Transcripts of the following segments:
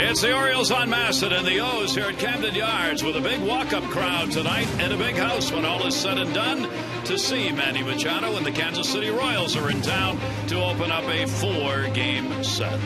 It's the Orioles on Massett and the O's here at Camden Yards with a big walk-up crowd tonight and a big house when all is said and done to see Manny Machado and the Kansas City Royals are in town to open up a 4-game set.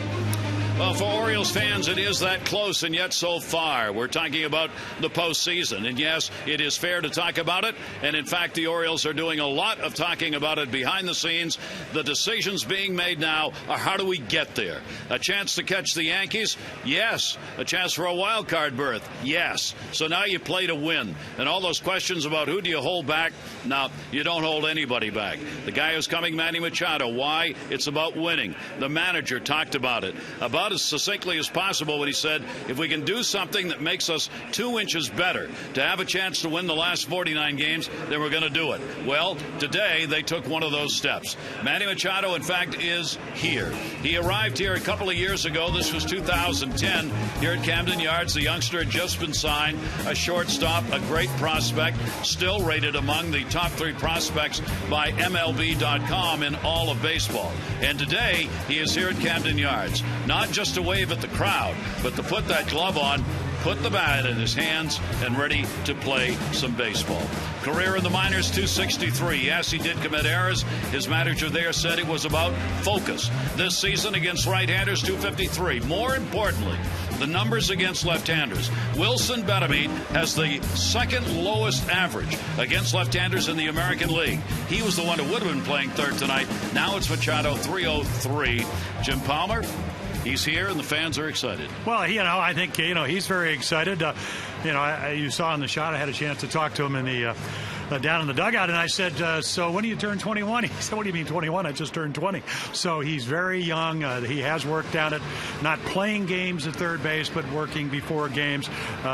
Well, for Orioles fans, it is that close, and yet so far. We're talking about the postseason, and yes, it is fair to talk about it, and in fact, the Orioles are doing a lot of talking about it behind the scenes. The decisions being made now are how do we get there? A chance to catch the Yankees? Yes. A chance for a wild card berth? Yes. So now you play to win, and all those questions about who do you hold back? No, you don't hold anybody back. The guy who's coming, Manny Machado. Why? It's about winning. The manager talked about it, about as succinctly as possible when he said, if we can do something that makes us 2 inches better to have a chance to win the last 49 games, then we're going to do it. Well, today they took one of those steps. Manny Machado, in fact, is here. He arrived here a couple of years ago. This was 2010 here at Camden Yards. The youngster had just been signed, a shortstop, a great prospect, still rated among the top 3 prospects by MLB.com in all of baseball. And today he is here at Camden Yards, not just to wave at the crowd, but to put that glove on, put the bat in his hands, and ready to play some baseball. Career in the minors, 263. Yes, he did commit errors. His manager there said it was about focus. This season against right-handers, 253. More importantly, the numbers against left-handers. Wilson Betemit has the second lowest average against left-handers in the American League. He was the one who would have been playing third tonight. Now it's Machado, 303. Jim Palmer, he's here, and the fans are excited. Well, I think, he's very excited. You saw in the shot, I had a chance to talk to him in the down in the dugout, and I said, so when do you turn 21? He said, what do you mean 21? I just turned 20. So he's very young. He has worked down at not playing games at third base, but working before games.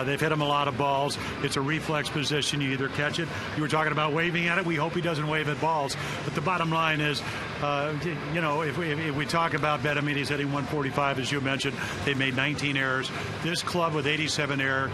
They've hit him a lot of balls. It's a reflex position. You either catch it. You were talking about waving at it. We hope he doesn't wave at balls. But the bottom line is, if we talk about Betemit, he's hitting 145, as you mentioned. They made 19 errors. This club with 87 errors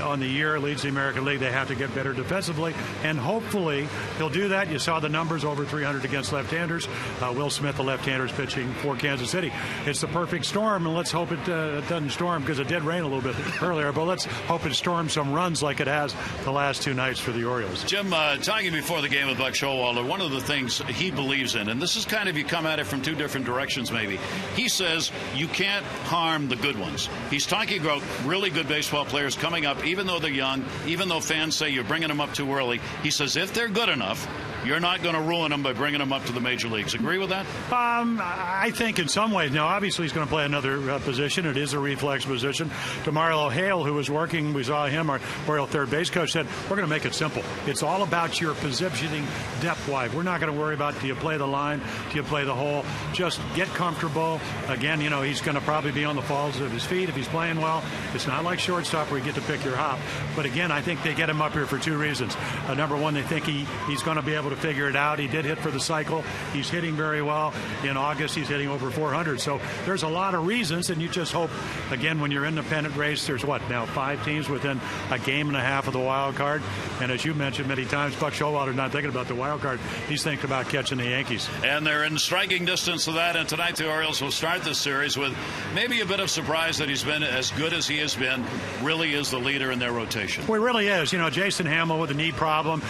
on the year leads the American League. They have to get better defensively, and hopefully he'll do that. You saw the numbers, over 300 against left-handers. Will Smith, the left-handers, pitching for Kansas City. It's the perfect storm, and let's hope it doesn't storm, because it did rain a little bit earlier, but let's hope it storms some runs like it has the last 2 nights for the Orioles. Jim, talking before the game with Buck Showalter, one of the things he believes in, and this is kind of, you come at it from 2 different directions maybe, he says you can't harm the good ones. He's talking about really good baseball players coming up, even though they're young, even though fans say you're bringing them up too early. He says if they're good enough, you're not going to ruin them by bringing them up to the major leagues. Agree with that? I think in some ways. Now, obviously, he's going to play another position. It is a reflex position. DeMario Hale, who was working, we saw him, our Oriole third base coach, said, we're going to make it simple. It's all about your positioning depth-wise. We're not going to worry about do you play the line, do you play the hole. Just get comfortable. Again, he's going to probably be on the balls of his feet if he's playing well. It's not like shortstop where you get to pick your hop. But again, I think they get him up here for 2 reasons. Number one, they think he's going to be able to figure it out. He did hit for the cycle. He's hitting very well. In August, he's hitting over 400. So there's a lot of reasons, and you just hope, again, when you're in the pennant race, there's now 5 teams within a game and a half of the wild card. And as you mentioned many times, Buck Showalter's not thinking about the wild card. He's thinking about catching the Yankees. And they're in striking distance of that. And tonight the Orioles will start this series with maybe a bit of surprise that he's been as good as he has been. Really is the leader in their rotation. Well, he really is. Jason Hamill with a knee problem.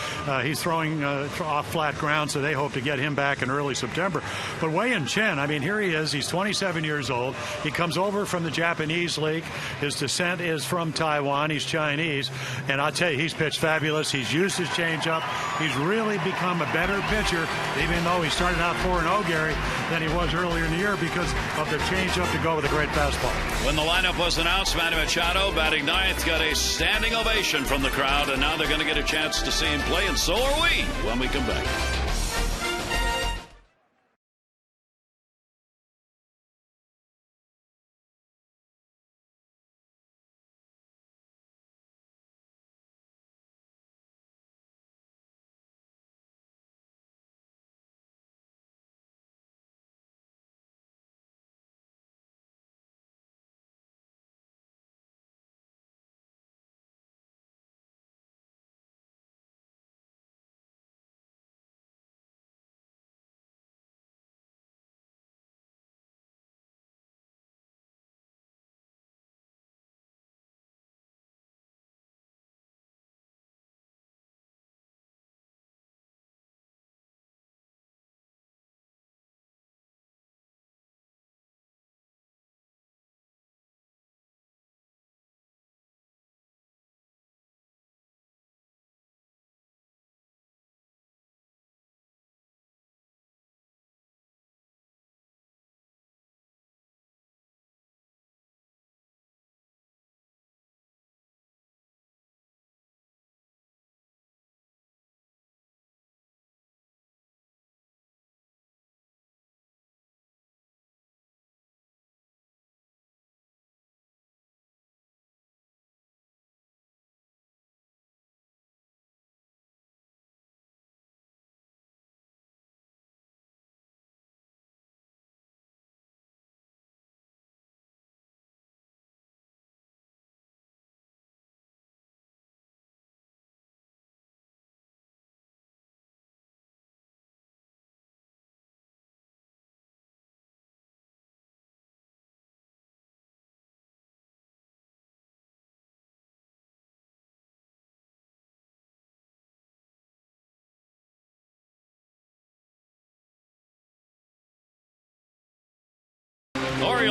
He's throwing off flat ground, so they hope to get him back in early September. But Wei-Yin Chen, here he is. He's 27 years old. He comes over from the Japanese league. His descent is from Taiwan. He's Chinese. And I'll tell you, he's pitched fabulous. He's used his changeup. He's really become a better pitcher, even though he started out 4-0, Gary, than he was earlier in the year because of the changeup to go with a great fastball. When the lineup was announced, Manny Machado, batting ninth, got a standing ovation from the crowd, and now they're going to get a chance to see him play, and so are we when we come back.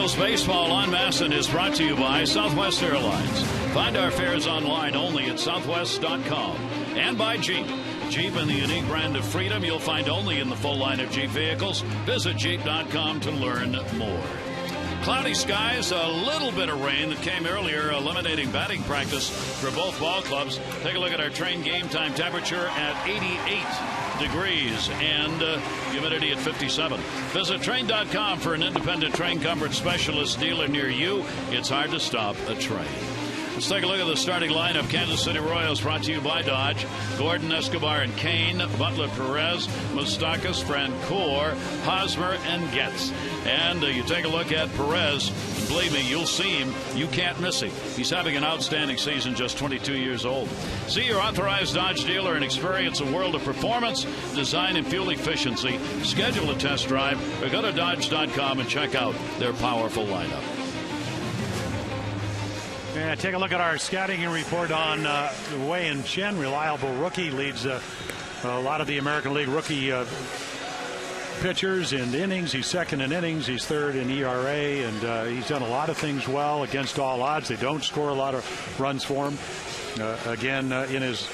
Orioles baseball en masse is brought to you by Southwest Airlines. Find our fares online only at southwest.com. And by Jeep. Jeep and the unique brand of freedom you'll find only in the full line of Jeep vehicles. Visit Jeep.com to learn more. Cloudy skies, a little bit of rain that came earlier, eliminating batting practice for both ball clubs. Take a look at our train game time temperature at 88 degrees and humidity at 57. Visit train.com for an independent train comfort specialist dealer near you. It's hard to stop a train. Let's take a look at the starting lineup. Kansas City Royals brought to you by Dodge. Gordon, Escobar, and Kane. Butler, Perez, Moustakas, Francoeur, Hosmer, and Getz. And you take a look at Perez. Believe me, you'll see him. You can't miss him. He's having an outstanding season, just 22 years old. See your authorized Dodge dealer and experience a world of performance, design, and fuel efficiency. Schedule a test drive or go to Dodge.com and check out their powerful lineup. Yeah, take a look at our scouting report on Wei-Yin Chen, reliable rookie, leads a lot of the American League rookie pitchers in innings. He's second in innings. He's third in ERA, and he's done a lot of things well against all odds. They don't score a lot of runs for him. Again, in his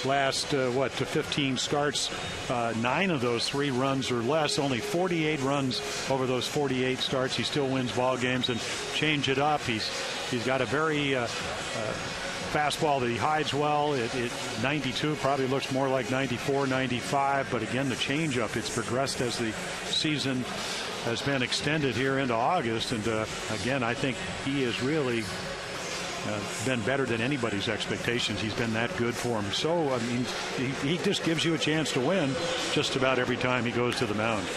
last 15 starts, 9 of those 3 runs or less, only 48 runs over those 48 starts. He still wins ball games and change it up. He's got a very fastball that he hides well. 92 probably looks more like 94, 95. But again, the changeup, it's progressed as the season has been extended here into August. And again, I think he has really been better than anybody's expectations. He's been that good for him. So, I mean, he just gives you a chance to win just about every time he goes to the mound.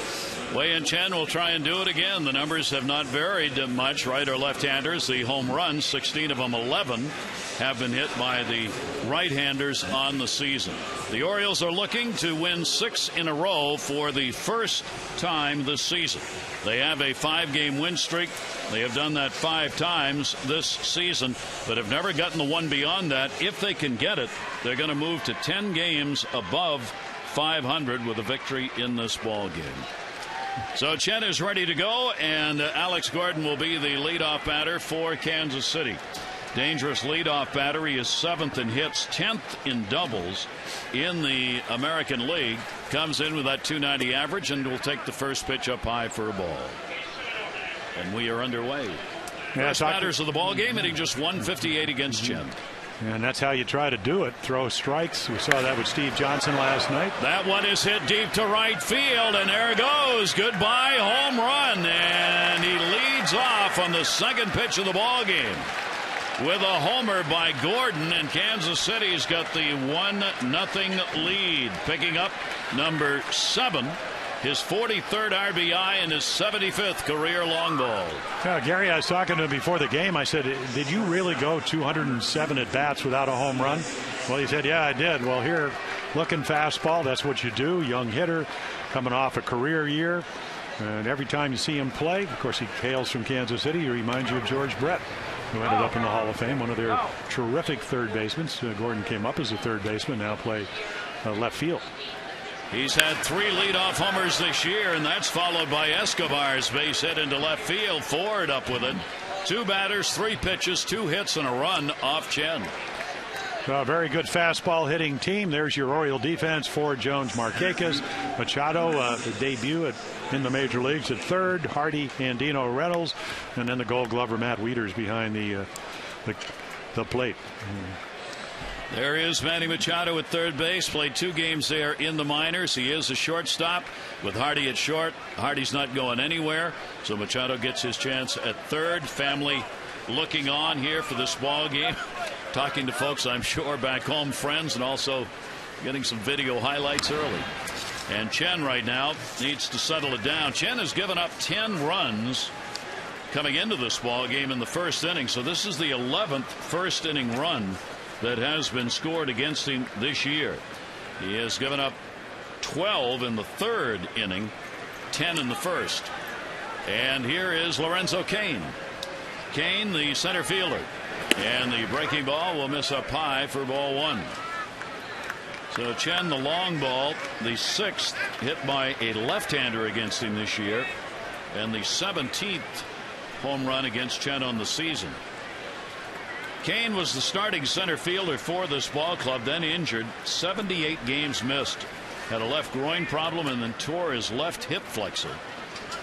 Wei-Yin Chen will try and do it again. The numbers have not varied much, right or left-handers. The home runs, 16 of them, 11, have been hit by the right-handers on the season. The Orioles are looking to win 6 in a row for the first time this season. They have a 5-game win streak. They have done that 5 times this season, but have never gotten the one beyond that. If they can get it, they're going to move to 10 games above 500 with a victory in this ball game. So Chen is ready to go, and Alex Gordon will be the leadoff batter for Kansas City. Dangerous leadoff batter. He is 7th in hits, 10th in doubles in the American League. Comes in with that .290 average and will take the first pitch up high for a ball. And we are underway. First batters of the ball game, hitting just 158 against Chen. And that's how you try to do it. Throw strikes. We saw that with Steve Johnson last night. That one is hit deep to right field, and there it goes. Goodbye, home run. And he leads off on the second pitch of the ball game with a homer by Gordon, and Kansas City's got the 1-0 lead, picking up number 7. His 43rd RBI and his 75th career long ball. Gary, I was talking to him before the game. I said, did you really go 207 at bats without a home run? Well, he said, yeah, I did. Well, here, looking fastball, that's what you do. Young hitter coming off a career year. And every time you see him play, of course, he hails from Kansas City. He reminds you of George Brett, who ended up in the Hall of Fame, one of their terrific third basemen. Gordon came up as a third baseman, now play left field. He's had 3 leadoff homers this year, and that's followed by Escobar's base hit into left field. Ford up with it. 2 batters, 3 pitches, 2 hits, and a run off Chen. A very good fastball hitting team. There's your Oriole defense. Ford, Jones, Markakis, Machado, debut in the major leagues at third. Hardy, Andino, Reynolds, and then the Gold Glover Matt Wieters behind the plate. There is Manny Machado at third base. Played 2 games there in the minors. He is a shortstop with Hardy at short. Hardy's not going anywhere, so Machado gets his chance at third. Family looking on here for this ball game. Talking to folks, I'm sure, back home, friends, and also getting some video highlights early. And Chen right now needs to settle it down. Chen has given up 10 runs coming into this ball game in the first inning. So this is the 11th first inning run that has been scored against him this year. He has given up 12 in the third inning, 10 in the first. And here is Lorenzo Cain. Cain, the center fielder. And the breaking ball will miss up high for ball 1. So Chen, the long ball, the 6th hit by a left-hander against him this year, and the 17th home run against Chen on the season. Kane was the starting center fielder for this ball club, then injured, 78 games missed, had a left groin problem, and then tore his left hip flexor.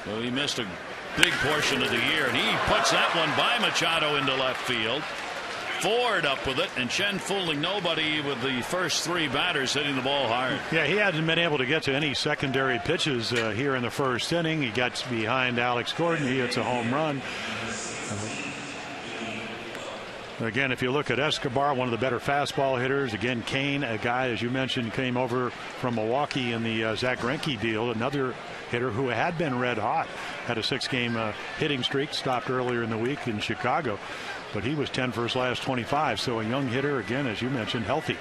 So he missed a big portion of the year, and he puts that one by Machado into left field. Ford up with it, and Chen fooling nobody with the first 3 batters hitting the ball hard. Yeah, he hasn't been able to get to any secondary pitches here in the first inning. He gets behind Alex Gordon. He hits a home run. Again, if you look at Escobar, one of the better fastball hitters. Again, Kane, a guy, as you mentioned, came over from Milwaukee in the Zach Greinke deal. Another hitter who had been red hot, had a 6-game hitting streak, stopped earlier in the week in Chicago. But he was 10 for his last 25. So a young hitter, again, as you mentioned, healthy.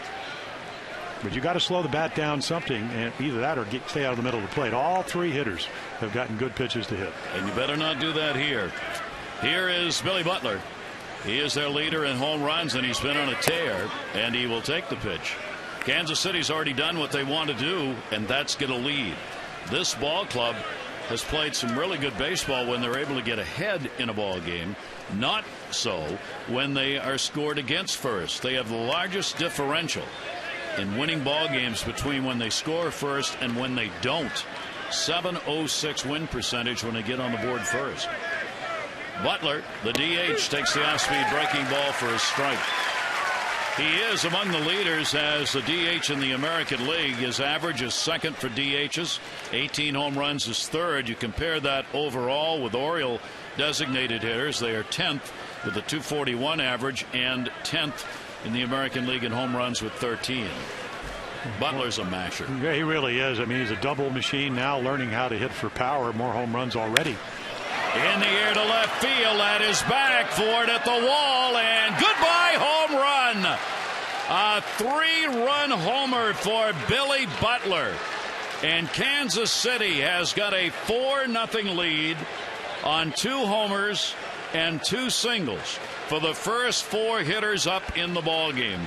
But you got to slow the bat down something, and either that or stay out of the middle of the plate. All 3 hitters have gotten good pitches to hit. And you better not do that here. Here is Billy Butler. He is their leader in home runs, and he's been on a tear, and he will take the pitch. Kansas City's already done what they want to do, and that's get a lead. This ball club has played some really good baseball when they're able to get ahead in a ball game. Not so when they are scored against first. They have the largest differential in winning ball games between when they score first and when they don't. 706 win percentage when they get on the board first. Butler, the DH, takes the off-speed breaking ball for a strike. He is among the leaders as the DH in the American League. His average is second for DHs. 18 home runs is third. You compare that overall with Oriole designated hitters. They are 10th with a 241 average and 10th in the American League in home runs with 13. Butler's a masher. Yeah, he really is. I mean, he's a double machine now, learning how to hit for power. More home runs already. In the air to left field. That is back. Ford at the wall, and goodbye home run. A 3-run homer for Billy Butler. And Kansas City has got a 4-0 lead on 2 homers and 2 singles for the first 4 hitters up in the ball game.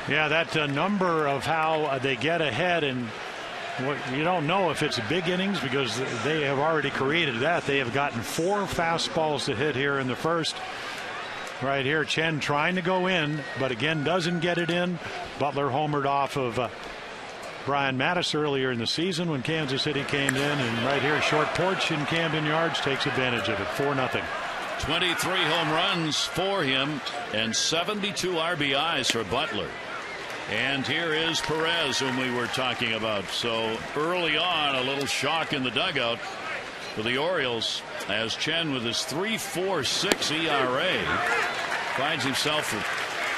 Yeah, that number of how they get ahead, and you don't know if it's big innings because they have already created that. They have gotten 4 fastballs to hit here in the first. Right here, Chen trying to go in, but again doesn't get it in. Butler homered off of Brian Mattis earlier in the season when Kansas City came in, and right here, short porch in Camden Yards takes advantage of it. 4-0. 23 home runs for him and 72 RBIs for Butler. And here is Perez, whom we were talking about. So early on, a little shock in the dugout for the Orioles as Chen, with his 3.46 ERA, finds himself with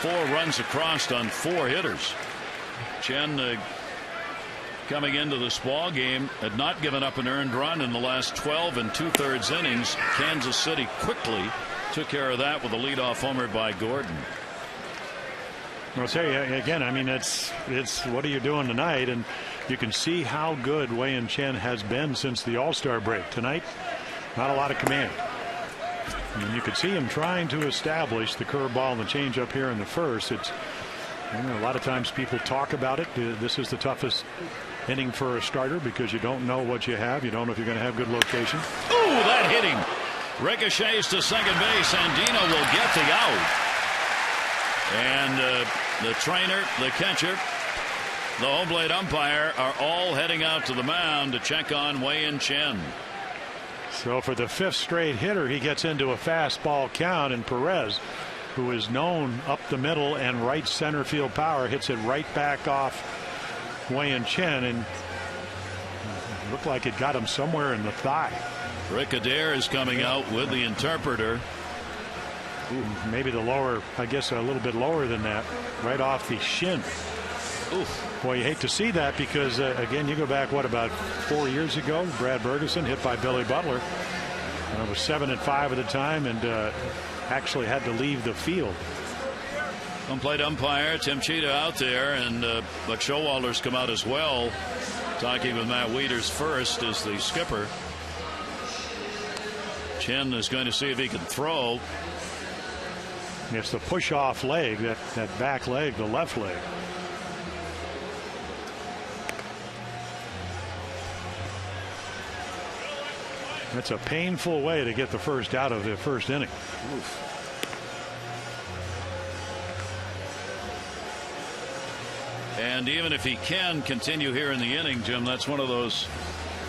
4 runs across on 4 hitters. Chen coming into this ball game had not given up an earned run in the last 12 2/3 innings. Kansas City quickly took care of that with a leadoff homer by Gordon. I'll tell you again, I mean, it's what are you doing tonight? And you can see how good Wei-Yin Chen has been since the All-Star break. Tonight, not a lot of command. I mean, you could see him trying to establish the curveball and the changeup here in the first. It's, you know, a lot of times people talk about it. This is the toughest inning for a starter because you don't know what you have. You don't know if you're going to have good location. Ooh, that hit him. Ricochets to second base, and Dino will get the out. And the trainer, the catcher, the home plate umpire are all heading out to the mound to check on Wei-Yin Chen. So for the 5th straight hitter, he gets into a fastball count, and Perez, who is known up the middle and right center field power, hits it right back off Wei-Yin Chen, and it looked like it got him somewhere in the thigh. Rick Adair is coming out with the interpreter. Ooh, maybe the lower, I guess a little bit lower than that, right off the shin. Oof. Boy, you hate to see that because, again, you go back, what, about 4 years ago? Brad Bergeson hit by Billy Butler. It was 7-5 at the time, and actually had to leave the field. Home plate umpire Tim Cheetah out there, and but Showalter's come out as well. Talking with Matt Wieters first as the skipper. Chen is going to see if he can throw. It's the push-off leg, that back leg, the left leg. That's a painful way to get the first out of the first inning. Oof. And even if he can continue here in the inning, Jim, that's one of those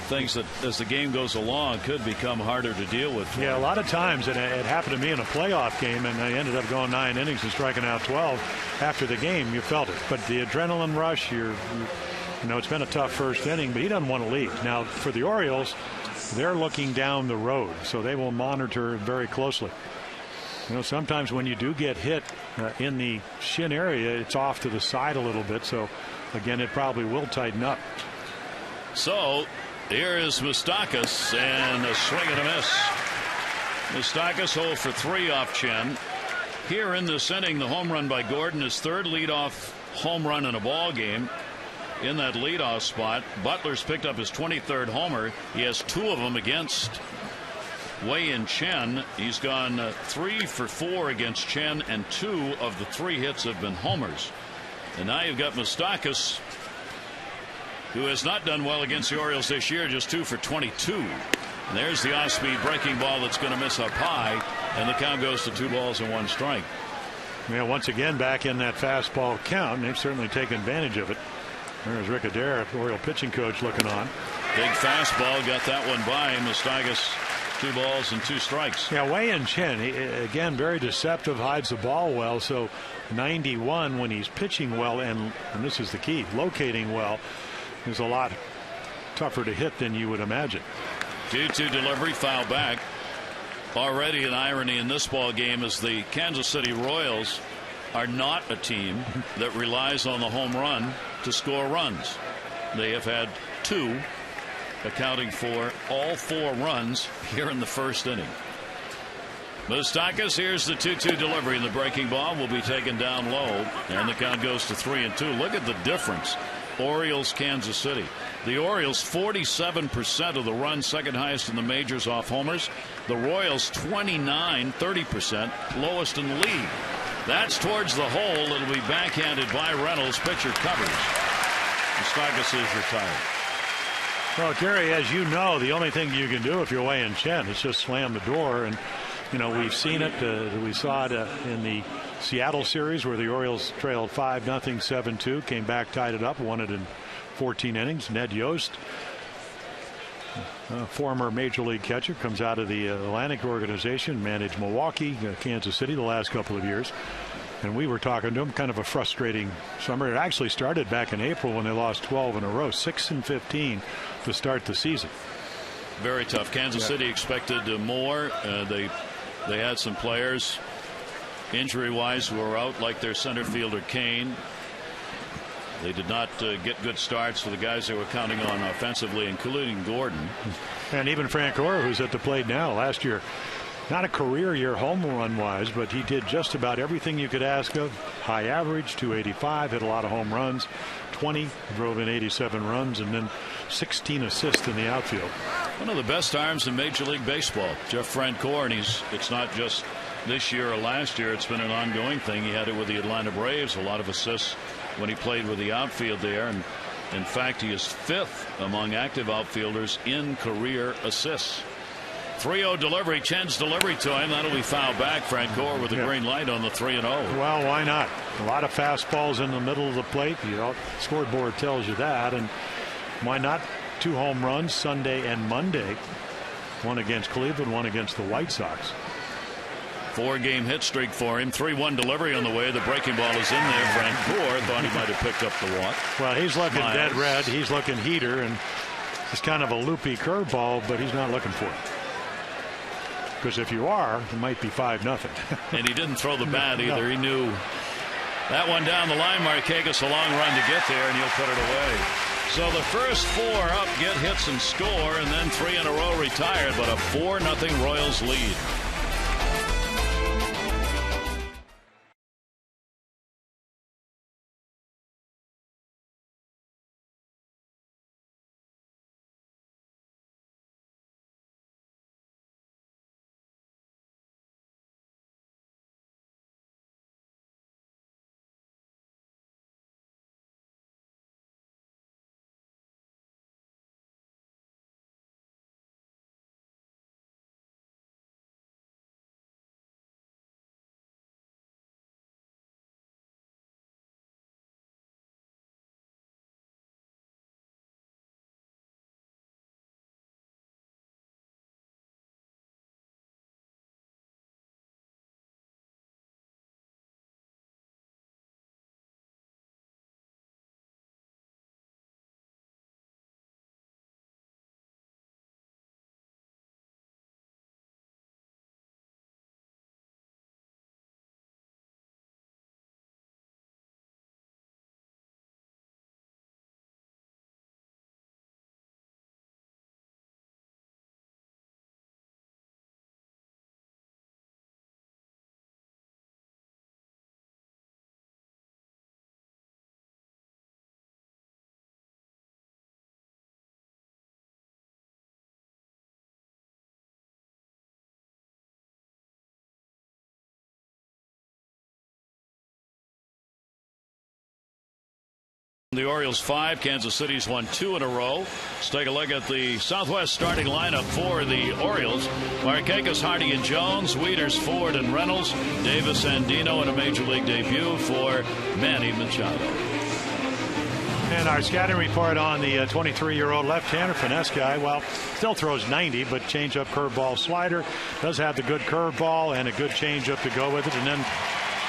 things that as the game goes along could become harder to deal with. Yeah, a lot of times it happened to me in a playoff game, and I ended up going 9 innings and striking out 12. After the game, you felt it. But the adrenaline rush, you know, it's been a tough first inning, but he doesn't want to leave. Now, for the Orioles, they're looking down the road, so they will monitor it very closely. You know, sometimes when you do get hit in the shin area, it's off to the side a little bit. So, again, it probably will tighten up. So, here is Moustakas, and a swing and a miss. Moustakas 0 for 3 off Chen. Here in this inning, the home run by Gordon, his third leadoff home run in a ball game. In that leadoff spot, Butler's picked up his 23rd homer. He has 2 of them against Wei-Yin Chen. He's gone 3 for 4 against Chen, and 2 of the 3 hits have been homers. And now you've got Moustakas, who has not done well against the Orioles this year, just 2 for 22. And there's the off-speed breaking ball that's going to miss up high, and the count goes to 2 balls and 1 strike. Yeah, once again back in that fastball count, and they've certainly taken advantage of it. There's Rick Adair, Oriole pitching coach, looking on. Big fastball, got that one by Moustakas. 2 balls and 2 strikes. Yeah, Wei-Yin Chen, again, very deceptive, hides the ball well. So 91 when he's pitching well, and this is the key, locating well, is a lot tougher to hit than you would imagine. 2-2 delivery, foul back. Already an irony in this ball game is the Kansas City Royals are not a team that relies on the home run to score runs. They have had 2, accounting for all 4 runs here in the first inning. Moustakas, here's the 2-2 delivery, and the breaking ball will be taken down low, and the count goes to 3-2. Look at the difference. Orioles, Kansas City. The Orioles 47% of the runs, second highest in the majors off homers. The Royals 29, 30%, lowest in the league. That's towards the hole. It'll be backhanded by Reynolds. Pitcher covers. Moustakas is retired. Well, Jerry, as you know, the only thing you can do if you're Wei-Yin Chen is just slam the door. And, you know, we've seen it. We saw it in the Seattle series where the Orioles trailed 5-0, 7-2, came back, tied it up, won it in 14 innings. Ned Yost, former major league catcher, comes out of the Atlantic organization, managed Milwaukee, Kansas City the last couple of years. And we were talking to him, kind of a frustrating summer. It actually started back in April when they lost 12 in a row, 6-15 to start the season. Very tough. Kansas City expected more. They had some players injury-wise who were out, like their center fielder Kane. They did not get good starts for the guys they were counting on offensively, including Gordon. And even Frank Gore, who's at the plate now. Last year, not a career year home run wise, but he did just about everything you could ask of. High average, 285, hit a lot of home runs, 20, drove in 87 runs, and then 16 assists in the outfield. One of the best arms in Major League Baseball, Jeff Francoeur, and it's not just this year or last year, it's been an ongoing thing. He had it with the Atlanta Braves, a lot of assists when he played with the outfield there, and in fact he is 5th among active outfielders in career assists. 3-0 delivery, Chen's delivery to him. That'll be fouled back. Francoeur with the green light on the 3-0. Well, why not? A lot of fastballs in the middle of the plate. The scoreboard tells you that. And why not 2 home runs Sunday and Monday? One against Cleveland, one against the White Sox. 4-game hit streak for him. 3-1 delivery on the way. The breaking ball is in there. Francoeur thought he might have picked up the walk. Well, he's looking dead red. He's looking heater, and it's kind of a loopy curveball, but he's not looking for it. Because if you are, it might be 5-0. And he didn't throw the bat either. No. He knew that one down the line. Markakis a long run to get there, and he'll put it away. So the first 4 up get hits and score, and then 3 in a row retired, but a 4-0 Royals lead. The Orioles 5, Kansas City's won 2 in a row. Let's take a look at the Southwest starting lineup for the Orioles. Markakis, Hardy, and Jones, Wieters, Ford, and Reynolds, Davis, and Dino in a Major League debut for Manny Machado. And our scouting report on the 23-year-old left-hander finesse guy. Well, still throws 90, but changeup, curveball, slider. Does have the good curveball and a good changeup to go with it. And then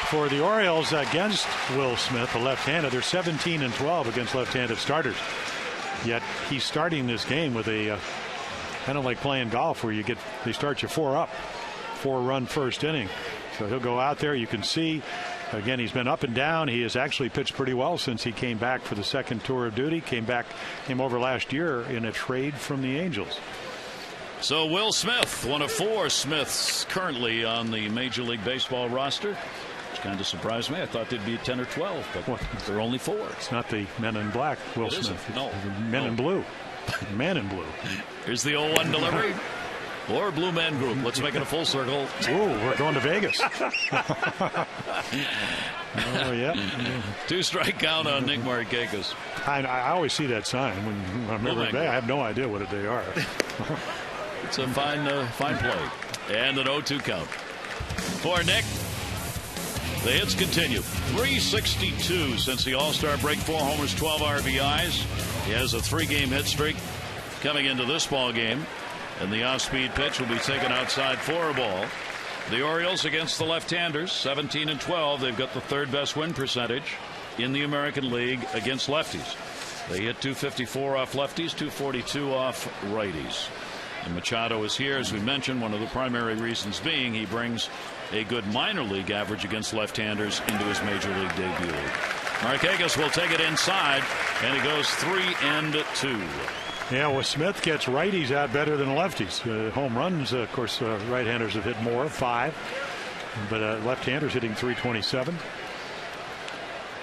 for the Orioles against Will Smith, the left-hander, they're 17-12 against left-handed starters. Yet he's starting this game with a kind of like playing golf where they start you 4 up, 4-run first inning. So he'll go out there. You can see, again, he's been up and down. He has actually pitched pretty well since he came back for the second tour of duty. Came over last year in a trade from the Angels. So Will Smith, one of 4 Smiths currently on the Major League Baseball roster. Which kind of surprised me. I thought there'd be 10 or 12, but there are only 4. It's not the Men in Black, Will Smith. No. Men in Blue. Man in Blue. Here's the 0-1 delivery. Or Blue Man Group. Let's make it a full circle. Ooh, we're going to Vegas. Oh, yeah. 2-strike count on Nick Markakis. I always see that sign when I'm every day. I have no idea what they are. It's a fine play. And an 0-2 count. For Nick, the hits continue. 362 since the All-Star break. 4 homers, 12 RBIs. He has a 3-game hit streak coming into this ball game. And the off-speed pitch will be taken outside for a ball. The Orioles against the left-handers, 17-12. They've got the 3rd best win percentage in the American League against lefties. They hit .254 off lefties, .242 off righties. And Machado is here, as we mentioned, one of the primary reasons being he brings a good minor league average against left-handers into his Major League debut. Markakis will take it inside, and he goes 3-2. Yeah, well, Smith gets righties out better than lefties. Home runs, of course, right-handers have hit more, 5. But left-handers hitting .327.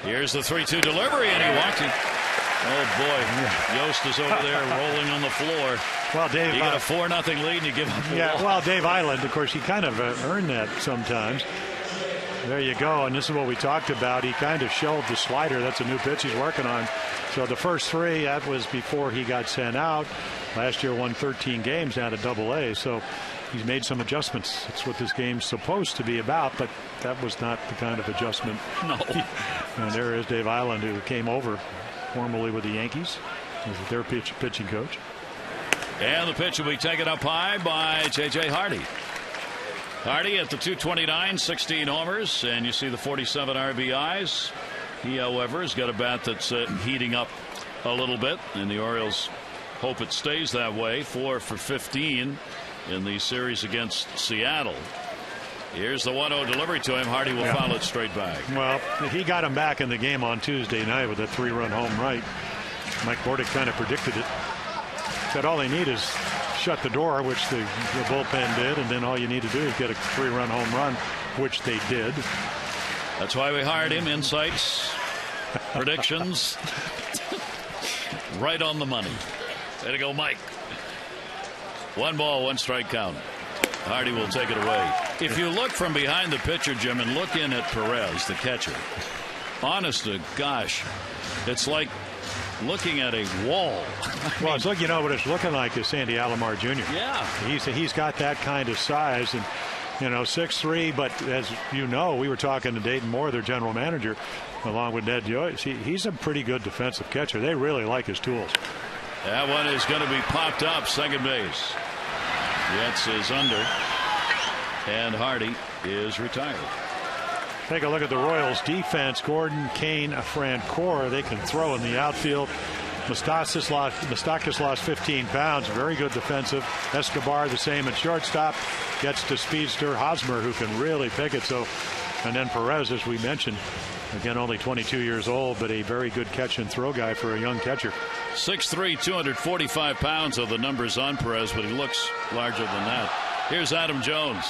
Here's the 3-2 delivery, and he walked it. Oh, boy. Yost is over there rolling on the floor. Well, Dave, you got a 4-0 lead, and you give up the yeah, ball. well, Dave Island, of course, he kind of earned that sometimes. There you go, and this is what we talked about. He kind of shelved the slider. That's a new pitch he's working on. So the first 3, that was before he got sent out. Last year won 13 games down to Double-A. So he's made some adjustments. That's what this game's supposed to be about, but that was not the kind of adjustment. No. And there is Dave Island, who came over formerly with the Yankees as their pitching coach. And the pitch will be taken up high by J.J. Hardy. Hardy at the .229, 16 homers, and you see the 47 RBIs. He, however, has got a bat that's heating up a little bit, and the Orioles hope it stays that way. 4 for 15 in the series against Seattle. Here's the 1-0 delivery to him. Hardy will foul it straight back. Well, he got him back in the game on Tuesday night with a 3-run home right. Mike Bordick kind of predicted it. Said all they need is shut the door, which the bullpen did, and then all you need to do is get a 3-run home run, which they did. That's why we hired him. Insights, predictions, right on the money. Way to go, Mike. 1 ball, 1 strike count. Hardy will take it away. If you look from behind the pitcher, Jim, and look in at Perez, the catcher, honest to gosh, it's like looking at a wall. Well, it's looking, what it's looking like is Sandy Alomar Jr. Yeah. He's got that kind of size, and 6'3", but as you know, we were talking to Dayton Moore, their general manager, along with Ned Joyce. He's a pretty good defensive catcher. They really like his tools. That one is going to be popped up, second base. Yates is under, and Hardy is retired. Take a look at the Royals defense. Gordon, Kane, Francoeur. They can throw in the outfield. Moustakas lost 15 pounds. Very good defensive. Escobar the same at shortstop. Gets to speedster Hosmer, who can really pick it. So, and then Perez, as we mentioned, again only 22 years old, but a very good catch and throw guy for a young catcher. 6'3", 245 pounds of the numbers on Perez, but he looks larger than that. Here's Adam Jones.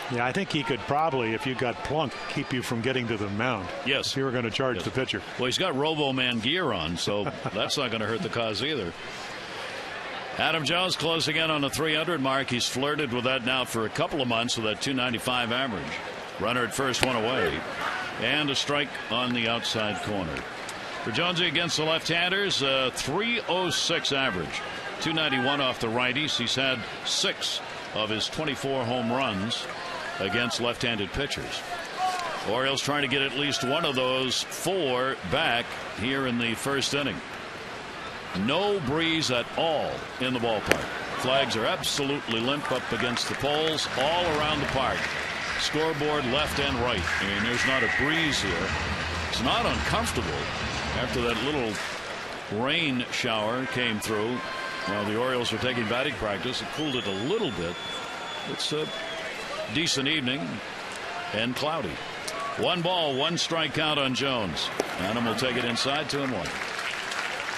Yeah, I think he could probably, if you got Plunk, keep you from getting to the mound. Yes. If you were going to charge the pitcher. Well, he's got Robo-Man gear on, so that's not going to hurt the cause either. Adam Jones closing in on the 300 mark. He's flirted with that now for a couple of months with that 295 average. Runner at first, one away. And a strike on the outside corner. For Jonesy against the left-handers, 3.06 average, 291 off the righties. He's had 6 of his 24 home runs against left-handed pitchers. Orioles trying to get at least one of those 4 back here in the first inning. No breeze at all in the ballpark. Flags are absolutely limp up against the poles all around the park. Scoreboard left and right. I mean, there's not a breeze here. It's not uncomfortable after that little rain shower came through. While the Orioles are taking batting practice, it cooled it a little bit. It's a decent evening and cloudy. 1 ball, 1 strike count on Jones. Adam will take it inside, 2-1.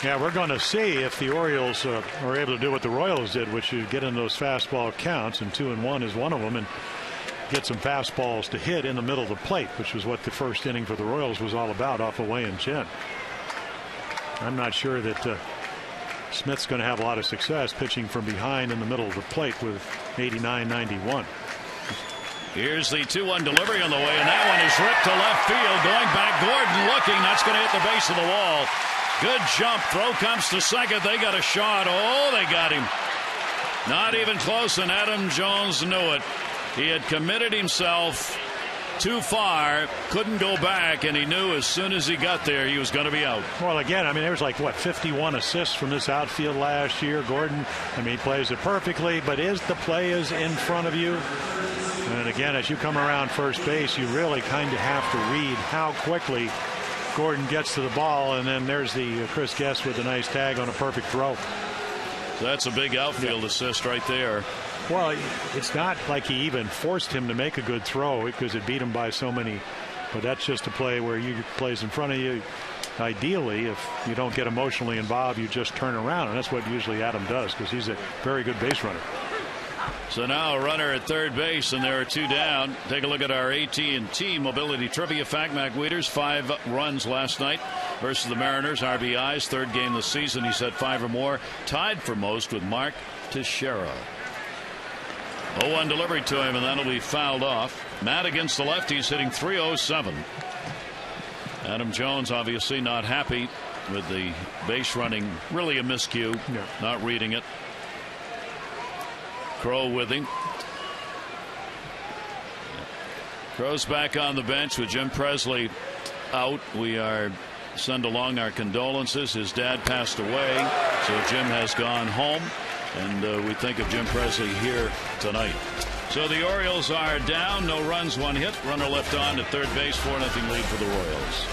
Yeah, we're going to see if the Orioles are able to do what the Royals did, which is get in those fastball counts, and 2-1 is one of them, and get some fastballs to hit in the middle of the plate, which was what the first inning for the Royals was all about, off of Wei and Chen. I'm not sure that Smith's going to have a lot of success pitching from behind in the middle of the plate with 89-91. Here's the 2-1 delivery on the way, and that one is ripped to left field. Going back, Gordon looking. That's going to hit the base of the wall. Good jump. Throw comes to second. They got a shot. Oh, they got him. Not even close, and Adam Jones knew it. He had committed himself too far, couldn't go back, and he knew as soon as he got there he was going to be out. Well, again, I mean, there was like, what, 51 assists from this outfield last year. Gordon, I mean, he plays it perfectly, but the play is in front of you. And again, as you come around first base, you really kind of have to read how quickly Gordon gets to the ball, and then there's the Chris Guest with a nice tag on a perfect throw. So that's a big outfield assist right there. Well, it's not like he even forced him to make a good throw because it beat him by so many. But that's just a play where you plays in front of you. Ideally, if you don't get emotionally involved, you just turn around, and that's what usually Adam does because he's a very good base runner. So now a runner at third base, and there are 2 down. Take a look at our AT&T Mobility Trivia fact. Mac Wieters, 5 runs last night versus the Mariners. RBIs, 3rd game this season. He's had 5 or more. Tied for most with Mark Teixeira. 0-1 delivery to him, and that'll be fouled off. Matt against the lefties, hitting .307. Adam Jones obviously not happy with the base running. Really a miscue. Yeah. Not reading it. Crow with him. Crow's back on the bench with Jim Presley out. We send along our condolences. His dad passed away, so Jim has gone home, and we think of Jim Presley here tonight. So the Orioles are down, no runs, 1 hit. Runner left on at third base, 4-0 lead for the Royals.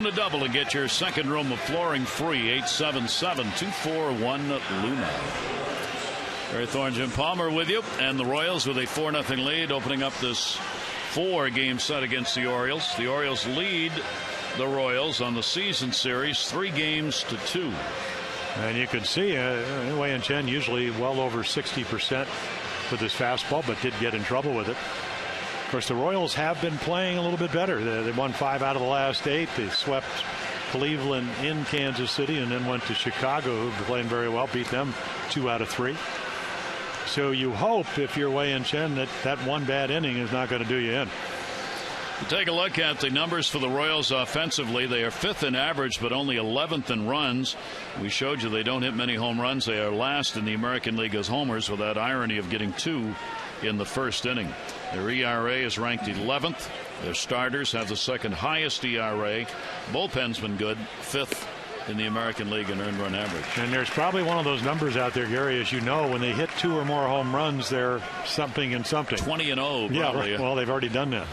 The double and get your second room of flooring free. 877-241-LUNA. Barry Thorne, Jim Palmer with you, and the Royals with a 4-0 lead, opening up this 4-game set against the Orioles. The Orioles lead the Royals on the season series 3-2. And you can see Wei Chen usually well over 60% with his fastball, but did get in trouble with it. Of course, the Royals have been playing a little bit better. They won 5 out of the last 8. They swept Cleveland in Kansas City and then went to Chicago, who've been playing very well, beat them 2 out of 3. So you hope, if you're Wei Chen, that one bad inning is not going to do you in. Take a look at the numbers for the Royals offensively. They are 5th in average, but only 11th in runs. We showed you they don't hit many home runs. They are last in the American League as homers, with that irony of getting 2 in the first inning. Their ERA is ranked 11th. Their starters have the second highest ERA. Bullpen's been good, 5th in the American League in earned run average. And there's probably one of those numbers out there, Gary, as you know, when they hit 2 or more home runs, they're something and something. 20-0. Yeah, right. Well, they've already done that.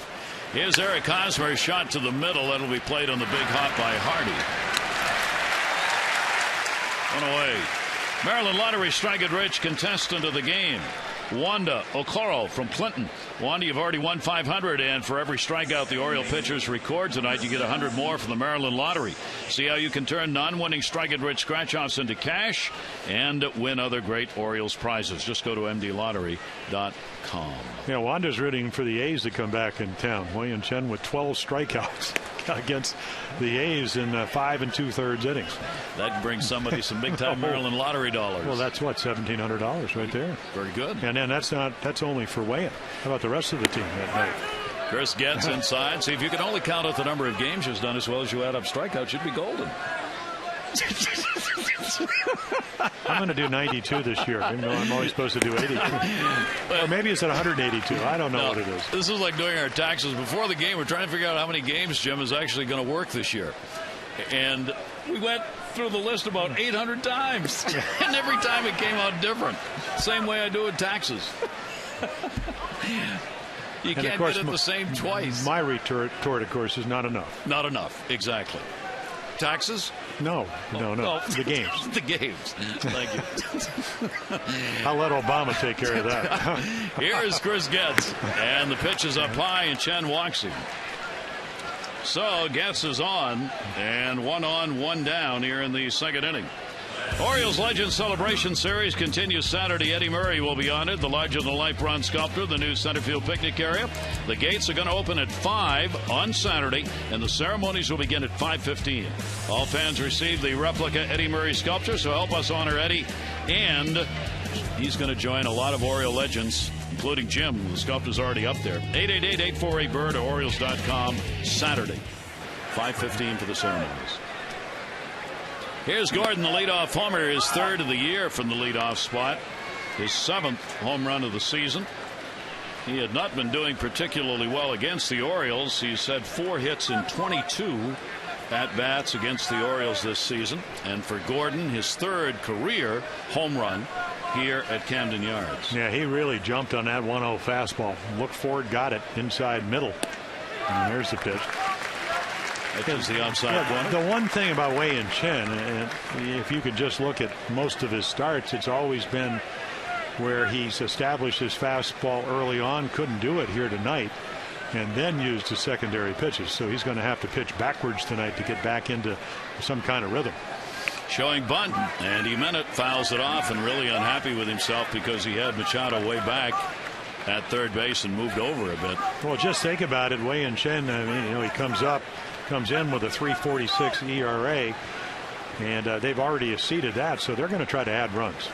Here's Eric Hosmer's shot to the middle. That'll be played on the big hop by Hardy. One away. Maryland Lottery Strike It Rich contestant of the game, Wanda Okoro from Clinton. Wanda, you've already won $500, and for every strikeout the Oriole pitchers record tonight, you get $100 more from the Maryland Lottery. See how you can turn non-winning Strike It Rich scratch-offs into cash and win other great Orioles prizes. Just go to mdlottery.com. Yeah, Wanda's rooting for the A's to come back in town. Wei Chen with 12 strikeouts against the A's in 5 2/3 innings. That brings somebody some big-time Maryland Lottery dollars. Well, that's what, $1,700 right there. Very good. And then that's only for Wei. How about the rest of the team that night? Chris gets inside. See, if you can only count out the number of games he's done as well as you add up strikeouts, you'd be golden. I'm going to do 92 this year, even though I'm always supposed to do 82. Or maybe it's at 182. I don't know what it is. This is like doing our taxes. Before the game, we're trying to figure out how many games Jim is actually going to work this year. And we went through the list about 800 times. And every time it came out different. Same way I do with taxes. You can't get it the same twice. My retort, of course, is not enough. Not enough. Exactly. Taxes? No. The games. The games. Thank you. I'll let Obama take care of that. Here's Chris Getz. And the pitch is up high, and Chen walks him. So Getz is on, and 1 on, 1 down here in the second inning. Orioles Legends Celebration Series continues Saturday. Eddie Murray will be on it, the larger-than-life bronze sculptor, the new center field picnic area. The gates are going to open at 5 on Saturday, and the ceremonies will begin at 5:15. All fans receive the replica Eddie Murray sculpture, so help us honor Eddie. And he's going to join a lot of Oriole legends, including Jim. The sculptor's already up there. 888-848-BIRD or Orioles.com Saturday, 5:15 for the ceremonies. Here's Gordon, the leadoff homer, his 3rd of the year from the leadoff spot, his 7th home run of the season. He had not been doing particularly well against the Orioles. He's had 4 hits in 22 at-bats against the Orioles this season. And for Gordon, his 3rd career home run here at Camden Yards. Yeah, he really jumped on that 1-0 fastball. Looked forward, got it inside middle. And there's the pitch. That is the outside corner. The one thing about Wei Chen, if you could just look at most of his starts, it's always been where he's established his fastball early on, couldn't do it here tonight, and then used his secondary pitches. So he's going to have to pitch backwards tonight to get back into some kind of rhythm. Showing bunt, and he meant it, fouls it off, and really unhappy with himself because he had Machado way back at third base and moved over a bit. Well, just think about it. Wei Chen, I mean, he comes in with a 3.46 ERA, and they've already exceeded that, so they're going to try to add runs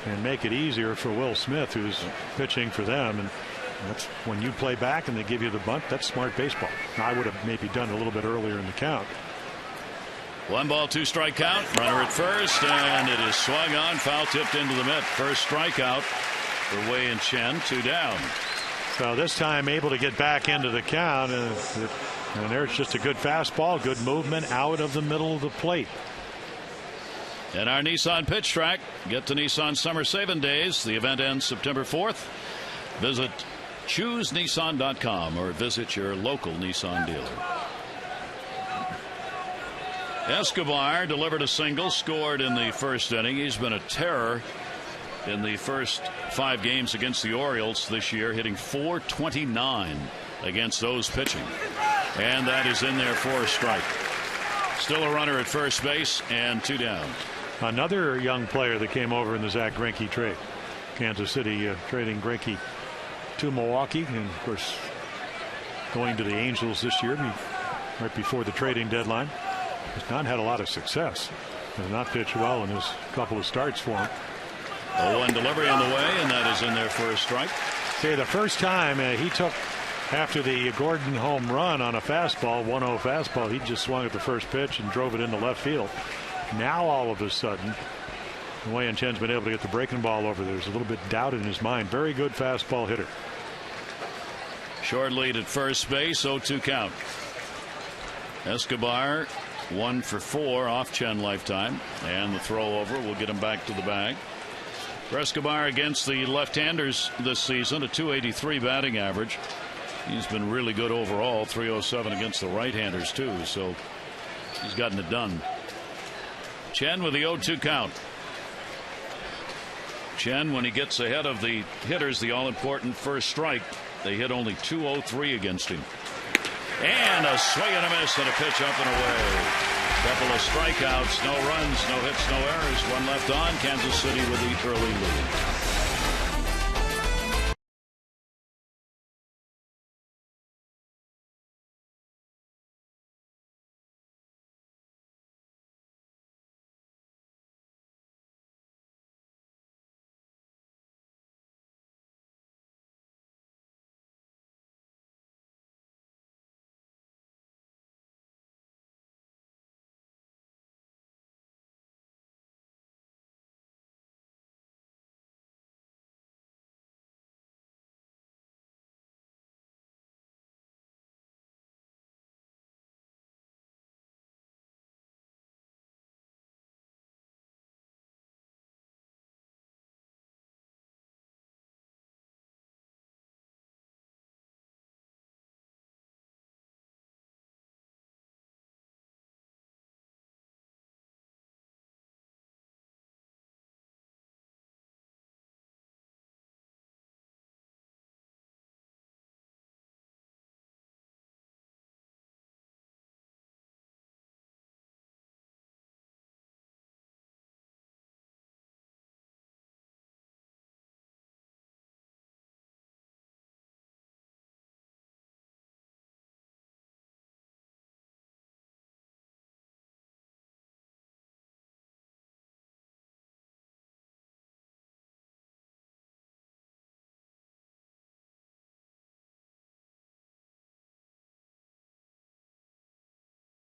and make it easier for Will Smith, who's pitching for them. And that's when you play back and they give you the bunt. That's smart baseball. Now, I would have maybe done it a little bit earlier in the count. 1 ball, 2 strike count. Runner at first, and it is swung on, foul tipped into the mitt. First strikeout for Wei Chen, 2 down. So this time able to get back into the count, and there's just a good fastball, good movement out of the middle of the plate. And our Nissan pitch track. Get to Nissan Summer Saving Days. The event ends September 4th. Visit ChooseNissan.com or visit your local Nissan dealer. Escobar delivered a single, scored in the first inning. He's been a terror in the first 5 games against the Orioles this year, hitting .429 against those pitching. And that is in there for a strike. Still a runner at first base and 2 down. Another young player that came over in the Zach Greinke trade. Kansas City trading Greinke to Milwaukee, and of course going to the Angels this year, right before the trading deadline. Has not had a lot of success. Has not pitched well in his couple of starts for him. 0-1 delivery on the way, and that is in there for a strike. See, the first time he took, after the Gordon home run on a fastball, 1-0 fastball, he just swung at the first pitch and drove it into left field. Now all of a sudden, Wei Yin Chen's been able to get the breaking ball over. There's a little bit of doubt in his mind. Very good fastball hitter. Short lead at first base, 0-2 count. Escobar 1 for 4 off Chen lifetime, and the throw over will get him back to the bag. For Escobar against the left-handers this season, a .283 batting average. He's been really good overall, .307 against the right-handers too, so he's gotten it done. Chen with the 0-2 count. Chen, when he gets ahead of the hitters, the all-important first strike, they hit only .203 against him. And a swing and a miss and a pitch up and away. Couple of strikeouts, no runs, no hits, no errors. One left on. Kansas City with the early lead.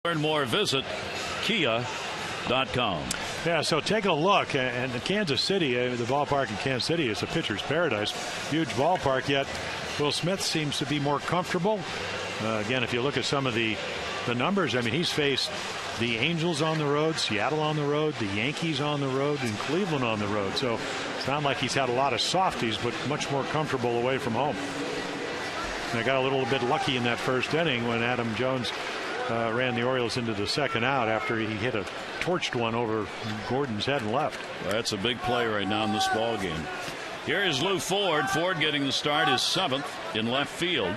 Learn more, visit Kia.com. Yeah, so take a look. And Kansas City, the ballpark in Kansas City is a pitcher's paradise. Huge ballpark, yet Will Smith seems to be more comfortable. Again, if you look at some of the numbers, I mean, he's faced the Angels on the road, Seattle on the road, the Yankees on the road, and Cleveland on the road. So it's not like he's had a lot of softies, but much more comfortable away from home. And I got a little bit lucky in that first inning when Adam Jones ran the Orioles into the second out after he hit a torched one over Gordon's head and left. Well, that's a big play right now in this ball game. Here is Lou Ford. Ford getting the start, is 7th in left field,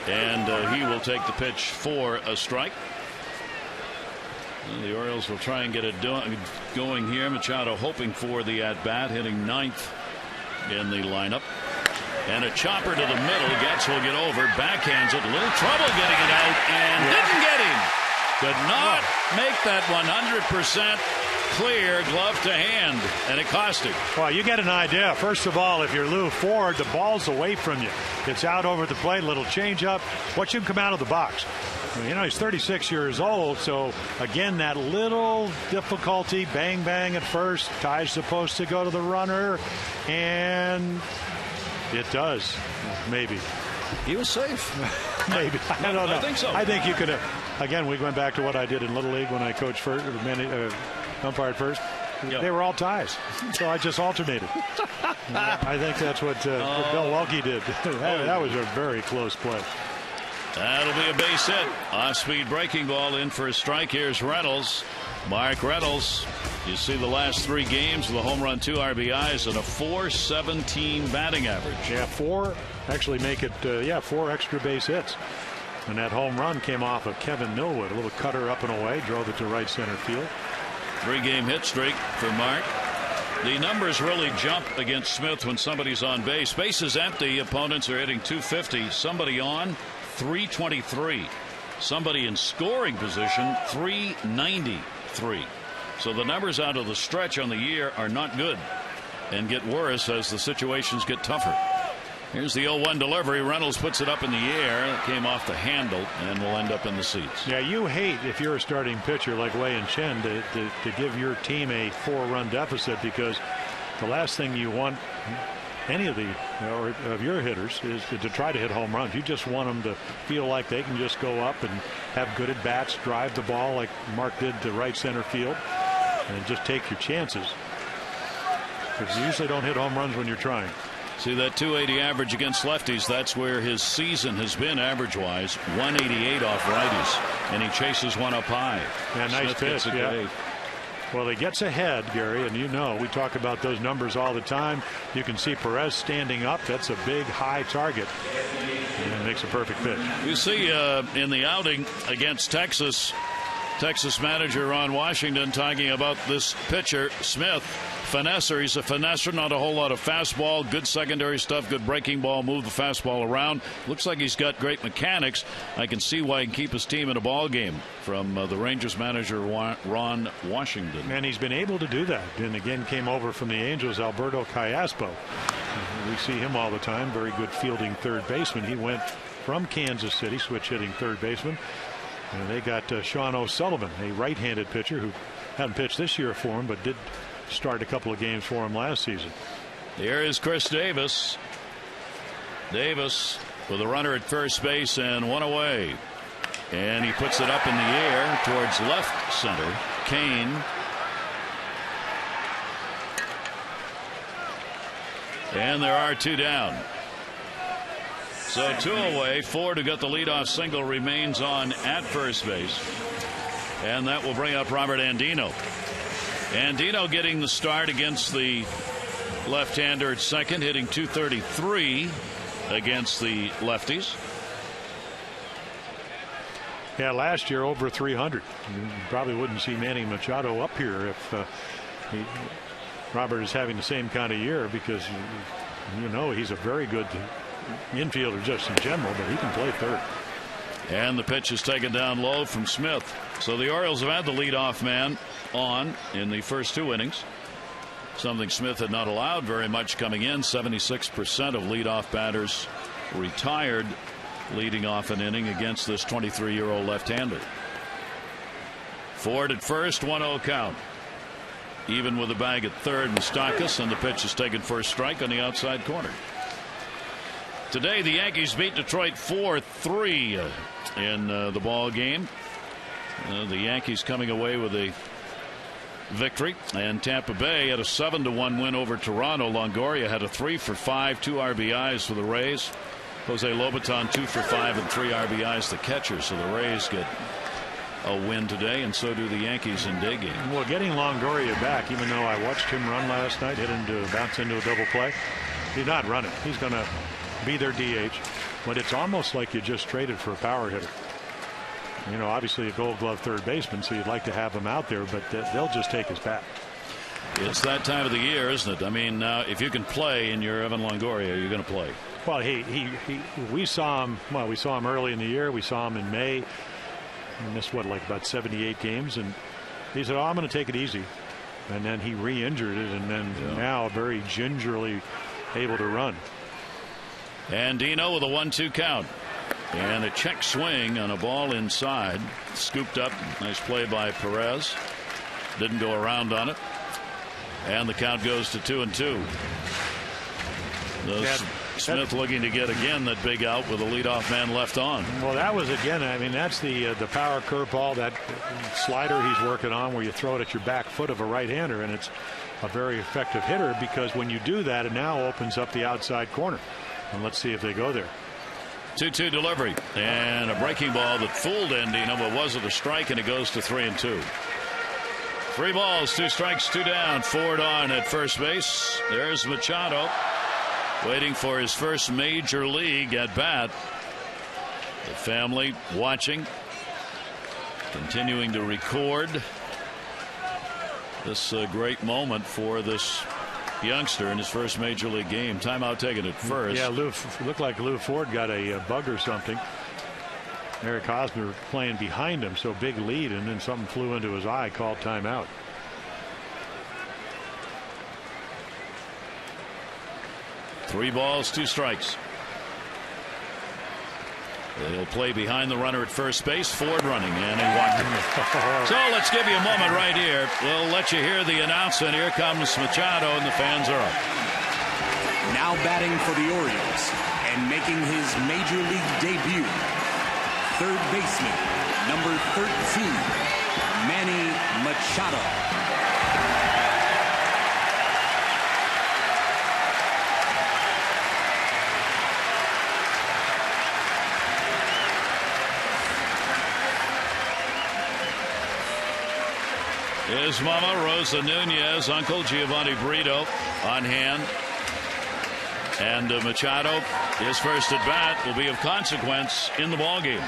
and he will take the pitch for a strike. Well, the Orioles will try and get it going here. Machado hoping for the at-bat, hitting 9th in the lineup. And a chopper to the middle. Getz will get over. Backhands it. A little trouble getting it out. And didn't get him. Could not make that 100% clear, glove to hand. And it cost him. Well, you get an idea. First of all, if you're Lou Ford, the ball's away from you. It's out over the plate. Little change up. Watch him come out of the box. You know, he's 36 years old. So, again, that little difficulty. Bang, bang at first. Ty's supposed to go to the runner. And it does. Maybe. He was safe. Maybe. I don't know. I think so. I think you could have. Again, we went back to what I did in Little League when I coached first, umpired first. Yep. They were all ties. So I just alternated. I think that's what Bill Welke did. That was a very close play. That'll be a base hit. Off-speed breaking ball in for a strike. Here's Reynolds. Mark Reynolds. You see the last 3 games with a home run, 2 RBIs, and a .417 batting average. Yeah, 4 actually make it, 4 extra base hits. And that home run came off of Kevin Millwood. A little cutter up and away, drove it to right center field. 3-game hit streak for Mark. The numbers really jump against Smith when somebody's on base. Base is empty. Opponents are hitting .250. Somebody on, .323. Somebody in scoring position, .393. So the numbers out of the stretch on the year are not good and get worse as the situations get tougher. Here's the 0-1 delivery. Reynolds puts it up in the air. It came off the handle and will end up in the seats. Yeah, you hate if you're a starting pitcher like Wei and Chen to give your team a 4-run deficit, because the last thing you want any of of your hitters is to try to hit home runs. You just want them to feel like they can just go up and have good at bats, drive the ball like Mark did to right center field, and just take your chances. Because you usually don't hit home runs when you're trying. See that .280 average against lefties? That's where his season has been average-wise. 188 off righties, and he chases one up high. Yeah, nice pitch. Yeah. Well, he gets ahead, Gary, and we talk about those numbers all the time. You can see Perez standing up. That's a big, high target, and it makes a perfect pitch. You see in the outing against Texas manager Ron Washington talking about this pitcher, Smith. Finesser. He's a finesser, not a whole lot of fastball, good secondary stuff, good breaking ball, move the fastball around. Looks like he's got great mechanics. I can see why he can keep his team in a ball game, from the Rangers manager Ron Washington. And he's been able to do that. And again, came over from the Angels, Alberto Callaspo. We see him all the time. Very good fielding third baseman. He went from Kansas City, switch hitting third baseman. And they got Sean O'Sullivan, a right-handed pitcher who hadn't pitched this year for him, but did start a couple of games for him last season. Here is Chris Davis. Davis with a runner at first base and one away. And he puts it up in the air towards left center. Kane. And there are two down. So two away. Ford, who got the leadoff single, remains on at first base. And that will bring up Robert Andino. Andino getting the start against the left-hander at second, hitting .233 against the lefties. Yeah, last year over 300. You probably wouldn't see Manny Machado up here if Robert is having the same kind of year, because he's a very good infielder just in general, but he can play third. And the pitch is taken down low from Smith. So the Orioles have had the leadoff man on in the first two innings, something Smith had not allowed very much coming in. 76% of leadoff batters retired leading off an inning against this 23-year-old left-hander. Ford at first, 1-0 count. Even with a bag at third, Moustakas, and the pitch is taken for a strike on the outside corner. Today the Yankees beat Detroit 4-3 in the ball game. The Yankees coming away with a victory, and Tampa Bay had a 7-1 win over Toronto. Longoria had a 3-for-5, 2 RBIs for the Rays. Jose Lobaton 2-for-5 and 3 RBIs, the catcher. So the Rays get a win today, and so do the Yankees in day game. Well, getting Longoria back, even though I watched him run last night, hit him to bounce into a double play, he's not running. He's going to be their DH, but it's almost like you just traded for a power hitter. Obviously a Gold Glove third baseman, so you'd like to have him out there, but they'll just take his bat. It's that time of the year, isn't it? I mean, if you can play and you're Evan Longoria, you're going to play. Well, we saw him. Well, we saw him early in the year. We saw him in May. He missed about 78 games, and he said, I'm going to take it easy. And then he re-injured it, and then now very gingerly able to run. Andino with a 1-2 count. And a check swing on a ball inside. Scooped up. Nice play by Perez. Didn't go around on it. And the count goes to 2-2. Smith looking to get again that big out with a leadoff man left on. Well, that was again, that's the power curveball, that slider he's working on, where you throw it at your back foot of a right-hander, and it's a very effective hitter, because when you do that, it now opens up the outside corner. And let's see if they go there. 2-2 delivery, and a breaking ball that fooled Andino, but was it a strike, and it goes to 3-2. 3 balls, 2 strikes, 2 down. Ford on at first base. There's Machado waiting for his first major league at bat. The family watching, continuing to record. this great moment for this youngster in his first major league game. Timeout taken at first. Yeah, looked like Lou Ford got a bug or something. Eric Hosmer playing behind him, so big lead, and then something flew into his eye, called timeout. Three balls, two strikes. They'll play behind the runner at first base. Ford running, and he walked him. So let's give you a moment right here. We'll let you hear the announcement. Here comes Machado, and the fans are up. Now batting for the Orioles and making his major league debut, third baseman, number 13, Manny Machado. His mama, Rosa Nunez, uncle Giovanni Brito on hand. And Machado, his first at bat, will be of consequence in the ballgame.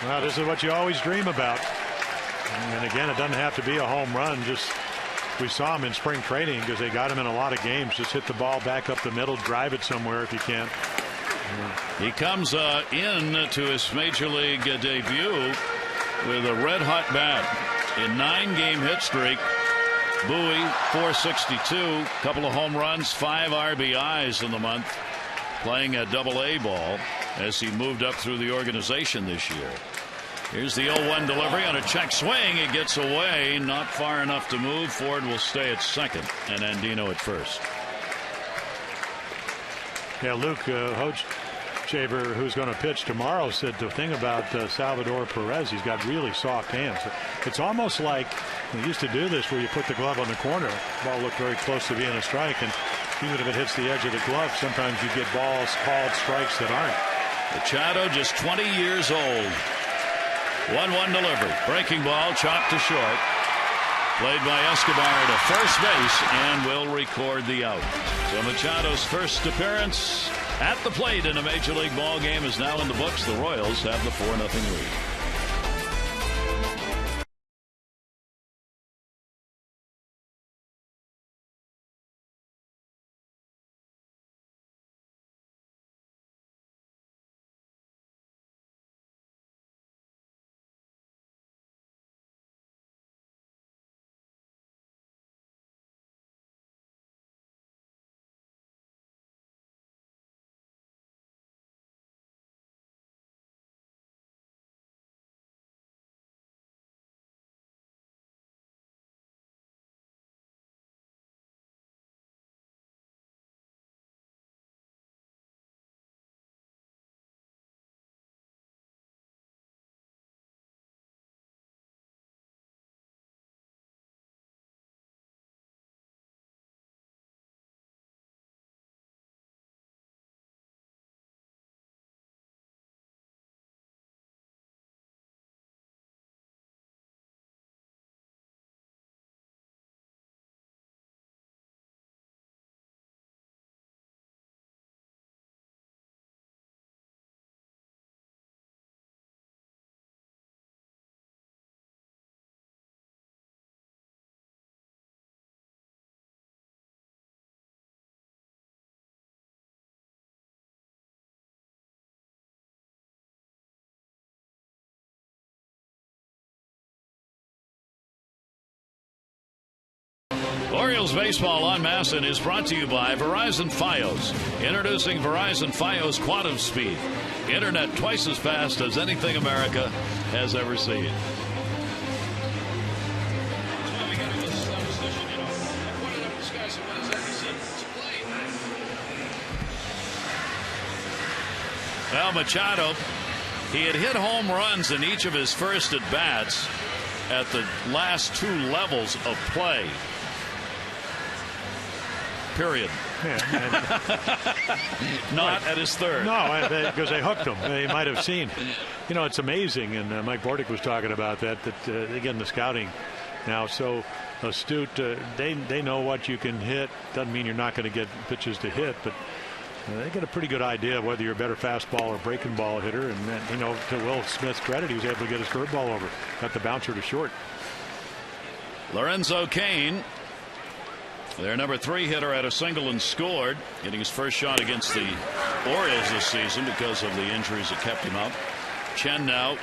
Well, this is what you always dream about. And again, it doesn't have to be a home run. Just we saw him in spring training because they got him in a lot of games. Just hit the ball back up the middle, drive it somewhere if you can. He comes in to his major league debut with a red hot bat. In 9-game hit streak, Bowie 462, couple of home runs, 5 RBIs in the month, playing a double-A ball as he moved up through the organization this year. Here's the 0-1 delivery on a check swing. It gets away, not far enough to move. Ford will stay at second and Andino at first. Yeah, Luke Hochshaver, who's going to pitch tomorrow, said the thing about Salvador Perez, he's got really soft hands. It's almost like they used to do this where you put the glove on the corner. The ball looked very close to being a strike, and even if it hits the edge of the glove, sometimes you get balls called strikes that aren't. Machado just 20 years old. 1-1 delivery. Breaking ball, chopped to short. Played by Escobar to first base and will record the out. So Machado's first appearance at the plate in a major league ball game is now in the books. The Royals have the 4-0 lead. Orioles baseball en masse is brought to you by Verizon Fios. Introducing Verizon Fios Quantum Speed. Internet twice as fast as anything America has ever seen. Well, Machado, he had hit home runs in each of his first at-bats at the last two levels of play. Period. Not at his third. No, because they hooked him. They might have seen. You know, it's amazing, and Mike Bordick was talking about that again, the scouting now so astute. They know what you can hit. Doesn't mean you're not going to get pitches to hit, but they get a pretty good idea of whether you're a better fastball or breaking ball hitter. And then, you know, to Will Smith's credit, he was able to get his curveball over, got the bouncer to short. Lorenzo Cain, their number 3 hitter, had a single and scored, getting his first shot against the Orioles this season because of the injuries that kept him out. Chen now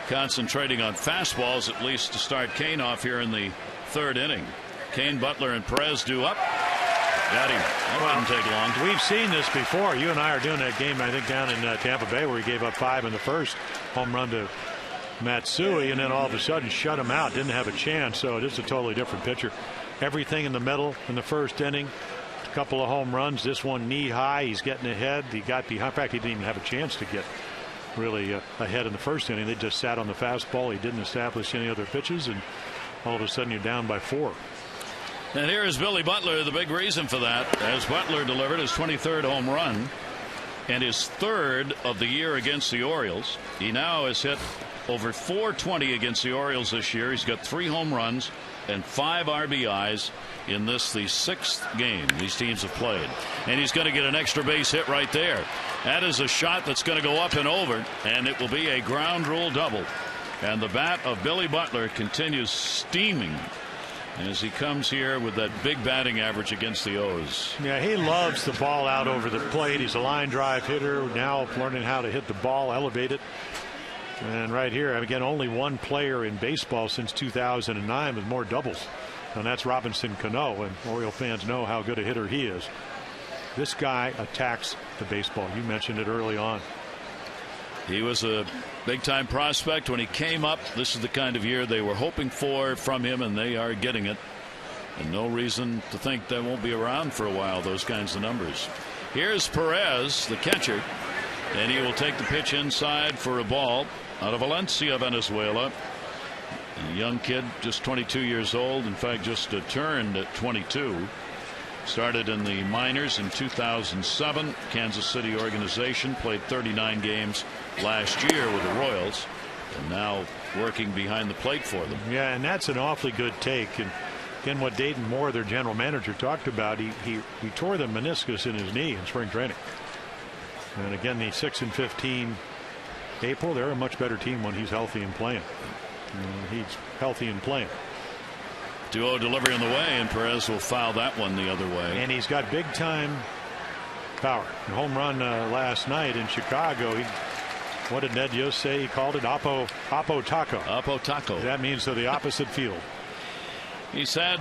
concentrating on fastballs, at least to start Cain off here in the 3rd inning. Cain, Butler, and Perez due up. Got him. That didn't take long. We've seen this before. You and I are doing that game, I think, down in Tampa Bay, where he gave up 5 in the first. Home run to Matsui, and then all of a sudden shut him out. Didn't have a chance. So just a totally different pitcher. Everything in the middle in the 1st inning. A couple of home runs. This one knee high. He's getting ahead. He got behind. In fact, he didn't even have a chance to get really ahead in the 1st inning. They just sat on the fastball. He didn't establish any other pitches, and all of a sudden you're down by 4. And here is Billy Butler, the big reason for that, as Butler delivered his 23rd home run and his 3rd of the year against the Orioles. He now has hit over .420 against the Orioles this year. He's got 3 home runs and 5 RBIs in this, the 6th game these teams have played. And he's going to get an extra base hit right there. That is a shot that's going to go up and over, and it will be a ground rule double. And the bat of Billy Butler continues steaming as he comes here with that big batting average against the O's. Yeah, he loves the ball out over the plate. He's a line drive hitter, now learning how to hit the ball, elevate it. And right here, again, only one player in baseball since 2009 with more doubles, and that's Robinson Cano, and Oriole fans know how good a hitter he is. This guy attacks the baseball. You mentioned it early on. He was a big-time prospect when he came up. This is the kind of year they were hoping for from him, and they are getting it. And no reason to think they won't be around for a while, those kinds of numbers. Here's Perez, the catcher, and he will take the pitch inside for a ball out of Valencia, Venezuela. A young kid, just 22 years old. In fact, just turned at 22. Started in the minors in 2007. Kansas City organization. Played 39 games last year with the Royals, and now working behind the plate for them. Yeah, and that's an awfully good take. And again, what Dayton Moore, their general manager, talked about, he tore the meniscus in his knee in spring training. And again, the 6-15 April, they're a much better team when he's healthy and playing. He's healthy and playing. 2-0 delivery on the way, and Perez will foul that one the other way. And he's got big time power. A home run last night in Chicago. What did Ned Yost say? He called it Oppo Taco. Oppo Taco. That means to the opposite field. He said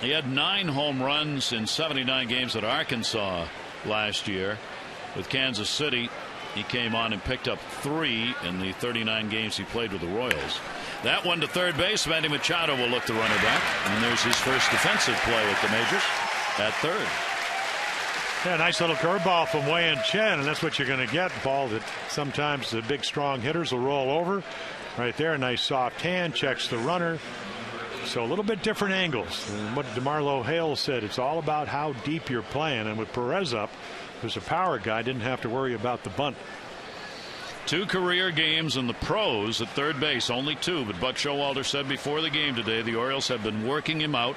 he had 9 home runs in 79 games at Arkansas last year. With Kansas City, he came on and picked up 3 in the 39 games he played with the Royals. That one to third base. Manny Machado will look the runner back, and there's his first defensive play at the majors at third. Yeah, nice little curveball from Wei Chen, and that's what you're going to get. Ball that sometimes the big strong hitters will roll over. Right there, a nice soft hand, checks the runner. So a little bit different angles. And what DeMarlo Hale said, it's all about how deep you're playing. And with Perez up, who's a power guy, didn't have to worry about the bunt. 2 career games in the pros at third base, only 2. But Buck Showalter said before the game today the Orioles have been working him out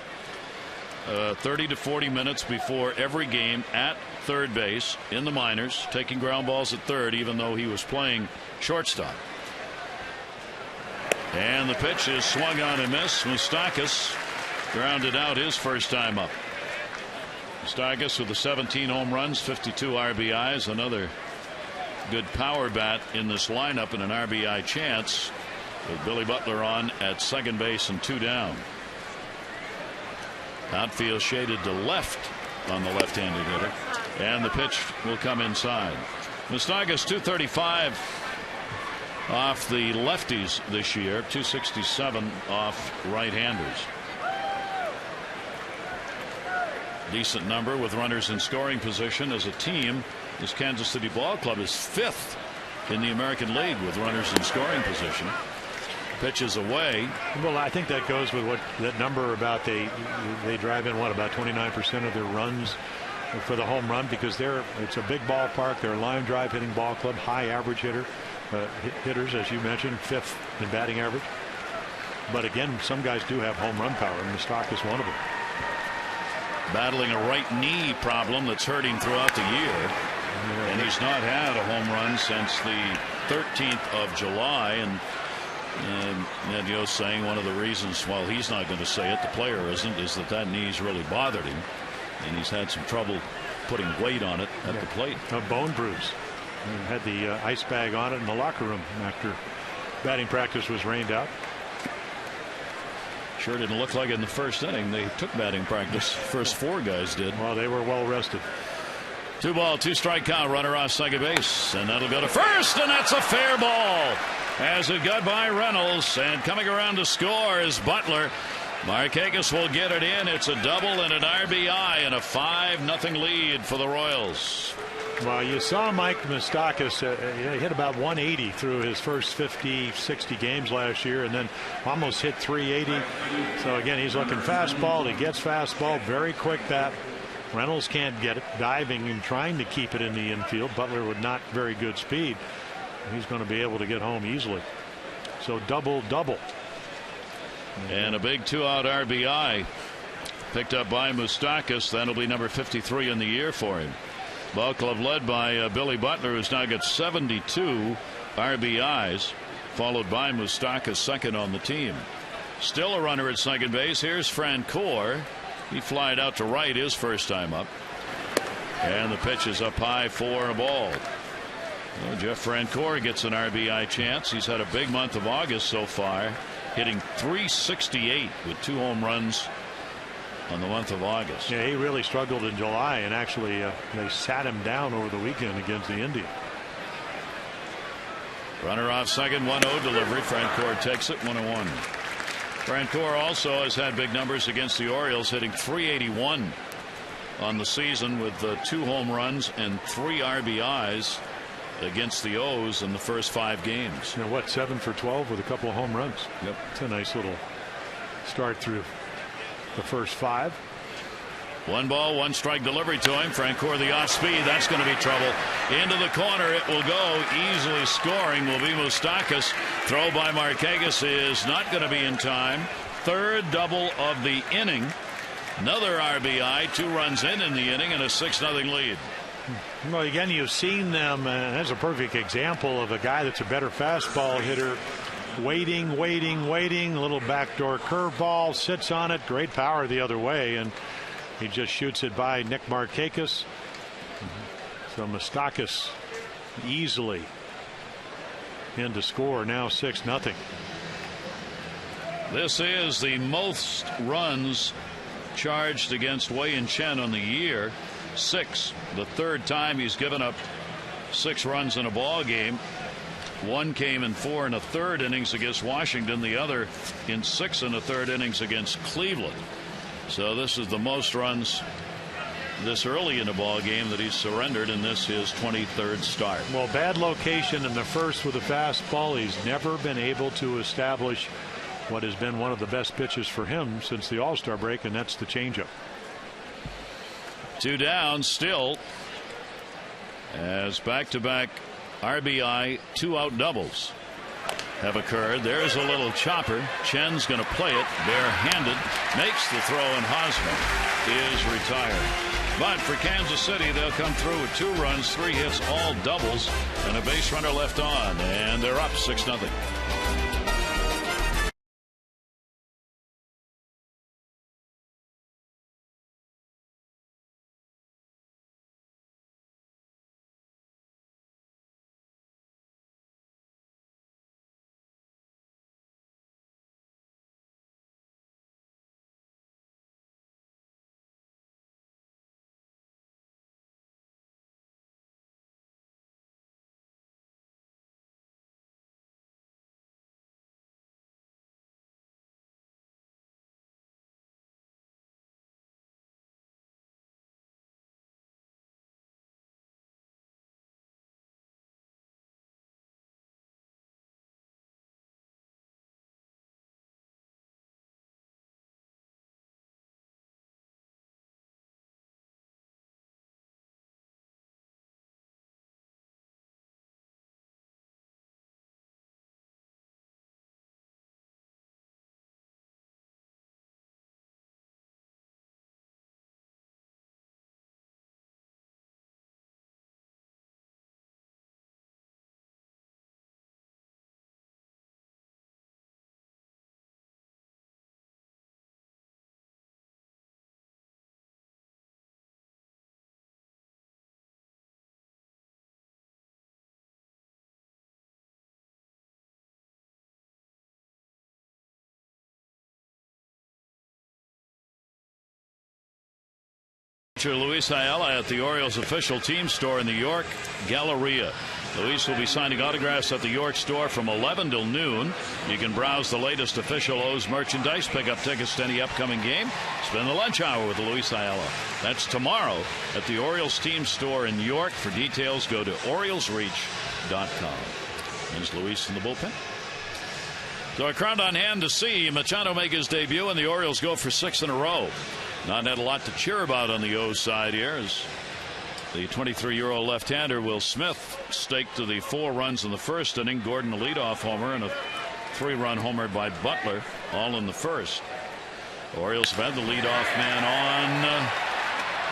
30 to 40 minutes before every game at third base in the minors, taking ground balls at third even though he was playing shortstop. And the pitch is swung on and missed. Moustakas grounded out his first time up. Moustakas with the 17 home runs, 52 RBIs, another good power bat in this lineup, and an RBI chance with Billy Butler on at second base and 2 down. Outfield shaded to left on the left-handed hitter, and the pitch will come inside. Moustakas 235 off the lefties this year, 267 off right-handers. Decent number with runners in scoring position. As a team, this Kansas City ball club is 5th in the American League with runners in scoring position. Pitches away. Well, I think that goes with what that number about they drive in about 29% of their runs for the home run, because it's a big ballpark. They're a line drive hitting ball club, high average hitters, as you mentioned, 5th in batting average. But again, some guys do have home run power, and Moustakas is one of them. Battling a right knee problem that's hurt him throughout the year. And he's not had a home run since the 13th of July. And And Ned Yost saying one of the reasons, well, he's not going to say it, the player isn't, is that knee's really bothered him, and he's had some trouble putting weight on it at the plate. A bone bruise. He had the ice bag on it in the locker room after batting practice was rained out. Sure didn't look like it in the first inning. They took batting practice. First 4 guys did. Well, they were well rested. 2 ball, 2 strike count. Runner off second base, and that'll go to first, and that's a fair ball as it got by Reynolds, and coming around to score is Butler. Markakis will get it in. It's a double and an RBI and a 5-0 lead for the Royals. Well, you saw Mike Moustakas hit about 180 through his first 50, 60 games last year, and then almost hit 380. So again, he's looking fastball. He gets fastball, very quick bat. Reynolds can't get it, diving and trying to keep it in the infield. Butler with not very good speed. He's going to be able to get home easily. So double. And a big 2-out RBI picked up by Moustakas. That'll be number 53 in the year for him. Ball club led by Billy Butler, who's now got 72 RBIs, followed by Moustakas, second on the team. Still a runner at second base. Here's Francoeur. He flied out to right his first time up, and the pitch is up high for a ball. Well, Jeff Francoeur gets an RBI chance. He's had a big month of August so far, hitting .368 with 2 home runs on the month of August. Yeah, he really struggled in July, and actually they sat him down over the weekend against the Indians. Runner off second, 1-0 delivery. Francoeur takes it, 1-1. Francoeur also has had big numbers against the Orioles, hitting .381 on the season with 2 home runs and 3 RBIs against the O's in the first 5 games. You know what, 7 for 12 with a couple of home runs. Yep. It's a nice little start through the first 5. 1 ball, 1 strike delivery to him. Francoeur the off speed. That's going to be trouble. Into the corner it will go. Easily scoring will be Moustakas. Throw by Markakis is not going to be in time. 3rd double of the inning. Another RBI. 2 runs in the inning, and a 6-0 lead. Well, again, you've seen them. That's a perfect example of a guy that's a better fastball hitter. Waiting. A little backdoor curveball, sits on it. Great power the other way, and he just shoots it by Nick Markakis. So Moustakas easily in to score. Now 6-0. This is the most runs charged against Wei-Yin Chen on the year. 6. The 3rd time he's given up 6 runs in a ball game. 1 came in 4 1/3 innings against Washington. The other in 6 1/3 innings against Cleveland. So this is the most runs this early in a ball game that he's surrendered, and this his 23rd start. Well, bad location in the first with a fastball. He's never been able to establish what has been one of the best pitches for him since the All-Star break, and that's the changeup. 2 down still, as back-to-back RBI 2-out doubles have occurred. There's a little chopper. Chen's going to play it barehanded, makes the throw, and Hosmer is retired. But for Kansas City, they'll come through with 2 runs, 3 hits, all doubles, and a base runner left on, and they're up 6-0. Luis Ayala at the Orioles official team store in the York Galleria. Luis will be signing autographs at the York store from 11 till noon. You can browse the latest official O's merchandise, pick up tickets to any upcoming game, spend the lunch hour with Luis Ayala. That's tomorrow at the Orioles team store in York. For details, go to oriolesreach.com. There's Luis in the bullpen. So a crowd on hand to see Machado make his debut, and the Orioles go for 6 in a row. Not had a lot to cheer about on the O's side here, as the 23-year-old left-hander Will Smith staked to the 4 runs in the first inning. Gordon a leadoff homer and a 3-run homer by Butler, all in the first. Orioles have had the leadoff man on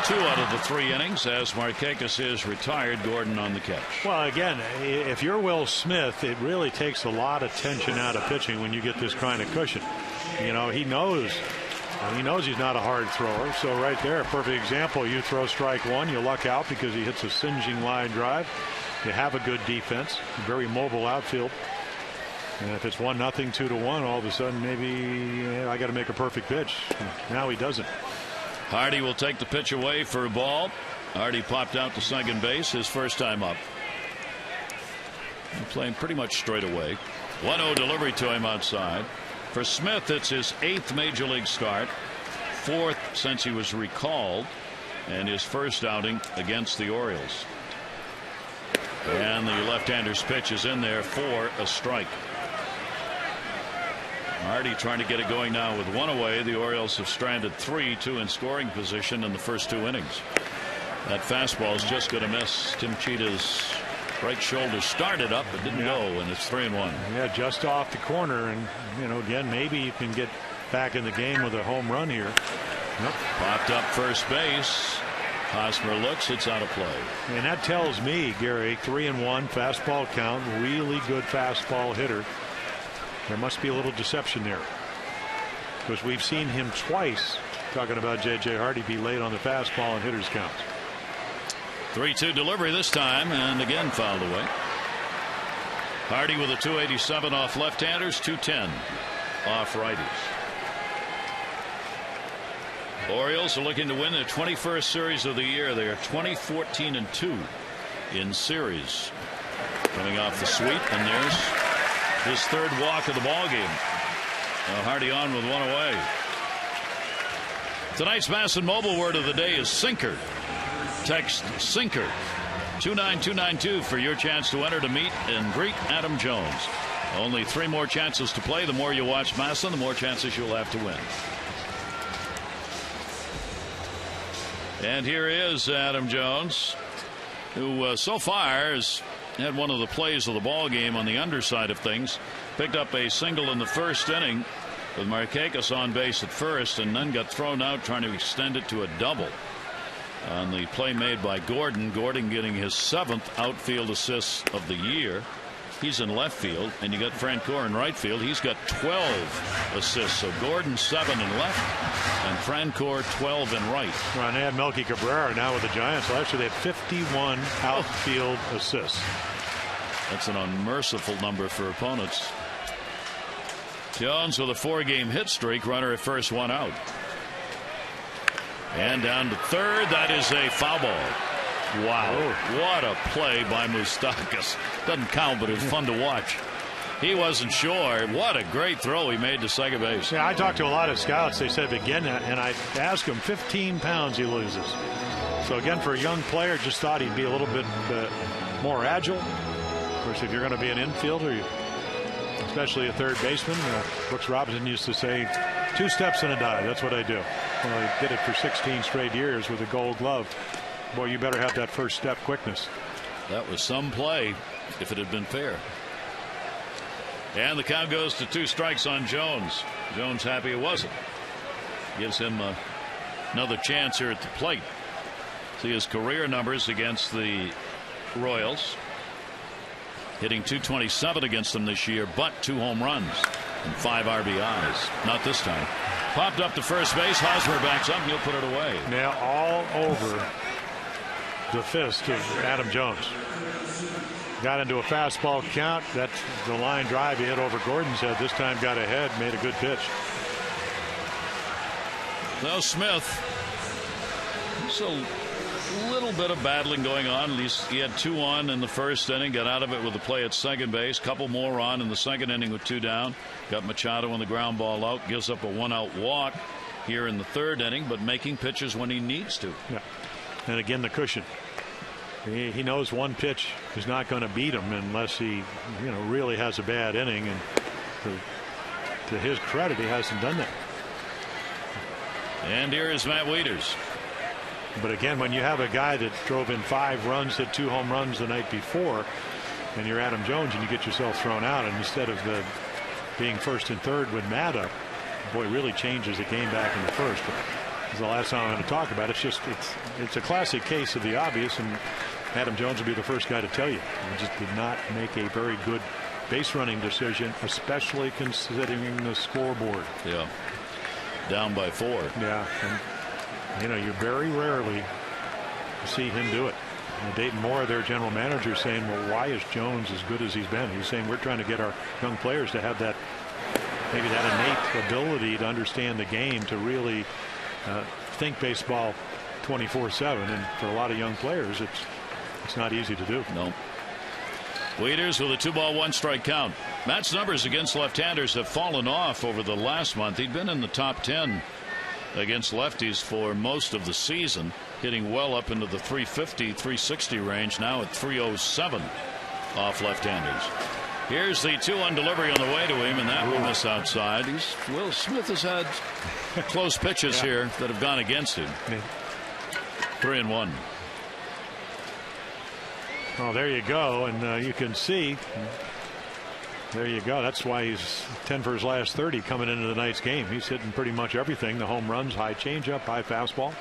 2 out of the 3 innings as Markakis is retired. Gordon on the catch. Well, again, if you're Will Smith, it really takes a lot of tension out of pitching when you get this kind of cushion. You know, he knows he's not a hard thrower. So right there, a perfect example. You throw strike 1, you luck out because he hits a singeing line drive. You have a good defense, very mobile outfield. And if it's 1-0, 2-1, all of a sudden maybe I got to make a perfect pitch. Now he doesn't. Hardy will take the pitch away for a ball. Hardy popped out to second base his first time up. Playing pretty much straight away. 1-0 delivery to him outside. For Smith, it's his 8th major league start, 4th since he was recalled, and his first outing against the Orioles. And the left-hander's pitch is in there for a strike. Hardy trying to get it going now with 1 away. The Orioles have stranded 3, 2 in scoring position in the first 2 innings. That fastball is just going to miss. Tim Cheetah's right shoulder started up but didn't go, and it's 3-1. Yeah, just off the corner, and again, maybe you can get back in the game with a home run here. Nope. Popped up first base. Hosmer looks, it's out of play. And that tells me, Gary, 3-1 fastball count, really good fastball hitter. There must be a little deception there, because we've seen him twice, talking about J.J. Hardy, be late on the fastball and hitters counts. 3-2 delivery this time, and again fouled away. Hardy with a 287 off left-handers, 210 off righties. Orioles are looking to win their 21st series of the year. They are 20-14-2 in series. Coming off the sweep, and there's his 3rd walk of the ball game. Hardy on with 1 away. Tonight's Mass and Mobile word of the day is sinker. Text sinker 29292 for your chance to enter to meet and greet Adam Jones. Only 3 more chances to play. The more you watch Masson, the more chances you'll have to win. And here is Adam Jones, who so far has had one of the plays of the ball game on the underside of things. Picked up a single in the first inning with Markakis on base at first, and then got thrown out trying to extend it to a double on the play made by Gordon. Gordon getting his 7th outfield assist of the year. He's in left field, and you got Francoeur in right field. He's got 12 assists. So Gordon 7 in left, and Francoeur 12 in right. Well, and they had Melky Cabrera now with the Giants. Last year they had 51 outfield assists. That's an unmerciful number for opponents. Jones with a 4-game hit streak. Runner at first, 1 out. And down to third. That is a foul ball. Wow. What a play by Moustakas. Doesn't count, but it was fun to watch. He wasn't sure. What a great throw he made to second base. Yeah, I talked to a lot of scouts. They said again, and I asked him, 15 pounds he loses. So again, for a young player, just thought he'd be a little bit more agile. Of course, if you're going to be an infielder, especially a third baseman, Brooks Robinson used to say, 2 steps and a dive. That's what I do. Well, he did it for 16 straight years with a Gold Glove. Boy, you better have that first step quickness. That was some play if it had been fair. And the count goes to 2 strikes on Jones. Jones happy it wasn't. Gives him another chance here at the plate. See his career numbers against the Royals. Hitting .227 against them this year, but 2 home runs and 5 RBIs. Not this time. Popped up to first base. Hosmer backs up, and he'll put it away. Now all over the fist of Adam Jones. Got into a fastball count. That's the line drive he hit over Gordon's head. This time got ahead, made a good pitch. Now Smith So a little bit of battling going on. At least he had 2 on in the first inning, got out of it with a play at second base, couple more on in the second inning with 2 down, got Machado on the ground ball out, gives up a 1-out walk here in the third inning, but making pitches when he needs to. Yeah. And again, the cushion. He knows one pitch is not going to beat him unless he really has a bad inning, and to his credit, he hasn't done that. And here is Matt Wieters. But again, when you have a guy that drove in 5 runs, hit 2 home runs the night before, and you're Adam Jones and you get yourself thrown out, and instead of being first and third with Matt up, boy, really changes the game back in the first. But this is the last time I'm going to talk about it. It's a classic case of the obvious, and Adam Jones will be the first guy to tell you. He just did not make a very good base running decision, especially considering the scoreboard. Yeah. Down by 4. Yeah. And you very rarely see him do it. Dayton Moore, their general manager, saying, well, why is Jones as good as he's been? He's saying we're trying to get our young players to have that, maybe that innate ability to understand the game, to really think baseball 24/7. And for a lot of young players, it's not easy to do. No. Wieters with a 2-ball 1-strike count. Matt's numbers against left-handers have fallen off over the last month. He'd been in the top 10 against lefties for most of the season, hitting well up into the 350, 360 range, now at 307 off left-handers. Here's the 2-1 delivery on the way to him, and that will miss outside. Will Smith has had close pitches here that have gone against him. 3-1. Oh, there you go. And you can see. There you go. That's why he's 10 for his last 30 coming into the night's game. He's hitting pretty much everything. The home runs, high changeup, high fastball.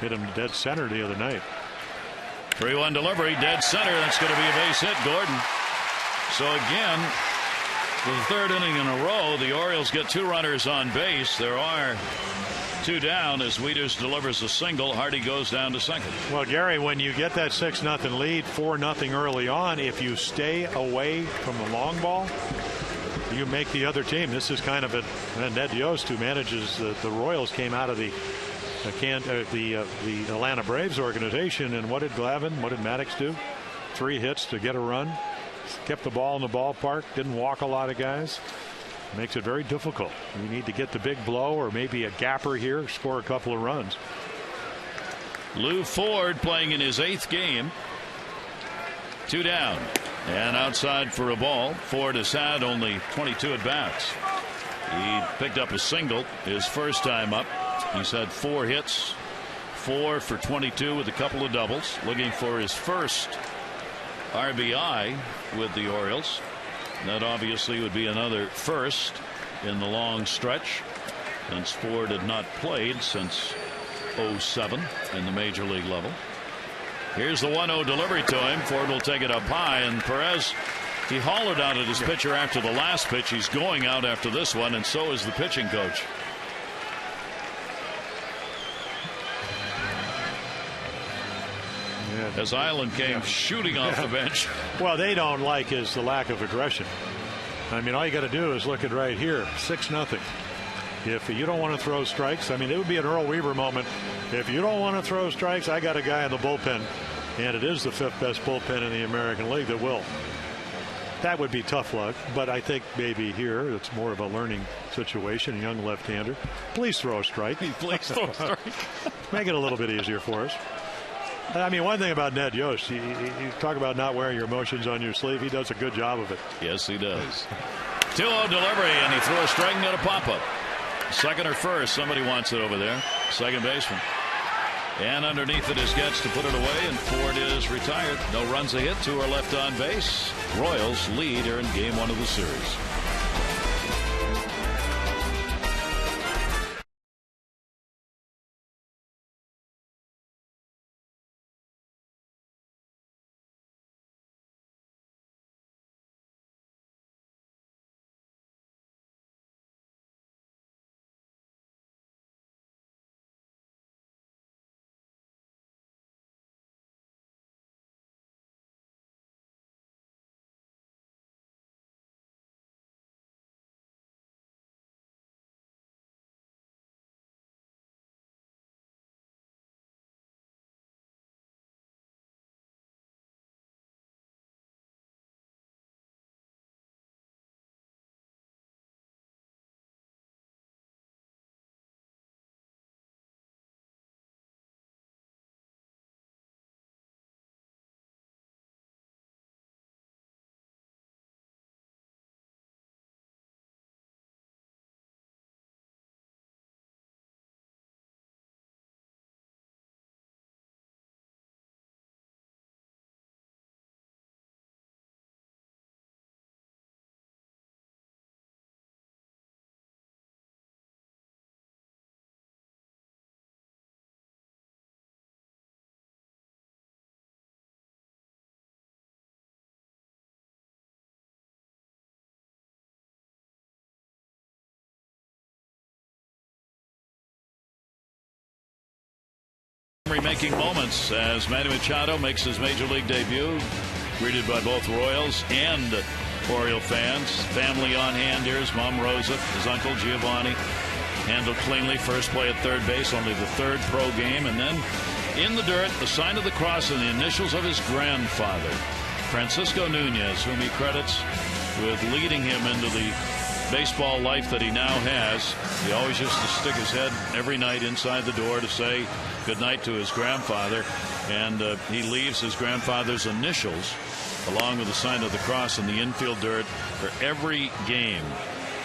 Hit him dead center the other night. 3-1 delivery, dead center. That's going to be a base hit, Gordon. So again, the third inning in a row, the Orioles get 2 runners on base. There are 2 down as Wieters delivers a single. Hardy goes down to second. Well, Gary, when you get that 6-0 lead, 4-0 early on, if you stay away from the long ball, you make the other team. This is kind of and Ned Yost, who manages the Royals, came out of the Atlanta Braves organization, and what did Maddox do? 3 hits to get a run, kept the ball in the ballpark, didn't walk a lot of guys. Makes it very difficult. You need to get the big blow or maybe a gapper here, score a couple of runs. Lou Ford playing in his 8th game. 2 down and outside for a ball. Ford has had only 22 at bats. He picked up a single his first time up. He's had 4 hits, 4 for 22 with a couple of doubles, looking for his first RBI with the Orioles. That obviously would be another first in the long stretch, since Ford had not played since 07 in the major league level. Here's the 1-0 delivery to him. Ford will take it up high, and Perez, he hollered out at his pitcher after the last pitch. He's going out after this one, and so is the pitching coach. As Island came shooting off the bench. Well, they don't like the lack of aggression. I mean, all you got to do is look at right here, 6-0. If you don't want to throw strikes, I mean, it would be an Earl Weaver moment. If you don't want to throw strikes, I got a guy in the bullpen, and it is the 5th best bullpen in the American League that will. That would be tough luck, but I think maybe here it's more of a learning situation. A young left-hander. Please throw a strike. Please throw a strike. Make it a little bit easier for us. I mean, one thing about Ned Yost, you talk about not wearing your emotions on your sleeve. He does a good job of it. Yes, he does. 2-0 delivery, and he throws a strike and got a pop-up. Second or first, somebody wants it over there. Second baseman. And underneath it is Getz to put it away, and Ford is retired. No runs a hit, 2 are left on base. Royals lead here in game 1 of the series. history-making moments as Manny Machado makes his major league debut, greeted by both Royals and Oriole fans. Family on hand. Here's Mom Rosa, his uncle Giovanni. Handled cleanly. First play at third base, only the third pro game. And then in the dirt, the sign of the cross and the initials of his grandfather, Francisco Nunez, whom he credits with leading him into the baseball life that he now has. He always used to stick his head every night inside the door to say goodnight to his grandfather, and he leaves his grandfather's initials along with the sign of the cross in the infield dirt for every game,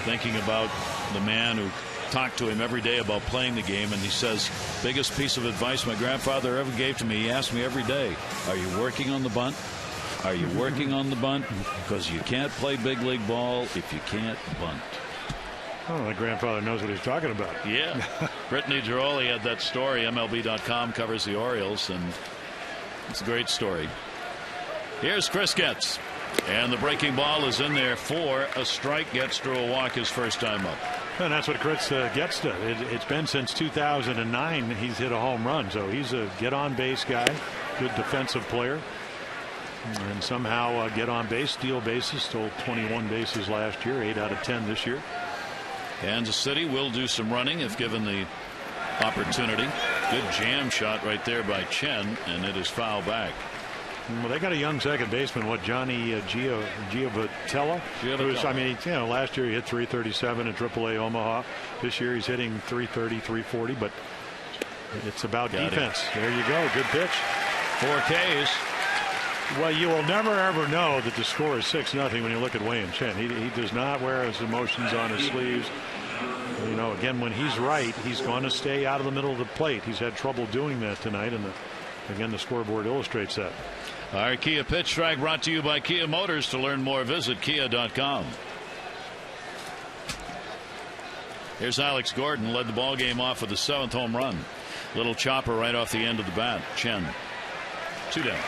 thinking about the man who talked to him every day about playing the game. And he says, biggest piece of advice my grandfather ever gave to me, he asked me every day, are you working on the bunt? Are you working on the bunt? Because you can't play big league ball if you can't bunt. Oh, my grandfather knows what he's talking about. Yeah. Brittany Giroli had that story. MLB.com covers the Orioles, and it's a great story. Here's Chris Getz. And the breaking ball is in there for a strike. Getz drew a walk his first time up. And that's what Chris Getz did. It's been since 2009 he's hit a home run. So he's a get-on-base guy, good defensive player. And somehow get on base, steal bases, stole 21 bases last year, 8 out of 10 this year. Kansas City will do some running if given the opportunity. Good jam shot right there by Chen, and it is foul back. Well, they got a young second baseman, Johnny Giovatello. I mean, last year he hit 337 in AAA Omaha. This year he's hitting 330, 340, but it's about defense. There you go. Good pitch. 4 Ks. Well, you will never, ever know that the score is 6-0 when you look at Wei Chen. He does not wear his emotions on his sleeves. Again, when he's right, he's going to stay out of the middle of the plate. He's had trouble doing that tonight, and again, the scoreboard illustrates that. Our Kia Pitch Track brought to you by Kia Motors. To learn more, visit kia.com. Here's Alex Gordon, led the ball game off with the 7th home run. Little chopper right off the end of the bat. Chen. 2 down.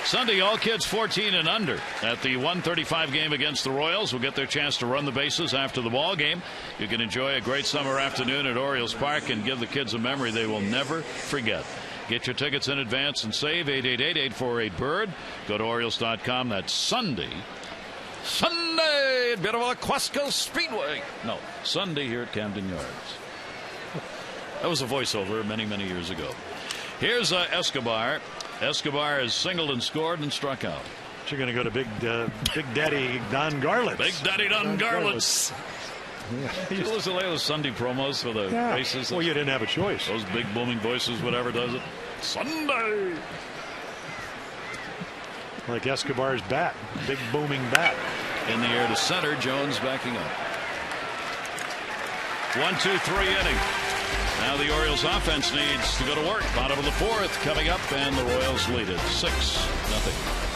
Sunday, all kids 14 and under at the 1:35 game against the Royals will get their chance to run the bases after the ball game. You can enjoy a great summer afternoon at Orioles Park and give the kids a memory they will never forget. Get your tickets in advance and save 888-848-BIRD. Go to Orioles.com. That's Sunday at Birawaquasco Speedway. No, Sunday here at Camden Yards. That was a voiceover many years ago. Here's Escobar. Escobar has singled and scored and struck out. You're going to go to Big Daddy Don Garlitz. Big Daddy Don Garlitz. You listen to those Sunday promos for the races. Well, you didn't have a choice. Those big booming voices, whatever does it. Sunday. Like Escobar's bat. Big booming bat. In the air to center. Jones backing up. 1-2-3 inning. Now the Orioles offense needs to go to work. Bottom of the 4th coming up, and the Royals lead it 6-0.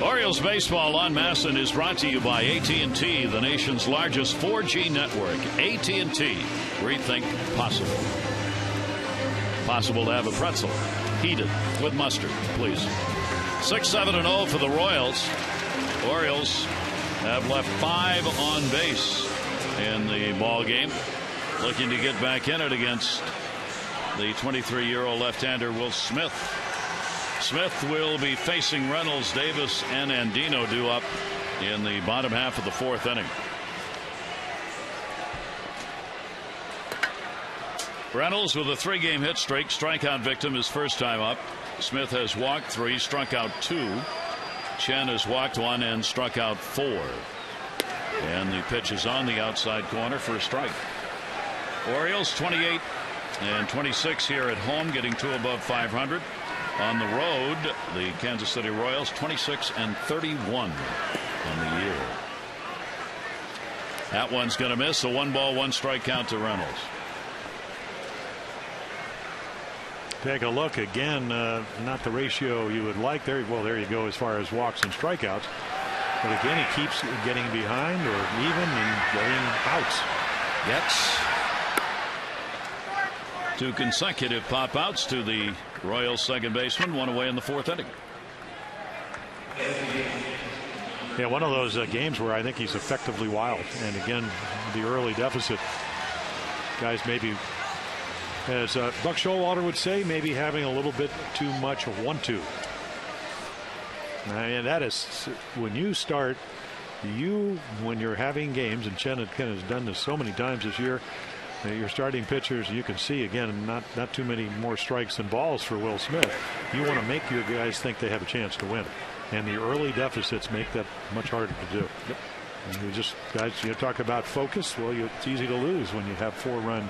Orioles baseball on Masson is brought to you by AT&T, the nation's largest 4G network. AT&T, rethink possible. Possible to have a pretzel heated with mustard, please. 6-7-0 for the Royals. Orioles have left 5 on base in the ball game, looking to get back in it against the 23-year-old left-hander Will Smith. Smith will be facing Reynolds, Davis, and Andino due up in the bottom half of the 4th inning. Reynolds with a 3-game hit streak, strikeout victim his first time up. Smith has walked 3, struck out 2. Chen has walked 1 and struck out 4. And the pitch is on the outside corner for a strike. Orioles 28 and 26 here at home, getting 2 above 500. On the road, the Kansas City Royals 26 and 31 on the year. That one's going to miss. A 1-ball, 1-strike count to Reynolds. Take a look again. Not the ratio you would like there. Well, there you go as far as walks and strikeouts. But again, he keeps getting behind or even and getting outs. Gets 2 consecutive pop outs to the Royals second baseman, 1 away in the 4th inning. Yeah, one of those games where I think he's effectively wild. And again, the early deficit. Guys maybe, as Buck Showalter would say, maybe having a little bit too much of 1-2. And that is when you start, when you're having games, and Chen has done this so many times this year, your starting pitchers, you can see again, not too many more strikes than balls for Will Smith. You want to make your guys think they have a chance to win, and the early deficits make that much harder to do. Yep. And you just, guys, you talk about focus. Well, it's easy to lose when you have 4-run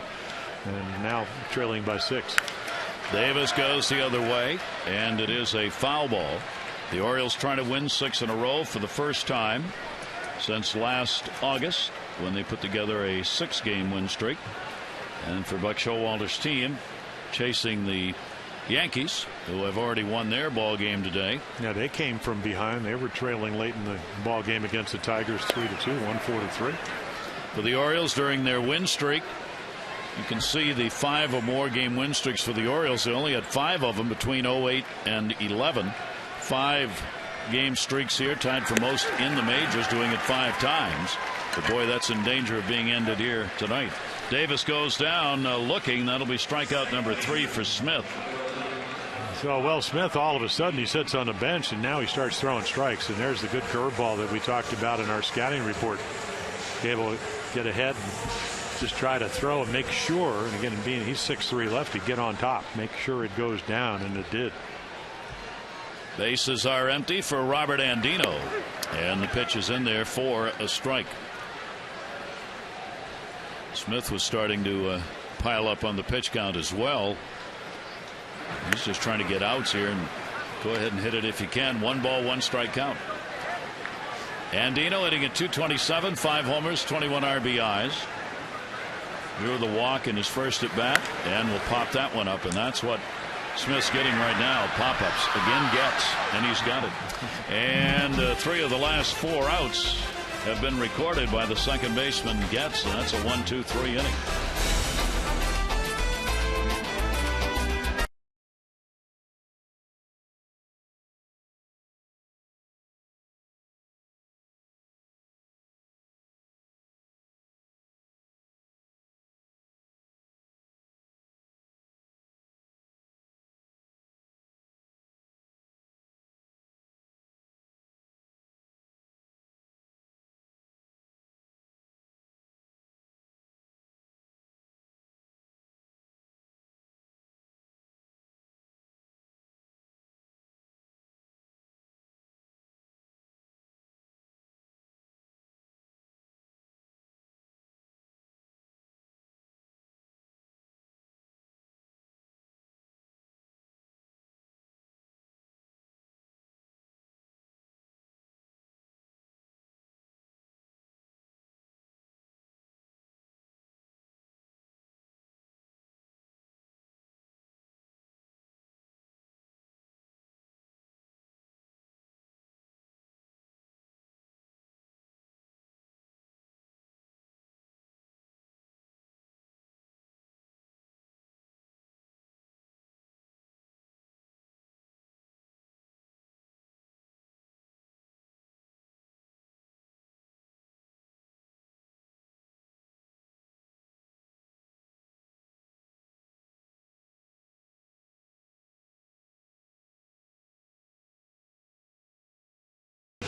and now trailing by 6. Davis goes the other way, and it is a foul ball. The Orioles trying to win 6 in a row for the first time since last August, when they put together a 6-game win streak. And for Buck Showalter's team, chasing the Yankees, who have already won their ball game today. Yeah, they came from behind. They were trailing late in the ball game against the Tigers 3-2, 1-4-3. For the Orioles during their win streak, you can see the 5 or more game win streaks for the Orioles. They only had 5 of them between 08 and 11. 5-game streaks here, tied for most in the majors, doing it 5 times. But boy, that's in danger of being ended here tonight. Davis goes down looking. That'll be strikeout number 3 for Smith. So, well, Smith, all of a sudden, he sits on the bench, and now he starts throwing strikes. And there's the good curveball that we talked about in our scouting report. Be able to get ahead and just try to throw and make sure, and again, being he's 6'3" lefty, get on top, make sure it goes down, and it did. Bases are empty for Robert Andino, and the pitch is in there for a strike. Smith was starting to pile up on the pitch count as well. He's just trying to get outs here, and go ahead and hit it if you can. 1-ball, 1-strike count. Andino hitting at .227, 5 homers, 21 RBIs. Drew the walk in his first at bat, and will pop that one up, and that's what Smith's getting right now. Pop-ups again, gets, and he's got it. And 3 of the last 4 outs have been recorded by the second baseman, Getz, and that's a 1-2-3 inning.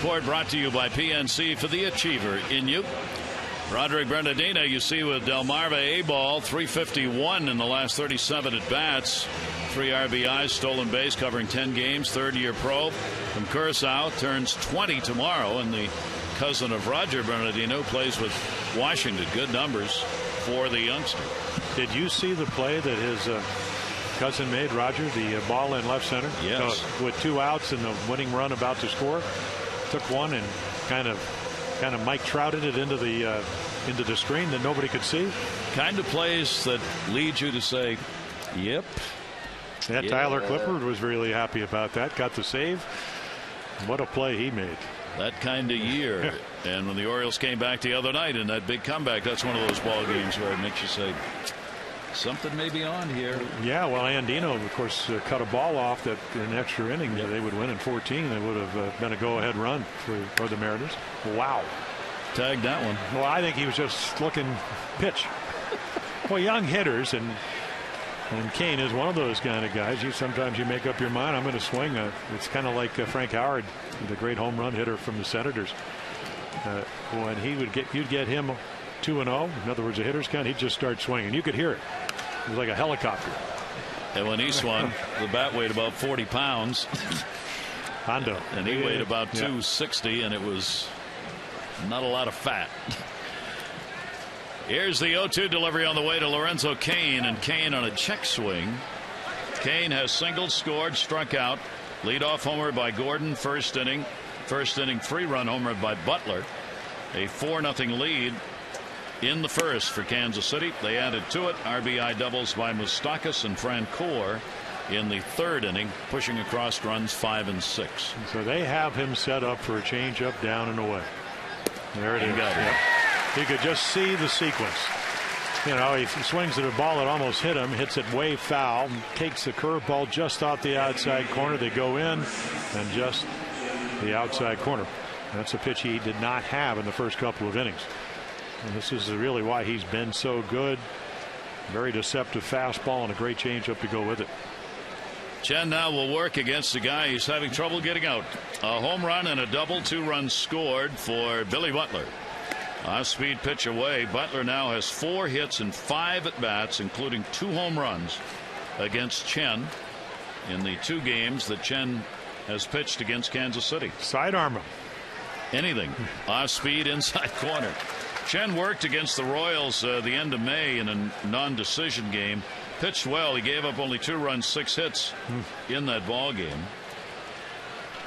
Report brought to you by PNC for the achiever in you. Roderick Bernardino, you see with Delmarva A-ball, 351 in the last 37 at bats. 3 RBIs, stolen base, covering 10 games, third-year pro. From Curacao, turns 20 tomorrow, and the cousin of Roger Bernardino plays with Washington. Good numbers for the youngster. Did you see the play that his cousin made, Roger, the ball in left center? Yes. With 2 outs and the winning run about to score, took one and kind of Mike Trouted it into the screen that nobody could see. Kind of plays that lead you to say, yep. Yeah, Tyler Clifford was really happy about that. Got the save. What a play he made. That kind of year. And when the Orioles came back the other night in that big comeback, that's one of those ball games where it makes you say, something may be on here. Yeah, well, Andino, of course, cut a ball off that in an extra inning. They would win in 14. It would have been a go-ahead run for the Mariners. Wow. Tagged that one. Well, I think he was just looking pitch. Well, young hitters, and Kane is one of those kind of guys. Sometimes you make up your mind, I'm going to swing. It's kind of like Frank Howard, the great home run hitter from the Senators. When you'd get him 2-0. In other words, a hitter's count, he'd just start swinging. You could hear it. It was like a helicopter. And when he swung, the bat weighed about 40 pounds. Hondo. And he weighed about 260, and it was not a lot of fat. Here's the 0-2 delivery on the way to Lorenzo Cain, and Cain on a check swing. Cain has singled, scored, struck out. Leadoff homer by Gordon, first inning. First inning 3-run homer by Butler. A 4-0 lead in the first for Kansas City. They added to it RBI doubles by Moustakas and Francoeur in the third inning, pushing across runs 5 and 6. So they have him set up for a changeup down and away. There it is. Yep. You could just see the sequence. You know, he swings at a ball that almost hit him, hits it way foul, takes the curveball just off the outside corner. They go in and just the outside corner. That's a pitch he did not have in the first couple of innings. And this is really why he's been so good. Very deceptive fastball and a great changeup to go with it. Chen now will work against a guy who's having trouble getting out. A home run and a double, 2 runs scored for Billy Butler. Off-speed pitch away. Butler now has 4 hits and 5 at-bats, including 2 home runs against Chen in the 2 games that Chen has pitched against Kansas City. Sidearm him. Anything. Off-speed inside corner. Chen worked against the Royals the end of May in a non-decision game. Pitched well. He gave up only 2 runs, 6 hits in that ball game.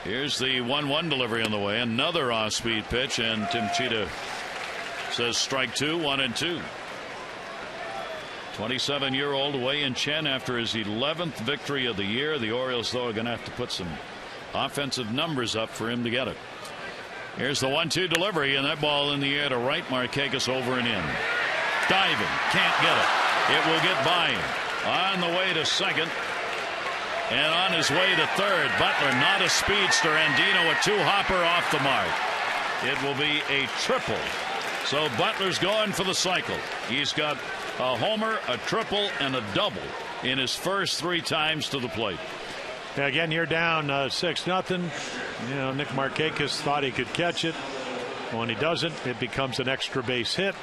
Here's the 1-1 delivery on the way. Another off-speed pitch, and Tim Cheetah says strike 2, 1-2. 27-year-old Wei-Yin Chen after his 11th victory of the year. The Orioles, though, are going to have to put some offensive numbers up for him to get it. Here's the 1-2 delivery, and that ball in the air to right. Markakis over and in. Diving. Can't get it. It will get by him. On the way to second. And on his way to third. Butler, not a speedster. Andino, a 2-hopper off the mark. It will be a triple. So Butler's going for the cycle. He's got a homer, a triple, and a double in his first 3 times to the plate. Yeah, again, you're down 6-0. You know, Nick Markakis thought he could catch it. When he doesn't, it becomes an extra base hit.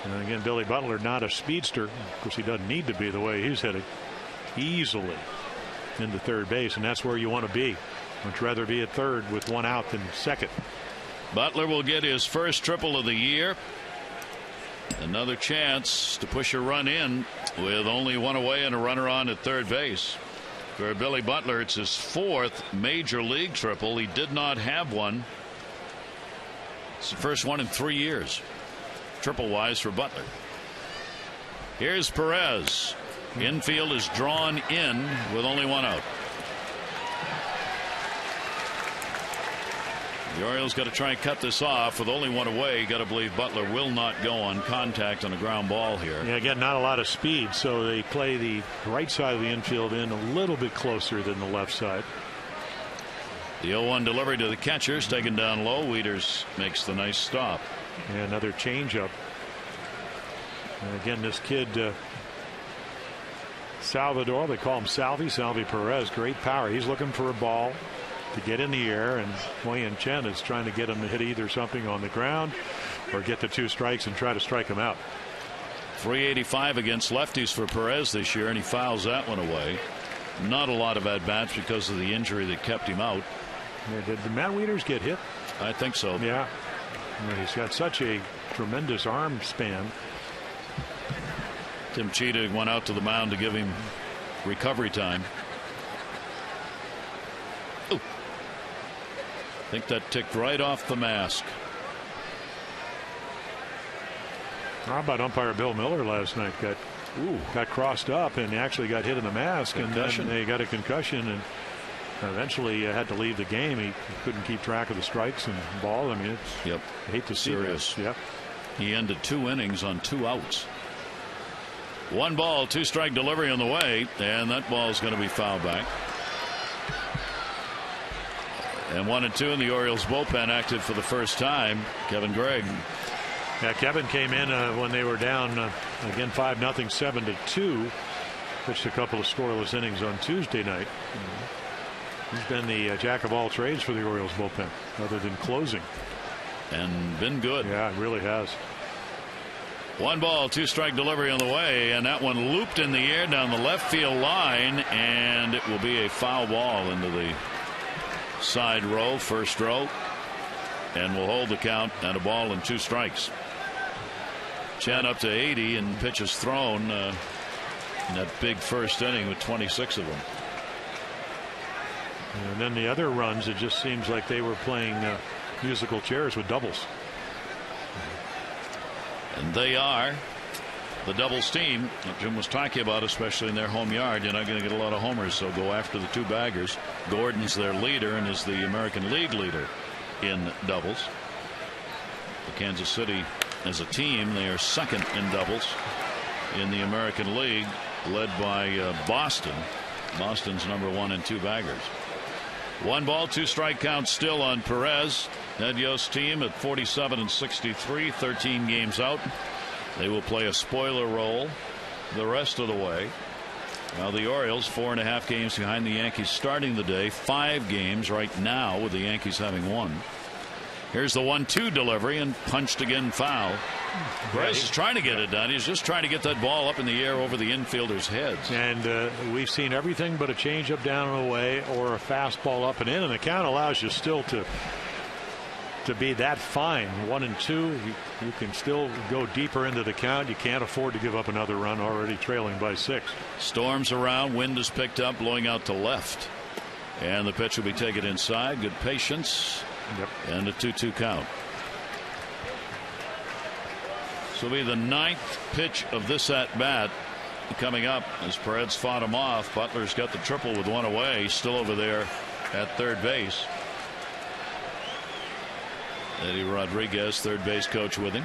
And again, Billy Butler, not a speedster. Of course, he doesn't need to be the way he's hitting. Easily into third base, and that's where you want to be. Much rather be at third with 1 out than second. Butler will get his first triple of the year. Another chance to push a run in with only 1 away and a runner on at third base. For Billy Butler, it's his 4th major league triple. He did not have one. It's the first one in 3 years. Triple wise for Butler. Here's Perez. Infield is drawn in with only 1 out. The Orioles got to try and cut this off with only 1 away. You got to believe Butler will not go on contact on a ground ball here. Yeah, again, not a lot of speed, so they play the right side of the infield in a little bit closer than the left side. The 0-1 delivery to the catchers, taken down low. Wieters makes the nice stop. Yeah, another changeup. And again, this kid Salvador, they call him Salvi Perez, great power. He's looking for a ball. to get in the air, and Wei-Yin Chen is trying to get him to hit either something on the ground or get the 2 strikes and try to strike him out. 385 against lefties for Perez this year, and he fouls that one away. Not a lot of at-bats because of the injury that kept him out. Yeah, did Matt Wieters get hit? I think so. Yeah. He's got such a tremendous arm span. Tim Cheetah went out to the mound to give him recovery time. Ooh. I think that ticked right off the mask. How about umpire Bill Miller last night? Got crossed up and actually got hit in the mask, Concussion. and then he got a concussion and eventually had to leave the game. He couldn't keep track of the strikes and ball. I mean, it's, I hate to see serious. this. Yep. He ended 2 innings on 2 outs. 1 ball, 2 strike delivery on the way, and that ball is going to be fouled back. And 1-2 in the Orioles bullpen active for the first time. Kevin Gregg. Yeah, Kevin came in when they were down again 5-0, 7-2. Pitched a couple of scoreless innings on Tuesday night. He's been the jack of all trades for the Orioles bullpen, other than closing. And been good. Yeah, it really has. 1 ball, 2 strike delivery on the way, and that one looped in the air down the left field line, and it will be a foul ball into the side row, first row, and will hold the count at 1 ball and 2 strikes. Chen up to 80 and pitches thrown in that big first inning with 26 of them. And then the other runs, it just seems like they were playing musical chairs with doubles. And they are the doubles team that Jim was talking about, especially in their home yard. You're not going to get a lot of homers, so go after the 2 baggers. Gordon's their leader and is the American League leader in doubles. The Kansas City, as a team, they are second in doubles in the American League, led by Boston. Boston's number 1 in 2 baggers. 1 ball, 2 strike count still on Perez. Ed Yost's team at 47-63, 13 games out. They will play a spoiler role the rest of the way. Now the Orioles 4.5 games behind the Yankees starting the day, 5 games right now with the Yankees having won. Here's the 1-2 delivery and punched again foul. Perez is trying to get it done. He's just trying to get that ball up in the air over the infielders' heads. And we've seen everything but a changeup down and away or a fastball up and in, and the count allows you still to be that fine. 1-2, you can still go deeper into the count. You can't afford to give up another run, already trailing by 6. Storms around, wind is picked up, blowing out to left, and the pitch will be taken inside. Good patience. Yep. And a 2-2 count. This will be the 9th pitch of this at bat coming up as Perez fought him off. Butler's got the triple with 1 away, still over there at third base. Eddie Rodriguez, third base coach, with him.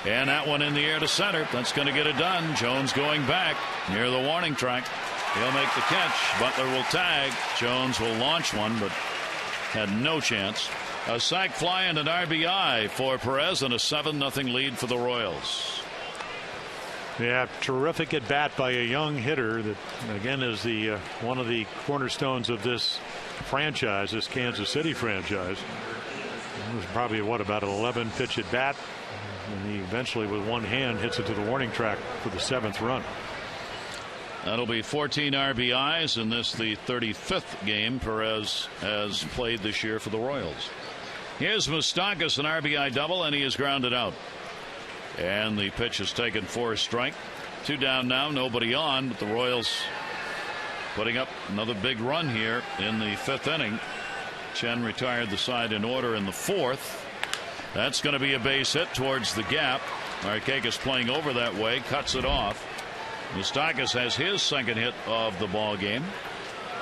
And that one in the air to center. That's going to get it done. Jones going back near the warning track. He'll make the catch. Butler will tag. Jones will launch one, but had no chance. A sac fly and an RBI for Perez, and a 7-0 lead for the Royals. Yeah, terrific at bat by a young hitter that again is the one of the cornerstones of this franchise, this Kansas City franchise. It was probably about an 11 pitch at bat, and he eventually with one hand hits it to the warning track for the 7th run. That'll be 14 RBIs in this, the 35th game Perez has played this year for the Royals. Here's Moustakas, an RBI double, and he is grounded out. And the pitch is taken for a strike. 2 down now, nobody on, but the Royals putting up another big run here in the 5th inning. Chen retired the side in order in the 4th. That's going to be a base hit towards the gap. Markakis playing over that way, cuts it off. Moustakas has his 2nd hit of the ball game,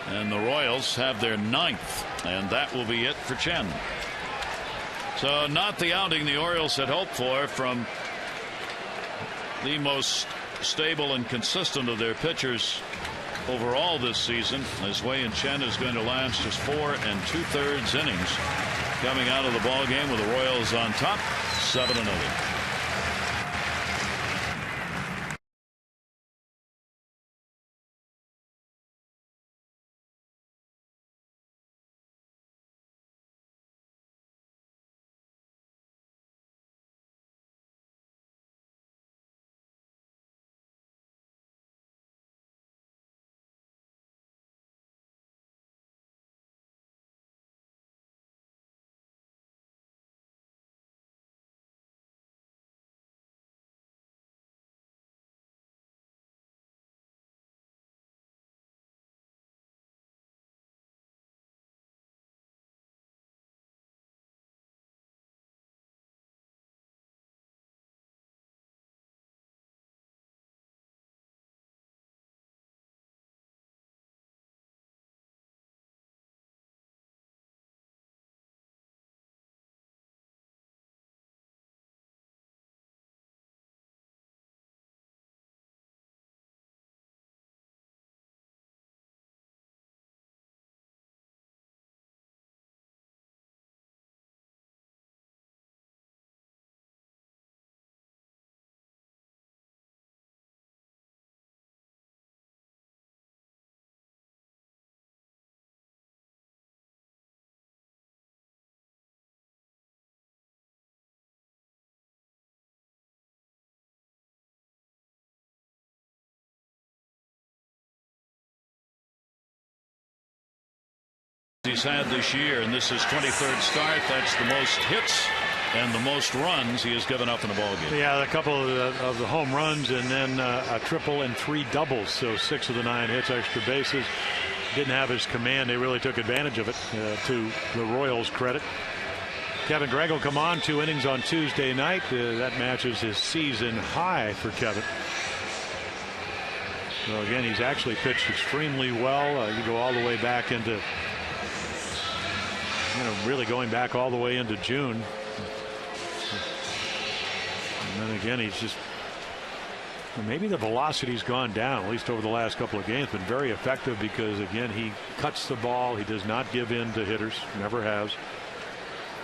and the Royals have their 9th, and that will be it for Chen. So not the outing the Orioles had hoped for from the most stable and consistent of their pitchers overall this season, as Wei-Yin Chen is going to last just 4 2/3 innings coming out of the ball game with the Royals on top, 7-0. he's had this year, and this is 23rd start. That's the most hits and the most runs he has given up in a ball game. Yeah, a couple of the home runs, and then a triple and 3 doubles. So 6 of the 9 hits, extra bases. Didn't have his command. They really took advantage of it, to the Royals' credit. Kevin Gregg will come on 2 innings on Tuesday night. That matches his season high for Kevin. So again, he's actually pitched extremely well. You go all the way back into, really going back all the way into June. And then again, he's just, maybe the velocity's gone down, at least over the last couple of games. Been very effective because, again, he cuts the ball. He does not give in to hitters. Never has.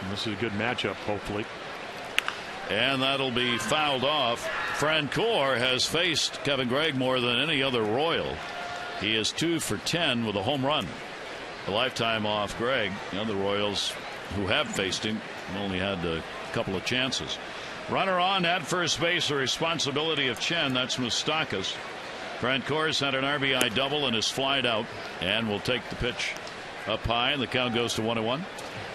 And this is a good matchup, hopefully. And that'll be fouled off. Francoeur has faced Kevin Gregg more than any other Royal. He is 2 for 10 with a home run. A lifetime off Gregg. The other Royals who have faced him only had a couple of chances. Runner on at first base, the responsibility of Chen. That's Moustakas. Francoeur's had an RBI double and is flied out, and will take the pitch up high, and the count goes to 1-1.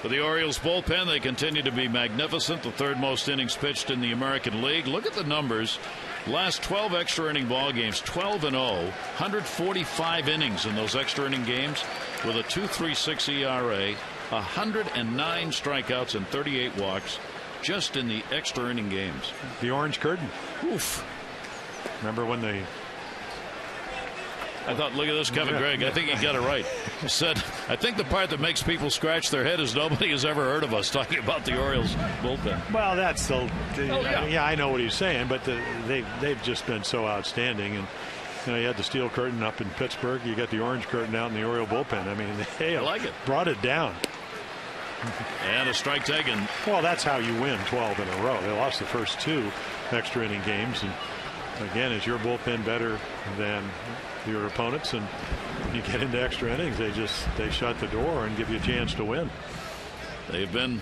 For the Orioles bullpen, they continue to be magnificent. The 3rd most innings pitched in the American League. Look at the numbers. Last 12 extra inning ball games, 12-0, 145 innings in those extra inning games with a 2.36 ERA, 109 strikeouts and 38 walks just in the extra inning games. The orange curtain. Oof. Remember when they... I thought, look at this, Kevin Gregg. I think he got it right. He said, I think the part that makes people scratch their head is nobody has ever heard of us talking about the Orioles bullpen. Well, that's the yeah, I know what he's saying, but they've just been so outstanding. And you had the steel curtain up in Pittsburgh. You got the orange curtain out in the Oriole bullpen. I mean, they brought it down. And a strike taken. Well, that's how you win 12 in a row. They lost the first 2 extra inning games, and again, is your bullpen better than your opponents, and when you get into extra innings, they shut the door and give you a chance to win. They've been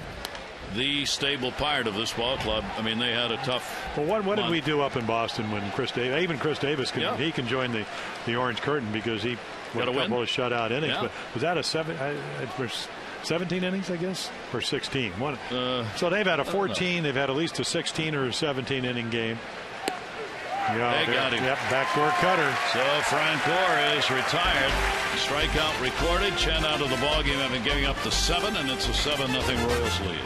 the stable part of this ball club. I mean, they had a tough. Well, what did we do up in Boston when Chris Davis can join the orange curtain because he got a couple of shutout innings. But was that a 17 innings, I guess, or 16? So they've had a 14. They've had at least a 16 or a 17 inning game. Yeah, they got him. Yep, backdoor cutter. So Francoeur is retired. Strikeout recorded. Chen out of the ballgame after giving up the 7, and it's a 7-0 Royals lead.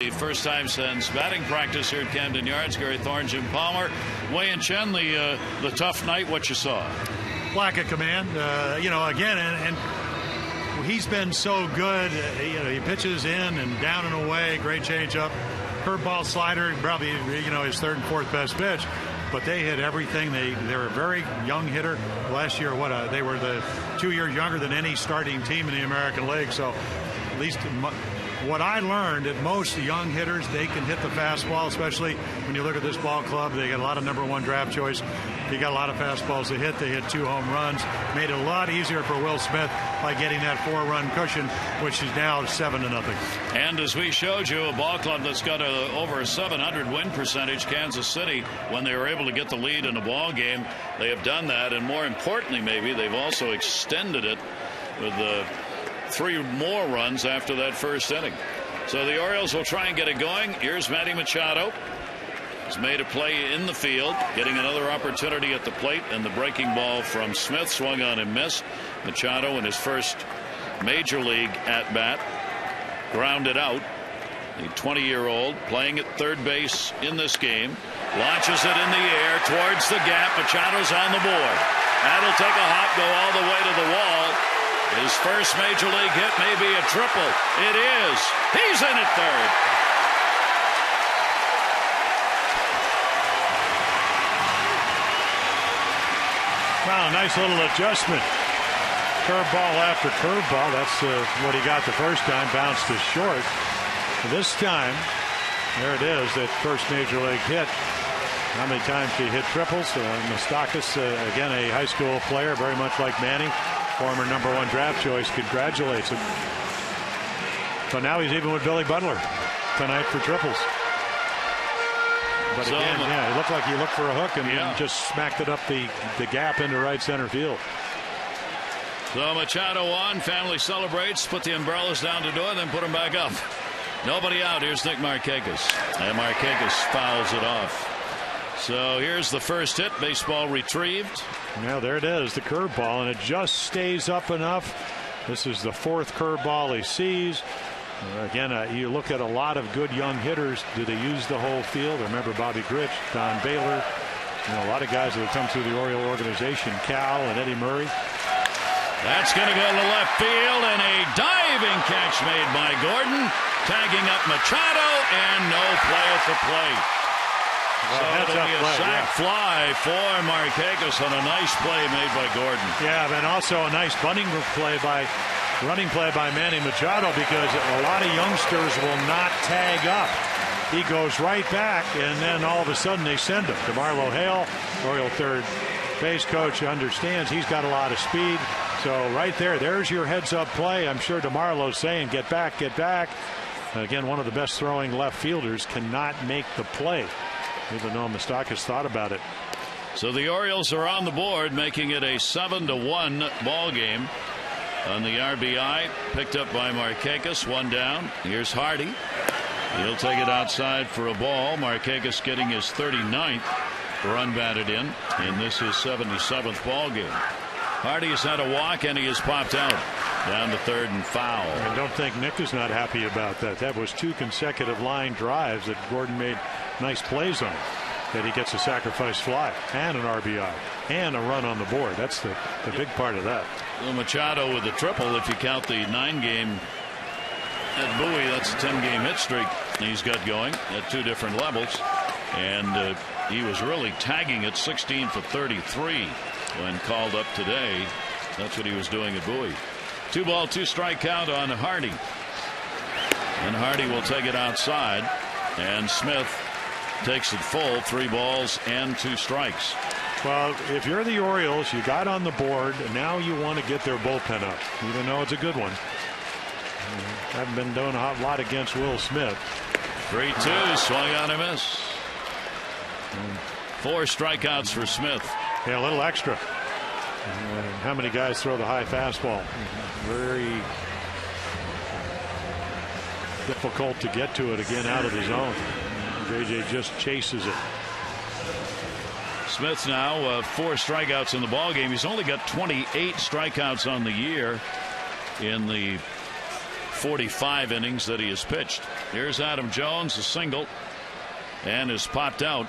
The first time since batting practice here at Camden Yards. Gary Thorne, Jim Palmer, Wei and Chen. The tough night. What you saw? Lack of command. Again, and he's been so good. He pitches in and down and away. Great changeup, curveball, slider. Probably his 3rd and 4th best pitch. But they hit everything. They're a very young hitter. Last year, they were the 2 years younger than any starting team in the American League. So at least. What I learned at most young hitters, they can hit the fastball, especially when you look at this ball club. They got a lot of #1 draft choice. He got a lot of fastballs to hit. They hit 2 home runs. Made it a lot easier for Will Smith by getting that 4-run cushion, which is now 7-0. And as we showed you, a ball club that's got over a 700 win percentage, Kansas City, when they were able to get the lead in a ball game, they have done that. And more importantly, maybe, they've also extended it with 3 more runs after that first inning. So the Orioles will try and get it going. Here's Manny Machado. He's made a play in the field, getting another opportunity at the plate, and the breaking ball from Smith swung on and missed. Machado in his first major league at bat grounded out. The 20-year-old playing at third base in this game launches it in the air towards the gap. Machado's on the board. That'll take a hop, go all the way to the wall. His first major league hit may be a triple. It is. He's in at third. Wow, nice little adjustment. Curveball after curveball. That's what he got the first time. Bounced to short. This time, there it is, that first major league hit. How many times did he hit triples? Moustakas, again, a high school player, very much like Manny, former #1 draft choice, congratulates him. So now he's even with Billy Butler tonight for triples. But again, yeah, it looked like he looked for a hook and just smacked it up the gap into right center field. So Machado on, family celebrates, put the umbrellas down the door, then put them back up. Nobody out. Here's Nick Markakis. And Markakis fouls it off. So here's the first hit. Baseball retrieved. Now there it is, the curveball, and it just stays up enough. This is the fourth curveball he sees. Again, you look at a lot of good young hitters. Do they use the whole field? Remember Bobby Grich, Don Baylor. A lot of guys that have come through the Oriole organization. Cal and Eddie Murray. That's going to go to left field, and a diving catch made by Gordon, tagging up Machado, and no play at the plate. So it'll be a sac fly for Markakis on a nice play made by Gordon. Yeah, and also a nice running play by Manny Machado, because a lot of youngsters will not tag up. He goes right back, and then all of a sudden they send him. DeMarlo Hale, Oriole third base coach, understands he's got a lot of speed. So right there's your heads-up play. I'm sure DeMarlo's saying, get back, get back. Again, one of the best throwing left fielders cannot make the play, even though Moustakas thought about it. So the Orioles are on the board, making it a 7-1 ball game. On the RBI, picked up by Markakis, one down. Here's Hardy. He'll take it outside for a ball. Markakis getting his 39th run batted in this his 77th ball game. Hardy has had a walk, and he has popped out down to third and foul. I don't think Nick is not happy about that. That was 2 consecutive line drives that Gordon made nice plays on. That he gets a sacrifice fly and an RBI and a run on the board. That's the big part of that. Well, Machado with the triple, if you count the 9-game at Bowie, that's a 10-game hit streak he's got going at 2 different levels. And he was really tagging at 16 for 33 when called up today. That's what he was doing at Bowie. 2-ball, 2-strike count on Hardy. And Hardy will take it outside. And Smith takes it full, 3 balls and 2 strikes. Well, if you're the Orioles, you got on the board, and now you want to get their bullpen up, even though it's a good one. I've been doing a lot against Will Smith. 3-2, swung on a miss. 4 strikeouts for Smith. Yeah, a little extra. How many guys throw the high fastball? Very difficult to get to it again out of the zone. JJ just chases it. Smith now 4 strikeouts in the ball game. He's only got 28 strikeouts on the year in the 45 innings that he has pitched. Here's Adam Jones, a single, and is popped out.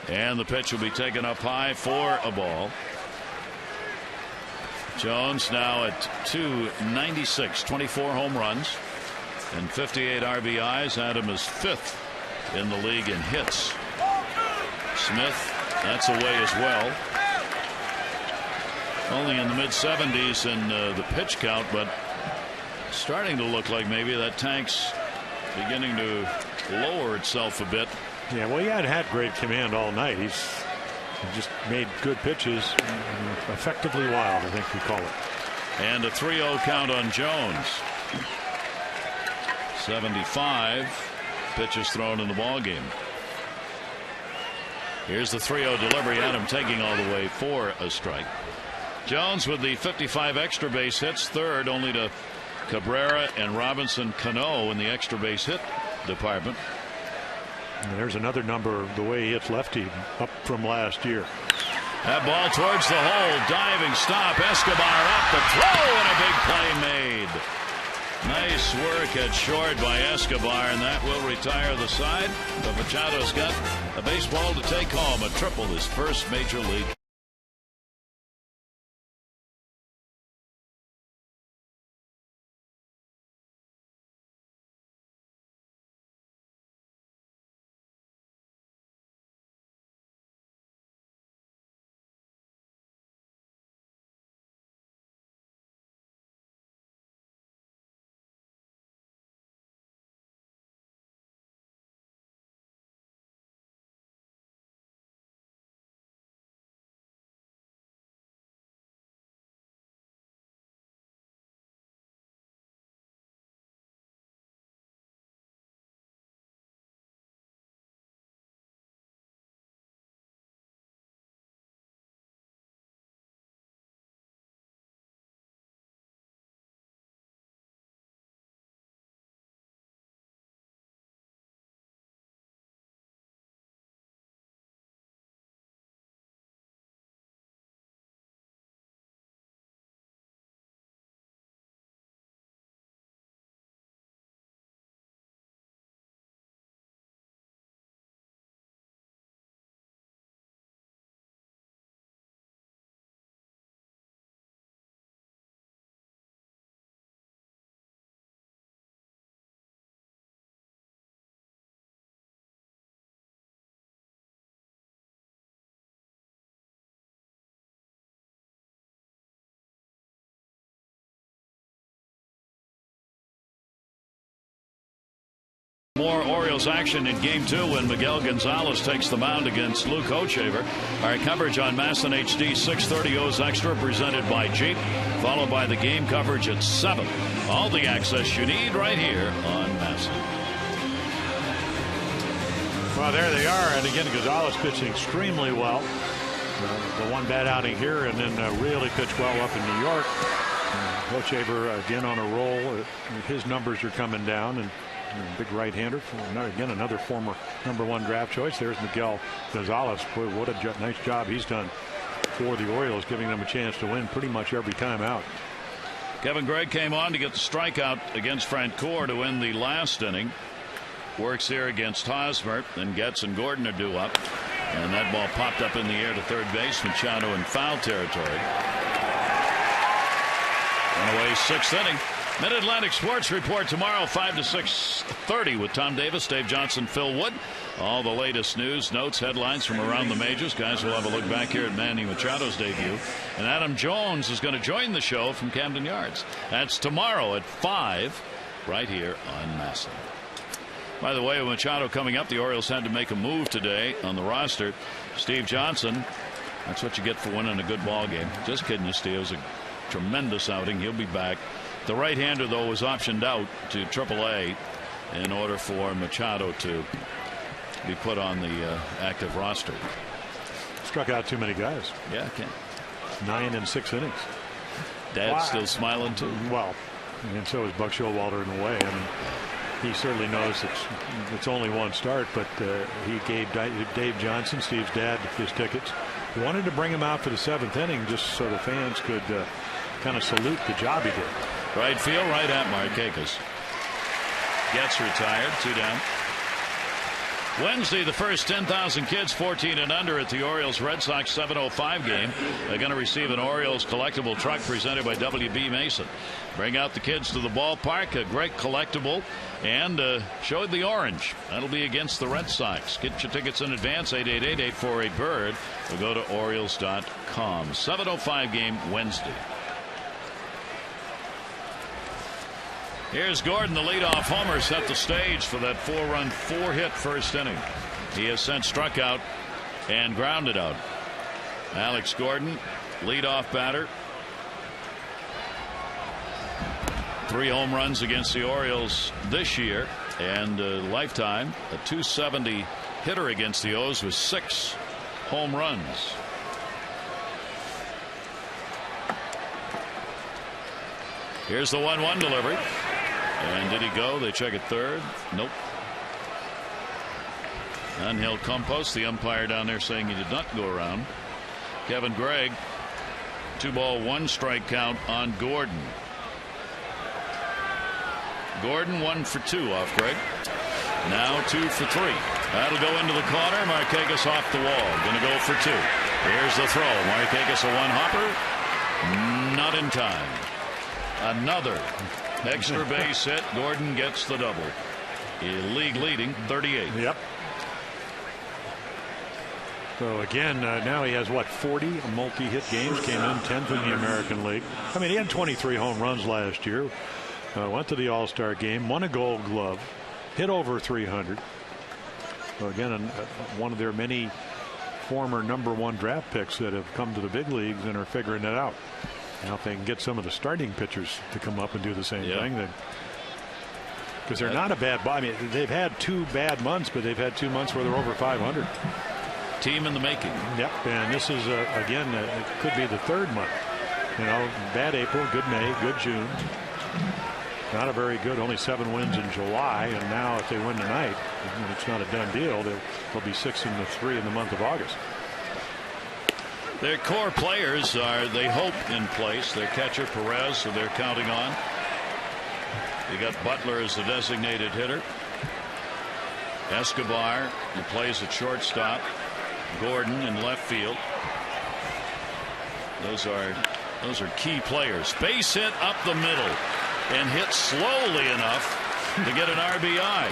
And the pitch will be taken up high for a ball. Jones now at 296, 24 home runs and 58 RBIs. Adam is 5th in the league in hits. Smith, that's away as well. Only in the mid-70s in the pitch count, but starting to look like maybe that tank's beginning to lower itself a bit. Yeah, well, he hadn't had great command all night. He just made good pitches, effectively wild, I think we call it. And a 3-0 count on Jones. 75 pitches thrown in the ball game. Here's the 3-0 delivery. Adam taking all the way for a strike. Jones with the 55 extra base hits, third only to Cabrera and Robinson Cano in the extra base hit department. And there's another number, the way he hits lefty, up from last year. That ball towards the hole. Diving stop. Escobar up the throw, and a big play made. Nice work at short by Escobar, and that will retire the side. But Machado's got a baseball to take home. A triple, his first major league. More Orioles action in Game 2 when Miguel Gonzalez takes the mound against Luke Hochevar. Our coverage on MASN HD 6:30 O's Extra presented by Jeep, followed by the game coverage at 7. All the access you need right here on MASN. Well, there they are, and again Gonzalez pitching extremely well. The one bad outing here, and then really pitched well up in New York. Hochevar again on a roll. His numbers are coming down, and big right-hander. Again, another former #1 draft choice. There's Miguel Gonzalez. Boy, what a nice job he's done for the Orioles, giving them a chance to win pretty much every time out. Kevin Gregg came on to get the strikeout against Francoeur to win the last inning. Works here against Hosmer, and Getz and Gordon are due up. And that ball popped up in the air to third base. Machado in foul territory. Runaway 6th inning. Mid-Atlantic Sports Report tomorrow 5 to 6:30 with Tom Davis, Dave Johnson, Phil Wood. All the latest news, notes, headlines from around the majors. Guys, we'll have a look back here at Manny Machado's debut. And Adam Jones is going to join the show from Camden Yards. That's tomorrow at 5 right here on MASN. By the way, with Machado coming up, the Orioles had to make a move today on the roster. Steve Johnson, that's what you get for winning a good ball game. Just kidding you, Steve. It was a tremendous outing. He'll be back. The right-hander, though, was optioned out to AAA in order for Machado to be put on the active roster. Struck out too many guys. Yeah, okay. 9 in 6 innings. Dad's still smiling, too. Well, and so is Buck Showalter in a way. I mean, he certainly knows it's only one start, but he gave Dave Johnson, Steve's dad, his tickets. He wanted to bring him out for the 7th inning just so the fans could kind of salute the job he did. Right field, right at Markakis. Gets retired, 2 down. Wednesday, the first 10,000 kids 14 and under at the Orioles-Red Sox 7:05 game are going to receive an Orioles collectible truck presented by W.B. Mason. Bring out the kids to the ballpark, a great collectible, and show the orange. That'll be against the Red Sox. Get your tickets in advance, 888-848-BIRD, or go to Orioles.com. 7:05 game Wednesday. Here's Gordon, the leadoff homer, set the stage for that 4-run, 4-hit first inning. He has since struck out and grounded out. Alex Gordon, leadoff batter. 3 home runs against the Orioles this year, and lifetime, a .270 hitter against the O's with 6 home runs. Here's the 1-1 delivery. And did he go? They check at third. Nope. Angel Campos, the umpire down there, saying he did not go around. Kevin Gregg, 2-ball, 1-strike count on Gordon. Gordon 1 for 2 off Gregg. Now 2 for 3. That'll go into the corner. Markakis off the wall. Going to go for 2. Here's the throw. Markakis a 1-hopper. Not in time. Another extra base hit. Gordon gets the double. League leading 38. Yep. So again, now he has what, 40 multi-hit games. Came in 10th in the American League. I mean, he had 23 home runs last year. Went to the All-Star game, won a Gold Glove, hit over 300. So again, one of their many former #1 draft picks that have come to the big leagues and are figuring it out. Now if they can get some of the starting pitchers to come up and do the same thing, because they're not a bad. I mean, they've had 2 bad months, but they've had 2 months where they're over 500. Team in the making. Yep, and this is again, it could be the 3rd month. You know, bad April, good May, good June. Not a very good, only 7 wins in July, and now if they win tonight, it's not a done deal. They'll be 6-3 in the month of August. Their core players are, they hope, in place. Their catcher Perez, who they're counting on. You got Butler as the designated hitter. Escobar, who plays at shortstop. Gordon in left field. Those are key players. Base hit up the middle and hit slowly enough to get an RBI.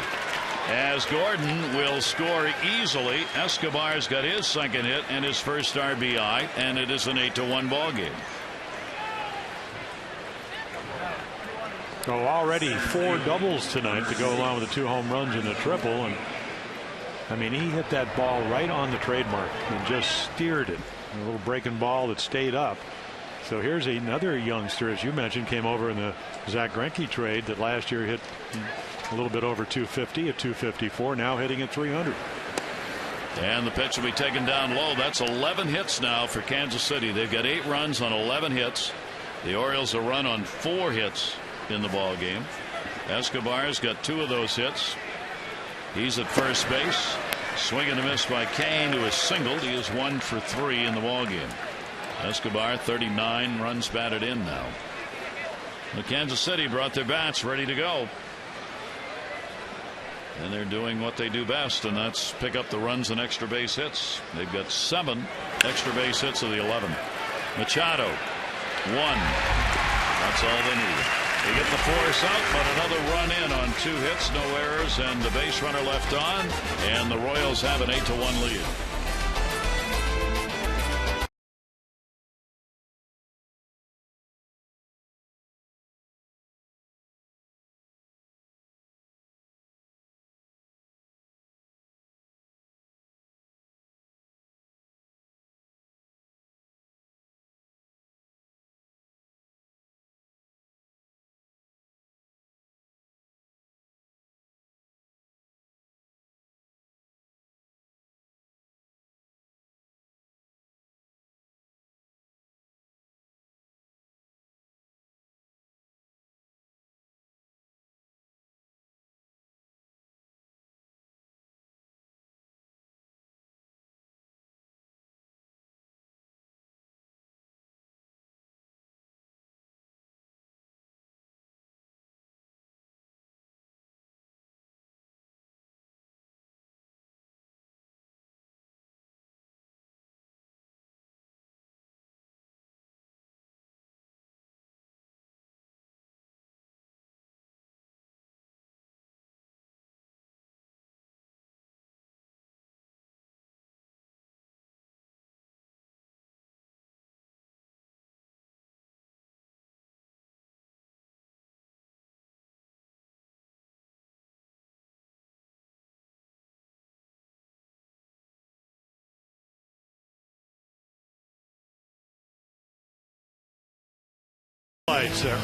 As Gordon will score easily. Escobar's got his 2nd hit and his first RBI, and it is an 8-1 ball game. So already 4 doubles tonight to go along with the 2 home runs and the triple. And I mean, he hit that ball right on the trademark and just steered it. A little breaking ball that stayed up. So here's another youngster, as you mentioned, came over in the Zach Greinke trade that last year hit a little bit over 250 at 254, now hitting at 300. And the pitch will be taken down low. That's 11 hits now for Kansas City. They've got 8 runs on 11 hits. The Orioles a run on 4 hits in the ball game. Escobar's got 2 of those hits. He's at first base. Swing and a miss by Kane, who is singled. He is 1 for 3 in the ball game. Escobar 39 runs batted in now. The Kansas City brought their bats ready to go. And they're doing what they do best, and that's pick up the runs and extra base hits. They've got 7 extra base hits of the 11. Machado 1. That's all they need. They get the force out, but another run in on 2 hits, no errors, and the base runner left on, and the Royals have an 8-1 lead.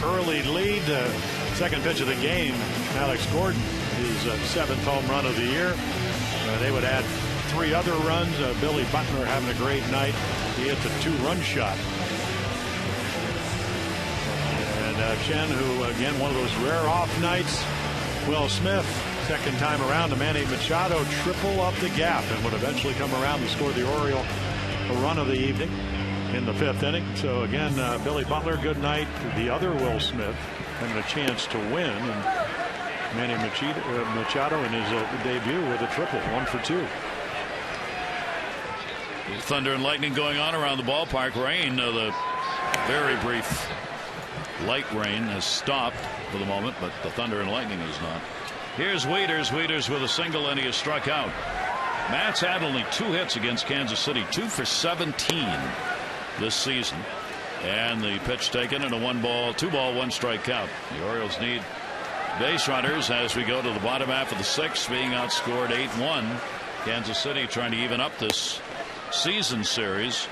Early lead, 2nd pitch of the game. Alex Gordon, his 7th home run of the year. They would add 3 other runs. Billy Butler having a great night. He hits a 2-run shot. And Chen, who, again, one of those rare off nights. Will Smith, second time around, to Manny Machado, triple up the gap and would eventually come around to score the Oriole a run of the evening in the 5th inning. So, again, Billy Butler, good night. The other Will Smith having a chance to win. And Manny Machado in his debut with a triple, 1 for 2. Thunder and lightning going on around the ballpark. Rain, the very brief light rain has stopped for the moment, but the thunder and lightning is not. Here's Wieters. Wieters with a single, and he is struck out. Matt's had only 2 hits against Kansas City, 2 for 17 this season. And the pitch taken and a 2-ball, 1-strike count. The Orioles need base runners as we go to the bottom half of the 6th, being outscored 8-1. Kansas City trying to even up this season series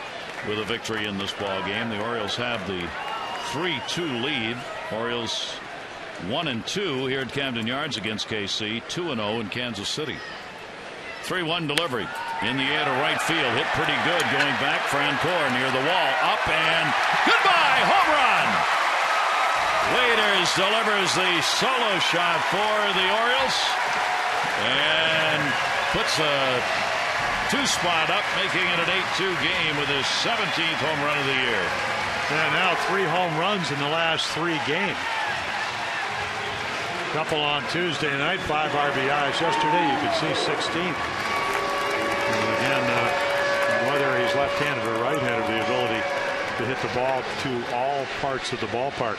with a victory in this ball game. The Orioles have the 3-2 lead. Orioles 1-2 here at Camden Yards against KC, 2-0 in Kansas City. 3-1 delivery in the air to right field, hit pretty good going back. Francoeur near the wall, up and goodbye, home run. Wieters delivers the solo shot for the Orioles and puts a 2-spot up, making it an 8-2 game with his 17th home run of the year. And now 3 home runs in the last 3 games. Couple on Tuesday night, 5 RBIs yesterday. You could see 16. And again, whether he's left-handed or right-handed, the ability to hit the ball to all parts of the ballpark,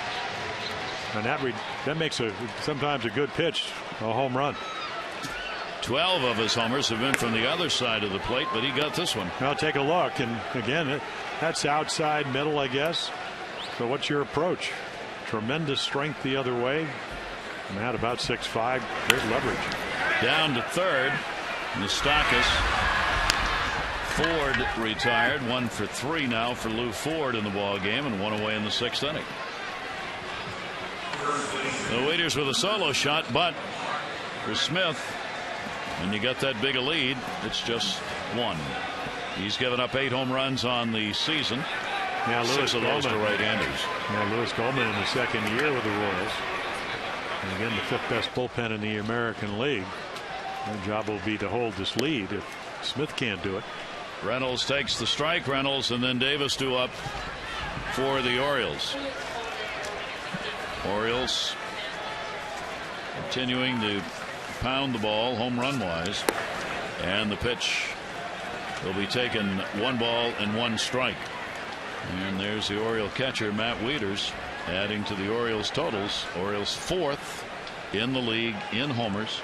and that makes sometimes a good pitch a home run. 12 of his homers have been from the other side of the plate, but he got this one. Now take a look, and again, that's outside middle, I guess. So what's your approach? Tremendous strength the other way. Matt about 6'5", great leverage. Down to third, Moustakas. Ford retired, 1 for 3 now for Lou Ford in the ball game, and 1 away in the 6th inning. The Wieters with a solo shot, but for Smith, when you got that big a lead, it's just 1. He's given up 8 home runs on the season. Yeah, Louis 6 of those to right-handers. Yeah, Louis Goldman in the 2nd year with the Royals. And again, the 5th best bullpen in the American League. Their job will be to hold this lead if Smith can't do it. Reynolds takes the strike. Reynolds and then Davis due up for the Orioles. Orioles continuing to pound the ball home run wise, and the pitch will be taken 1 ball and 1 strike. And there's the Oriole catcher Matt Wieters adding to the Orioles totals. Orioles 4th in the league in homers.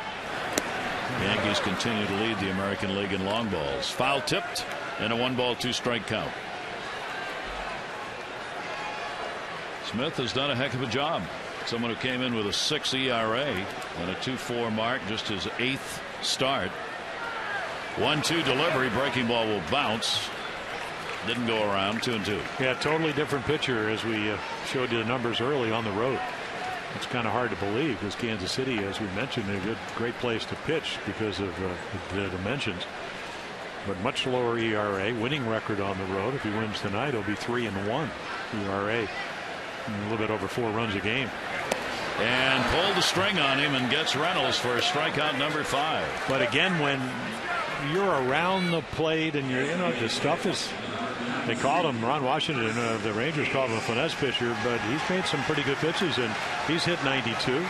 Yankees continue to lead the American League in long balls. Foul tipped and a 1-ball 2-strike count. Smith has done a heck of a job. Someone who came in with a 6 ERA and a 2.4 mark, just his 8th start. 1-2 delivery, breaking ball will bounce. Didn't go around. 2-2. Yeah, totally different pitcher, as we showed you the numbers early on the road. It's kind of hard to believe because Kansas City, as we mentioned, a great place to pitch because of the dimensions. But much lower ERA, winning record on the road. If he wins tonight, it'll be 3-1 ERA, a little bit over 4 runs a game. And pulled the string on him and gets Reynolds for a strikeout number 5. But again, when you're around the plate and the stuff is, they called him, Ron Washington, the Rangers called him a finesse pitcher, but he's made some pretty good pitches, and he's hit 92.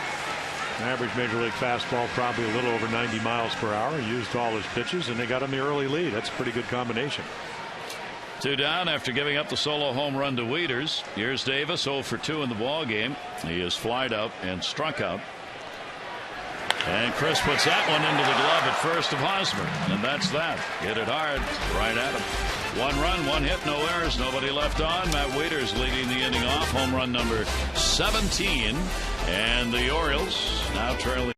Average major league fastball probably a little over 90 miles per hour. He used all his pitches, and they got him the early lead. That's a pretty good combination. 2 down after giving up the solo home run to Wieters. Here's Davis, 0 for 2 in the ball game. He is flied out and struck out. And Chris puts that one into the glove at first of Hosmer. And that's that. Hit it hard, right at him. 1 run, 1 hit, no errors, nobody left on. Matt Wieters leading the inning off. Home run number 17. And the Orioles now trailing.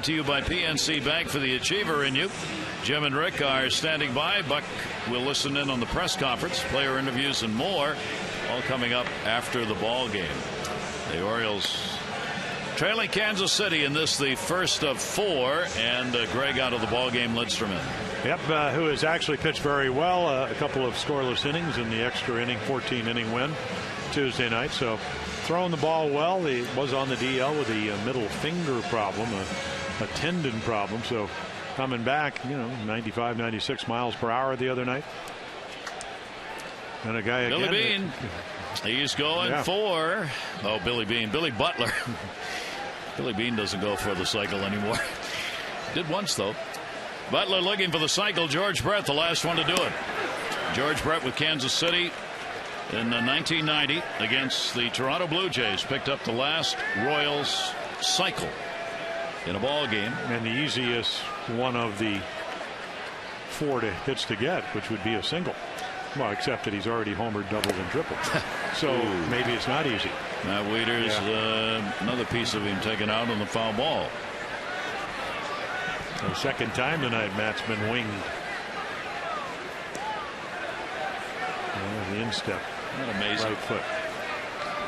To you by PNC Bank for the achiever in you. Jim and Rick are standing by. Buck will listen in on the press conference, player interviews, and more, all coming up after the ball game. The Orioles trailing Kansas City in this, the first of 4, and Greg out of the ball game, Lidstrom in. Yep, who has actually pitched very well. A couple of scoreless innings in the extra inning, 14-inning win Tuesday night. So throwing the ball well. He was on the DL with a middle finger problem, a tendon problem. So coming back, 95, 96 miles per hour the other night. And a guy Billy again. Bean. He's going for Billy Butler. Billy Bean doesn't go for the cycle anymore. Did once, though. Butler looking for the cycle. George Brett, the last one to do it. George Brett with Kansas City in 1990 against the Toronto Blue Jays. Picked up the last Royals cycle in a ball game. And the easiest one of the 4 hits to get, which would be a single. Well, except that he's already homered, doubled, and tripled. So maybe it's not easy. Matt Wieters, another piece of him taken out on the foul ball. The second time tonight, Matt's been winged. The instep. Not amazing. Right foot.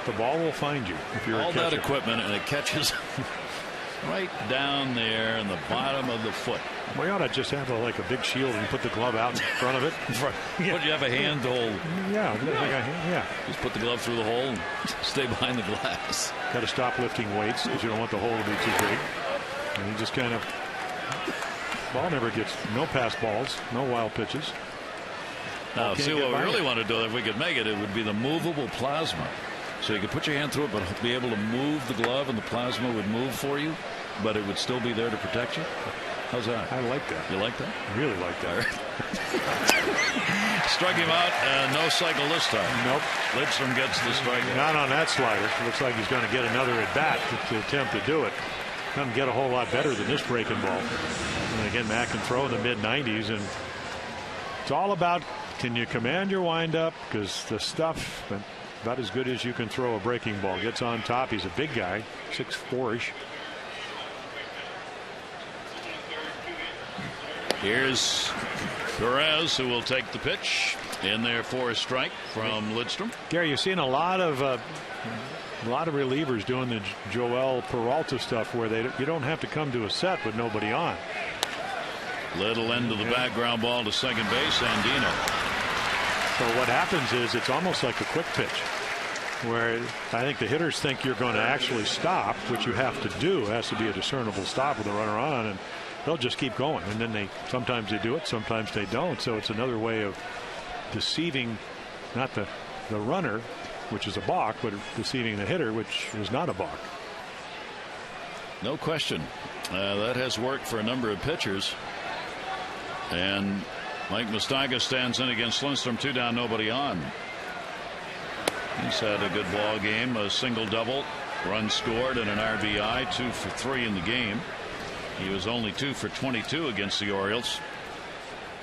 The ball will find you if you're all a catcher. That equipment, and it catches right down there in the bottom of the foot. We ought to just have a big shield and put the glove out in front of it. Would you have a hand to hold? Yeah. Just put the glove through the hole and stay behind the glass. Got to stop lifting weights because you don't want the hole to be too big. And you just kind of, ball never gets, no pass balls, no wild pitches. Now, see what we really want to do, if we could make it, it would be the movable plasma. So you could put your hand through it, but be able to move the glove, and the plasma would move for you, but it would still be there to protect you. How's that? I like that. You like that? I really like that. Struck him out. No cycle this time. Nope. Lidstrom gets the strike. Not on that slider. Looks like he's going to get another at bat to attempt to do it. Doesn't get a whole lot better than this breaking ball. And again, Matt can throw in the mid-90s, and it's all about, can you command your windup? Because the stuff, about as good as you can throw a breaking ball. Gets on top. He's a big guy, 6'4"-ish. Here's Perez, who will take the pitch in there for a strike from Lidstrom. Gary, you've seen a lot of relievers doing the Joel Peralta stuff where you don't have to come to a set with nobody on. Little end of the background ball to second base, Andino. So what happens is it's almost like a quick pitch, where I think the hitters think you're going to actually stop, which you have to do. It has to be a discernible stop with a runner on, and they'll just keep going. And then sometimes they do it, sometimes they don't. So it's another way of deceiving not the runner, which is a balk, but deceiving the hitter, which is not a balk. No question. That has worked for a number of pitchers. And Mike Mustaga stands in against Lindstrom, 2 down, nobody on. He's had a good ball game, a single double, run scored, and an RBI, 2 for 3 in the game. He was only 2 for 22 against the Orioles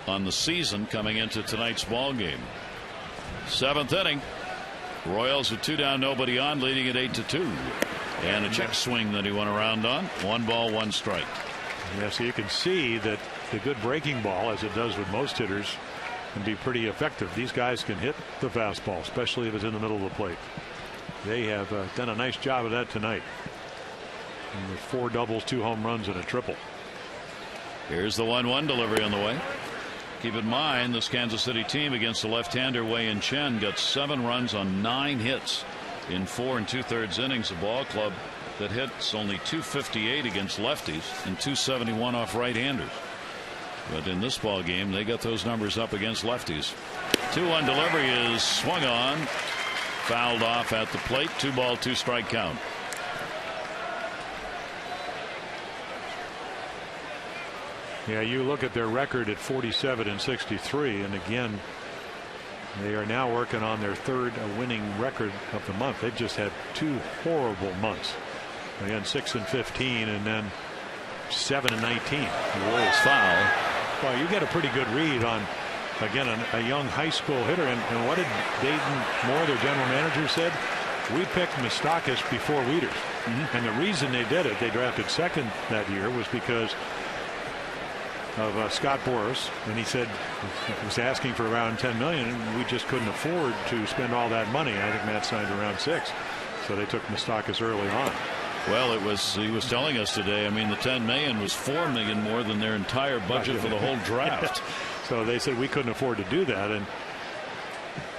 on the season coming into tonight's ball game. 7th inning. Royals with 2 down, nobody on, leading at 8-2. And a check swing that he went around on. 1 ball, 1 strike. Yeah, so you can see that the good breaking ball, as it does with most hitters, can be pretty effective. These guys can hit the fastball, especially if it's in the middle of the plate. They have done a nice job of that tonight. And with 4 doubles, 2 home runs, and a triple. Here's the 1-1 delivery on the way. Keep in mind, this Kansas City team against the left-hander Wei-Yin Chen got 7 runs on 9 hits in 4 2/3 innings. A ball club that hits only .258 against lefties and .271 off right-handers. But in this ball game, they got those numbers up against lefties. 2-1 delivery is swung on, fouled off at the plate. 2 ball, 2 strike count. Yeah, you look at their record at 47-63, and again, they are now working on their 3rd winning record of the month. They've just had 2 horrible months. Again, 6-15, and then 7-19. Wolves foul. Well, you get a pretty good read on, again, a young high school hitter. And what did Dayton Moore, their general manager, said? we picked Moustakas before Wieters. And the reason they did it, they drafted second that year, was because of Scott Boras, and he said he was asking for around $10 million, and we just couldn't afford to spend all that money. I think Matt signed around $6 million, so they took Moustakas early on. Well, he was telling us today, I mean, the $10 million was $4 million more than their entire budget for the whole draft. So they said we couldn't afford to do that, and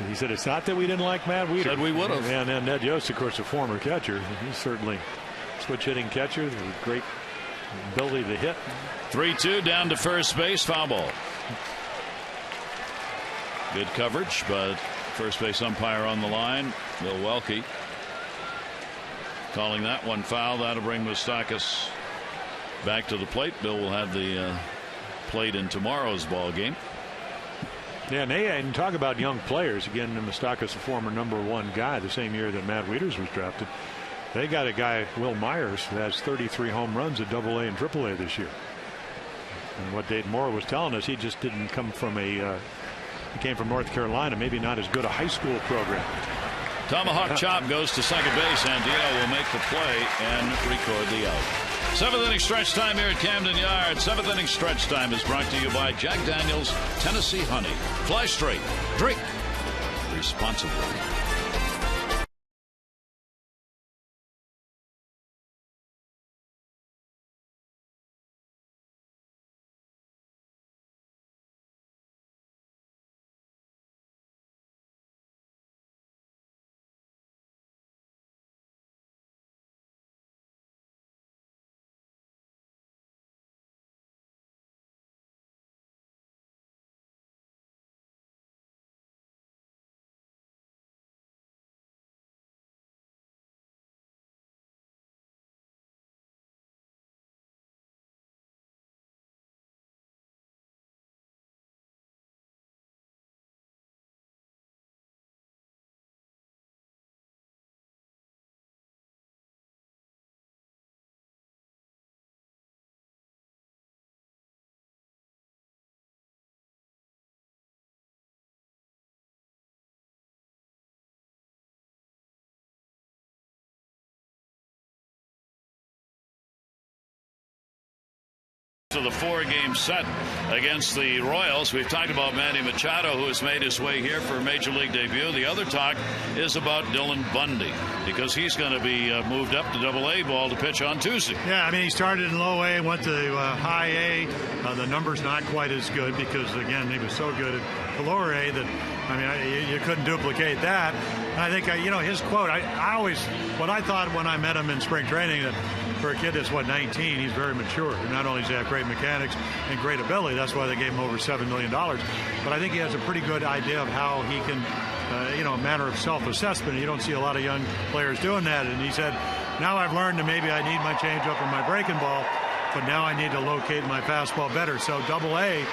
he said it's not that we didn't like Matt Wieters. Said we would have. And then Ned Yost, of course, a former catcher. He's certainly switch hitting catcher with great ability to hit. 3-2 down to first base, foul ball. Good coverage, but first base umpire on the line, Bill Welke, calling that one foul. That'll bring Moustakas back to the plate. Bill will have the plate in tomorrow's ball game. Yeah, and talk about young players. Again, Moustakas, a former #1 guy, the same year that Matt Wieters was drafted. They got a guy, Will Myers, who has 33 home runs at AA and AAA this year. And what Dayton Moore was telling us, he just didn't come from he came from North Carolina, maybe not as good a high school program. Tomahawk chop goes to second base. Andino will make the play and record the out. 7th inning stretch time here at Camden Yards. 7th inning stretch time is brought to you by Jack Daniels Tennessee Honey. Fly straight. Drink responsibly. To the 4-game set against the Royals. We've talked about Manny Machado, who has made his way here for a major league debut. The other talk is about Dylan Bundy, because he's going to be moved up to AA ball to pitch on Tuesday. Yeah, I mean, he started in low A, went to high A. The number's not quite as good because, again, he was so good at lower A that, I mean, you couldn't duplicate that. And I think, his quote, I always, what I thought when I met him in spring training, that for a kid that's, 19, he's very mature. Not only does he have great mechanics and great ability, that's why they gave him over $7 million. But I think he has a pretty good idea of how he can, a matter of self-assessment. You don't see a lot of young players doing that. And he said, now I've learned that maybe I need my changeup and my breaking ball, but now I need to locate my fastball better. So AA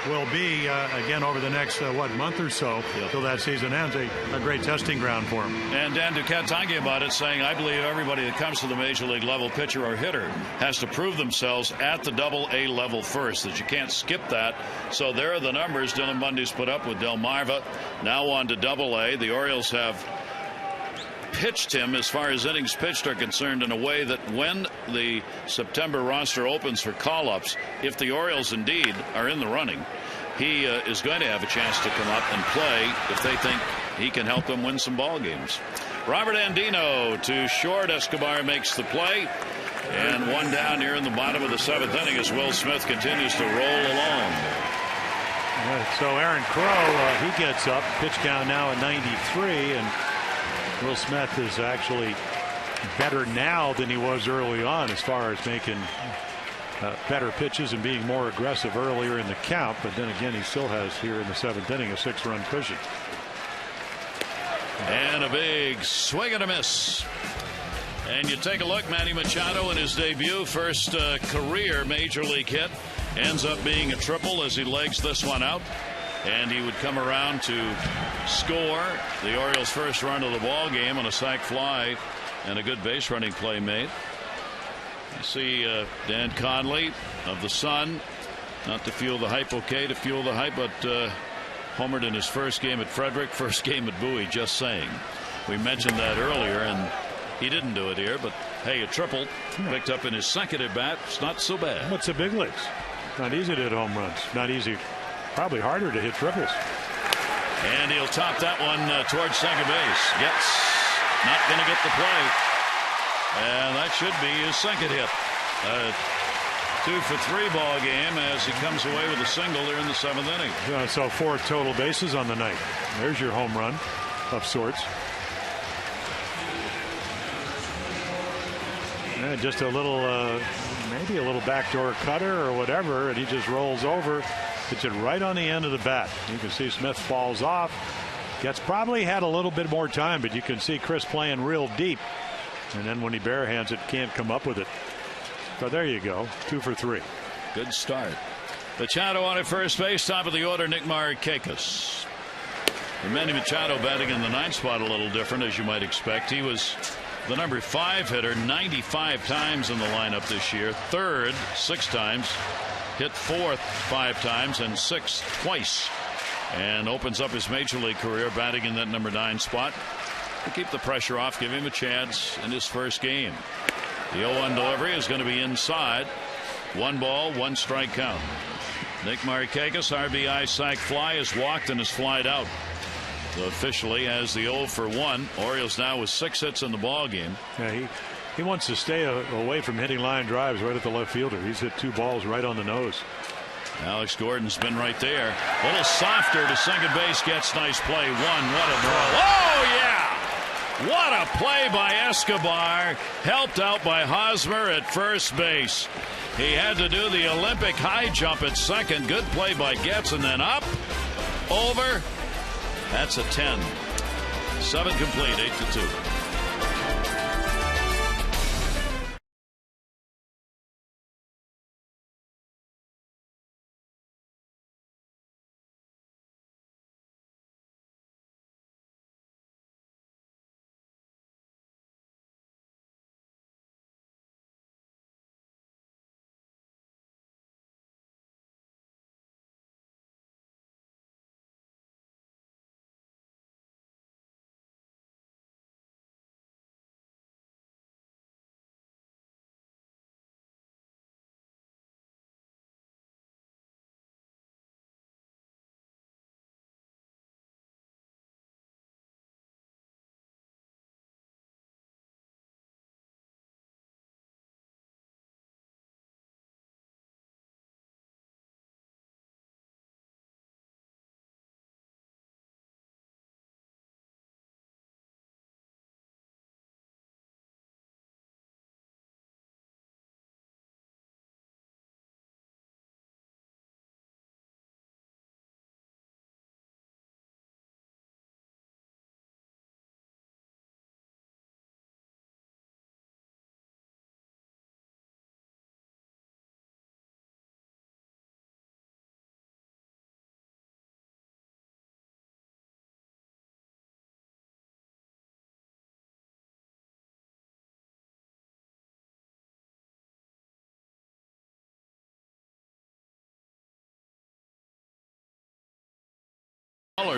will be, again, over the next, month or so, till that season ends, a great testing ground for him. And Dan Duquette talking about it, saying, I believe everybody that comes to the major league level, pitcher or hitter, has to prove themselves at the AA level first, that you can't skip that. So there are the numbers Dylan Bundy's put up with Delmarva. Now on to AA. The Orioles have pitched him, as far as innings pitched are concerned, in a way that when the September roster opens for call-ups, if the Orioles indeed are in the running, he is going to have a chance to come up and play if they think he can help them win some ball games. Robert Andino to short. Escobar makes the play, and one down here in the bottom of the 7th inning as Will Smith continues to roll along. So Aaron Crow, he gets up. Pitch count now at 93, and Will Smith is actually better now than he was early on as far as making better pitches and being more aggressive earlier in the count. But then again, he still has here in the 7th inning a 6-run cushion. And a big swing and a miss. And you take a look, Manny Machado in his debut, first career major league hit, ends up being a triple as he legs this one out. And he would come around to score the Orioles' first run of the ball game on a sac fly and a good base running play made. You see Dan Conley of the Sun, not to fuel the hype, okay, to fuel the hype, but homered in his first game at Frederick, first game at Bowie, just saying. We mentioned that earlier, and he didn't do it here. But hey, a triple picked up in his second at bat. It's not so bad. What's the big leagues? Not easy to hit home runs. Not easy. Probably harder to hit triples. And he'll top that one towards second base. Gets not going to get the play. And that should be his second hit. 2-for-3 ball game as he comes away with a single there in the 7th inning. So 4 total bases on the night. There's your home run of sorts. Yeah, just a little, maybe a little backdoor cutter or whatever, and he just rolls over, hits it right on the end of the bat. You can see Smith falls off. Gets probably had a little bit more time, but you can see Chris playing real deep. And then when he barehands it, can't come up with it. So there you go, 2 for 3. Good start. Machado on at first base, top of the order, Nick Markakis. Manny Machado batting in the 9th spot a little different, as you might expect. He was the number 5 hitter 95 times in the lineup this year. 3rd 6 times, hit 4th 5 times, and 6th twice. And opens up his major league career batting in that number 9 spot. To keep the pressure off, give him a chance in his first game. The 0-1 delivery is going to be inside. 1 ball, 1 strike count. Nick Markakis, RBI sac fly, is walked and is flied out. So officially has the 0 for 1. Orioles now with 6 hits in the ball game. Yeah, he wants to stay away from hitting line drives right at the left fielder. He's hit 2 balls right on the nose. Alex Gordon's been right there. A little softer to second base. Gets nice play. 1. What a throw. Oh, yeah. What a play by Escobar. Helped out by Hosmer at first base. He had to do the Olympic high jump at second. Good play by Getz, and then up, over. That's a 10. 7 complete, 8-2.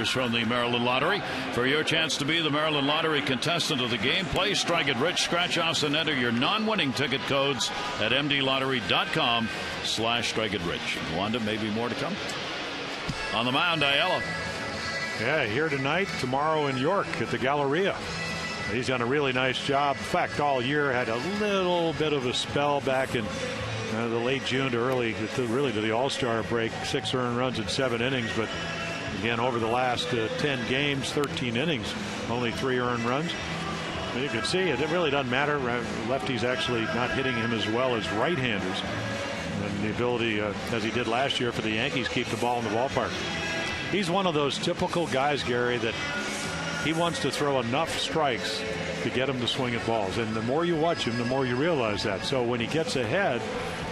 From the Maryland Lottery. For your chance to be the Maryland Lottery contestant of the game, play Strike It Rich, scratch offs, and enter your non-winning ticket codes at mdlottery.com/strikeitrich. Wanda, maybe more to come. On the mound, Ayala. Yeah, here tonight, tomorrow in York at the Galleria. He's done a really nice job. In fact, all year had a little bit of a spell back in the late June to early, really to the All-Star break. 6 earned runs in 7 innings, but again, over the last 10 games, 13 innings, only 3 earned runs. And you can see it really doesn't matter. Lefties actually not hitting him as well as right-handers. And the ability, as he did last year for the Yankees, keep the ball in the ballpark. He's one of those typical guys, Gary, that he wants to throw enough strikes to get him to swing at balls. And the more you watch him, the more you realize that. So when he gets ahead,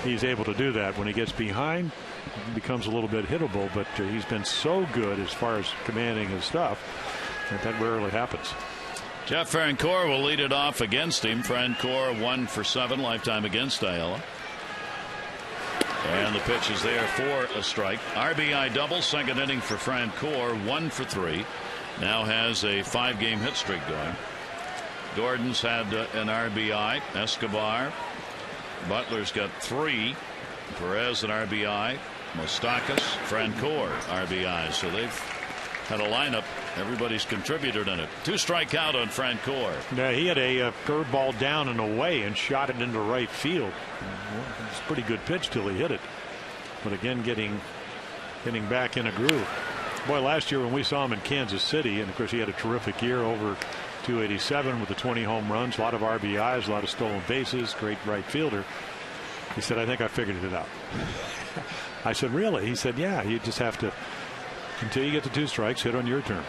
he's able to do that. When he gets behind, becomes a little bit hittable, but he's been so good as far as commanding his stuff that rarely happens. Jeff Francoeur will lead it off against him. Francoeur 1 for 7 lifetime against Ayala. And the pitch is there for a strike. RBI double, second inning for Francoeur, 1 for 3. now has a 5-game hit streak going. Gordon's had an RBI. Escobar. Butler's got 3. Perez an RBI. Moustakas, Francoeur RBI. So they've had a lineup. Everybody's contributed in it. 2 strikeout on Francoeur. Yeah, he had a curveball down and away and shot it into right field. It's a pretty good pitch till he hit it. But again, getting back in a groove. Boy, last year when we saw him in Kansas City, and of course he had a terrific year, over 287 with the 20 home runs, a lot of RBIs, a lot of stolen bases, great right fielder. He said, I think I figured it out. I said, really? He said, yeah, you just have to, until you get the 2 strikes, hit on your terms.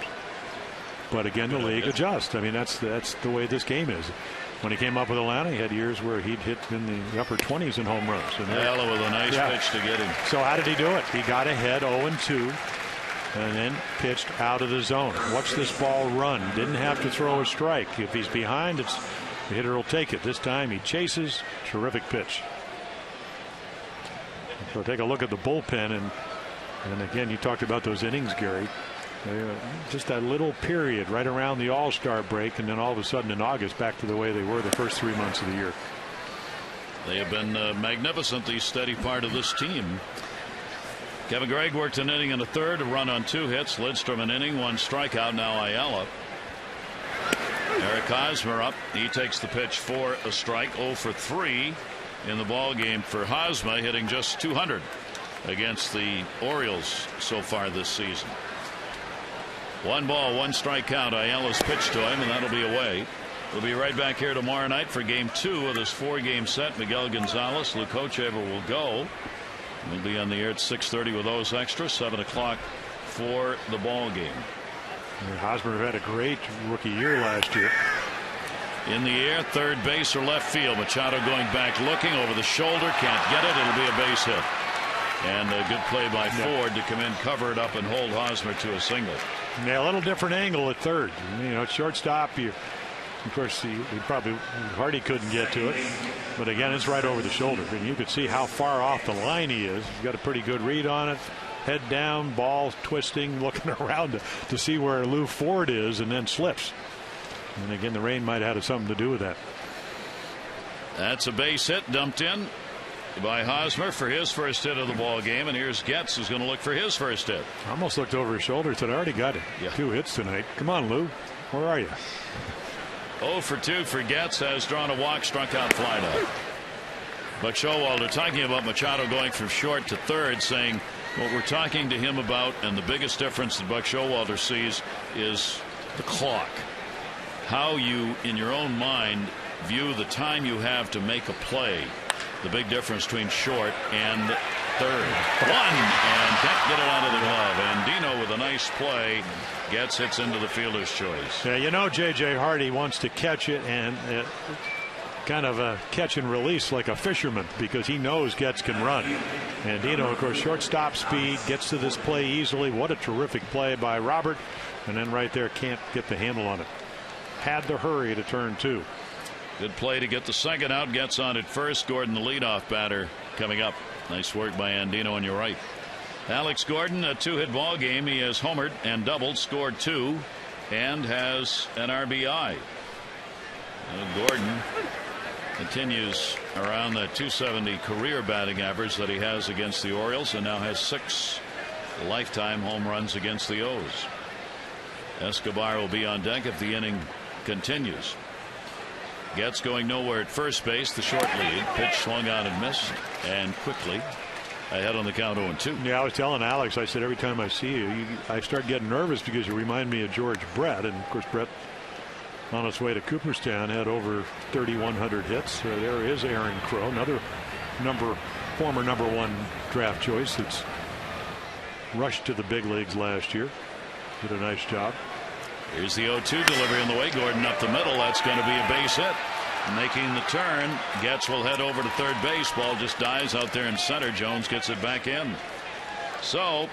But again, the league adjusts. I mean, that's the way this game is. When he came up with Atlanta, he had years where he'd hit in the upper 20s in home runs. And Ayala with a nice pitch to get him. So how did he do it? He got ahead 0-2 and then pitched out of the zone. Watch this ball run. Didn't have to throw a strike. If he's behind, the hitter will take it. This time he chases. Terrific pitch. So take a look at the bullpen, and again, you talked about those innings, Gary. Just that little period right around the All-Star break, and then all of a sudden in August back to the way they were the first 3 months of the year. They have been magnificent, the steady part of this team. Kevin Gregg worked an inning and a third, a run on 2 hits. Lidstrom an inning, 1 strikeout. Now Ayala. Eric Hosmer up. He takes the pitch for a strike. 0 for 3 in the ball game for Hosmer, hitting just 200 against the Orioles so far this season. 1 ball, 1 strikeout. Ayala's pitch to him, and that'll be away. We'll be right back here tomorrow night for game 2 of this 4-game set. Miguel Gonzalez, Luke Hochevar will go. We'll be on the air at 6:30 with those extras. 7 o'clock for the ball game. Hosmer had a great rookie year last year. In the air, third base or left field. Machado going back, looking over the shoulder, can't get it. It'll be a base hit. And a good play by Ford to come in, cover it up, and hold Hosmer to a single. Yeah, a little different angle at third. You know, at shortstop, of course, Hardy couldn't get to it. But again, it's right over the shoulder. And you could see how far off the line he is. He's got a pretty good read on it. Head down, ball twisting, looking around to see where Lou Ford is, and then slips. And again, the rain might have had something to do with that. That's a base hit dumped in by Hosmer for his first hit of the ball game. And here's Getz, who's going to look for his first hit. Almost looked over his shoulder. Said, I already got it. Yeah. 2 hits tonight. Come on, Lou. Where are you? 0 for 2 for Getz, has drawn a walk, struck out, fly out. Buck Showalter talking about Machado going from short to third, saying what we're talking to him about, and the biggest difference that Buck Showalter sees is the clock. How you, in your own mind, view the time you have to make a play. The big difference between short and third. 1, and can't get it out of the glove. And Dino with a nice play. Getz hits into the fielder's choice. Yeah, you know, J.J. Hardy wants to catch it and kind of a catch and release like a fisherman, because he knows Getz can run. And Dino, of course, shortstop speed, gets to this play easily. What a terrific play by Robert. And then right there, can't get the handle on it. Had to hurry to turn 2. Good play to get the second out. Gets on at first. Gordon, the leadoff batter, coming up. Nice work by Andino on your right. Alex Gordon, a 2-hit ball game. He has homered and doubled, scored 2, and has an RBI. Gordon continues around that 270 career batting average that he has against the Orioles, and now has 6 lifetime home runs against the O's. Escobar will be on deck if the inning continues. Getz going nowhere at first base. The short lead. Pitch swung on and missed, and quickly ahead on the count 0-2. Yeah, I was telling Alex, I said, every time I see you, I start getting nervous because you remind me of George Brett. And of course, Brett, on his way to Cooperstown, had over 3,100 hits. There is Aaron Crow, another former number 1 draft choice that's rushed to the big leagues last year. Did a nice job. Here's the 0-2 delivery on the way. Gordon up the middle. That's going to be a base hit. Making the turn. Getz will head over to third base. Ball just dies out there in center. Jones gets it back in. So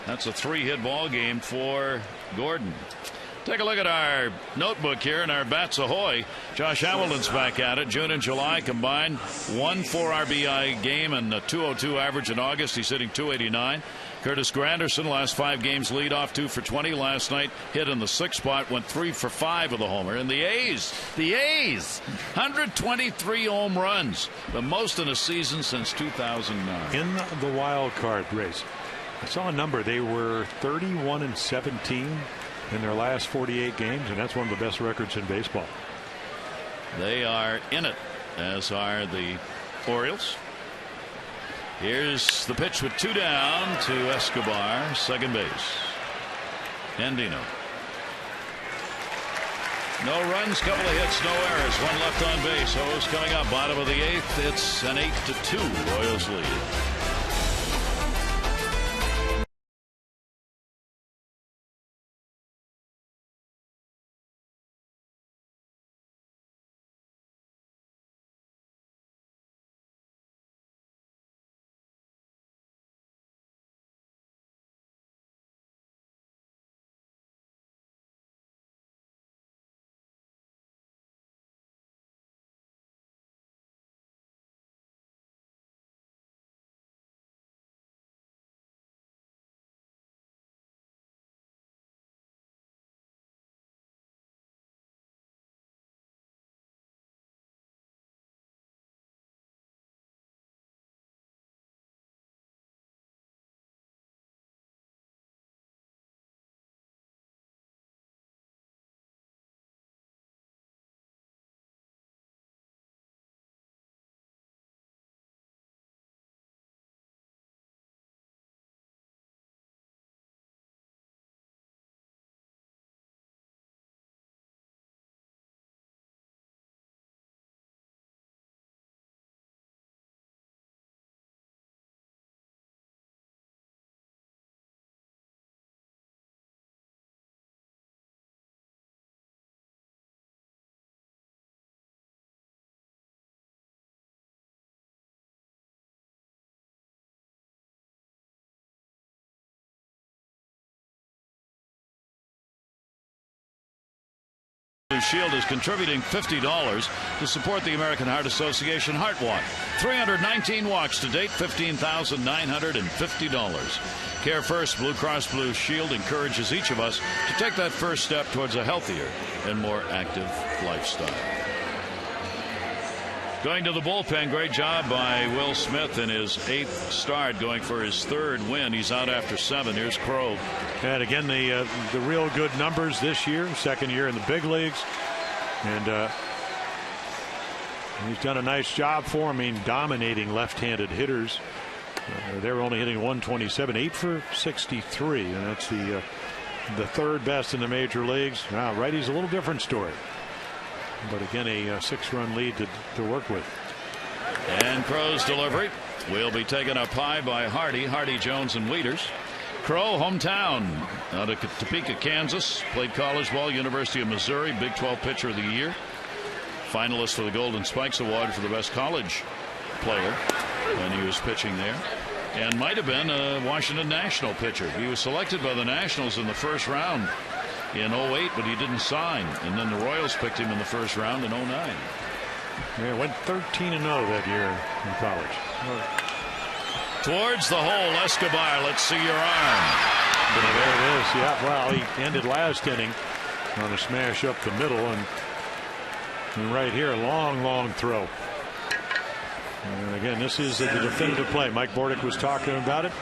that's a 3-hit ball game for Gordon. Take a look at our notebook here and our bats ahoy. Josh Hamilton's back at it. June and July combined 1 4 RBI game and a 202 average in August. He's hitting 289. Curtis Granderson, last 5 games, lead off 2 for 20 last night. Hit in the 6th spot, went 3 for 5 with a homer. And the A's, 123 home runs, the most in a season since 2009. In the wild card race, I saw a number. They were 31-17 in their last 48 games, and that's one of the best records in baseball. They are in it, as are the Orioles. Here's the pitch with 2 down to Escobar, second base. Andino. No runs, couple of hits, no errors, 1 left on base. O's coming up, bottom of the 8th. It's an 8-2 Royals lead. Shield is contributing $50 to support the American Heart Association Heart Walk. 319 walks to date, $15,950. Care First Blue Cross Blue Shield encourages each of us to take that first step towards a healthier and more active lifestyle. Going to the bullpen, great job by Will Smith in his 8th start, going for his 3rd win. He's out after 7. Here's Crow. And again, the real good numbers this year, 2nd year in the big leagues, and he's done a nice job for him. I mean, dominating left-handed hitters. They were only hitting 127, 8 for 63, and that's the 3rd best in the major leagues. Now, righty's a little different story. But again, a 6-run lead to work with. And Crow's delivery will be taken up high by Hardy, Jones, and Wieters. Crow, hometown, out of Topeka, Kansas. Played college ball, University of Missouri, Big 12 Pitcher of the Year. Finalist for the Golden Spikes Award for the best college player when he was pitching there. And might have been a Washington National pitcher. He was selected by the Nationals in the 1st round in 08, but he didn't sign, and then the Royals picked him in the 1st round in 09. Yeah, went 13-0 that year in college. Towards the hole, Escobar. Let's see your arm. There it is. Yeah, well, he ended last inning on a smash up the middle, and right here, long throw. And again, this is the definitive play. Mike Bordick was talking about it.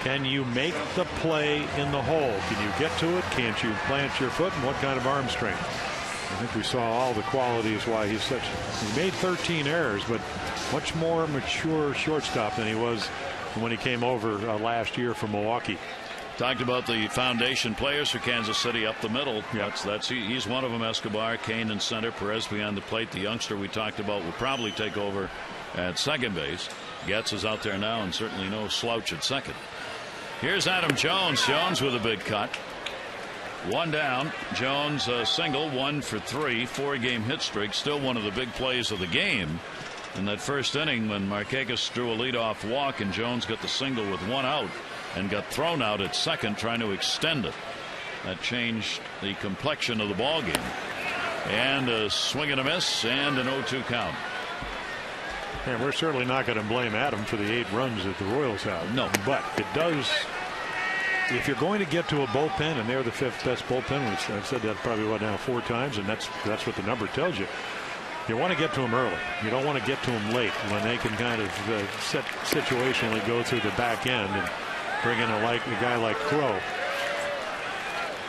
Can you make the play in the hole? Can you get to it? Can't you plant your foot? And what kind of arm strength? I think we saw all the qualities why he made 13 errors, but much more mature shortstop than he was when he came over last year from Milwaukee. Talked about the foundation players for Kansas City up the middle. Yep. He's one of them. Escobar, Kane in center, Perez behind the plate. The youngster we talked about will probably take over at 2nd base. Getz is out there now, and certainly no slouch at 2nd. Here's Adam Jones. Jones with a big cut. 1 down. Jones single, 1 for 3, 4-game hit streak. Still one of the big plays of the game in that 1st inning when Markakis drew a leadoff walk and Jones got the single with 1 out and got thrown out at 2nd trying to extend it. That changed the complexion of the ball game. And a swing and a miss and an 0-2 count. And we're certainly not going to blame Adam for the 8 runs that the Royals have. No, but it does if you're going to get to a bullpen, and they're the 5th best bullpen, which I've said that probably 4 times, and that's what the number tells you. You want to get to them early. You don't want to get to them late when they can kind of situationally go through the back end and bring in a guy like Crow.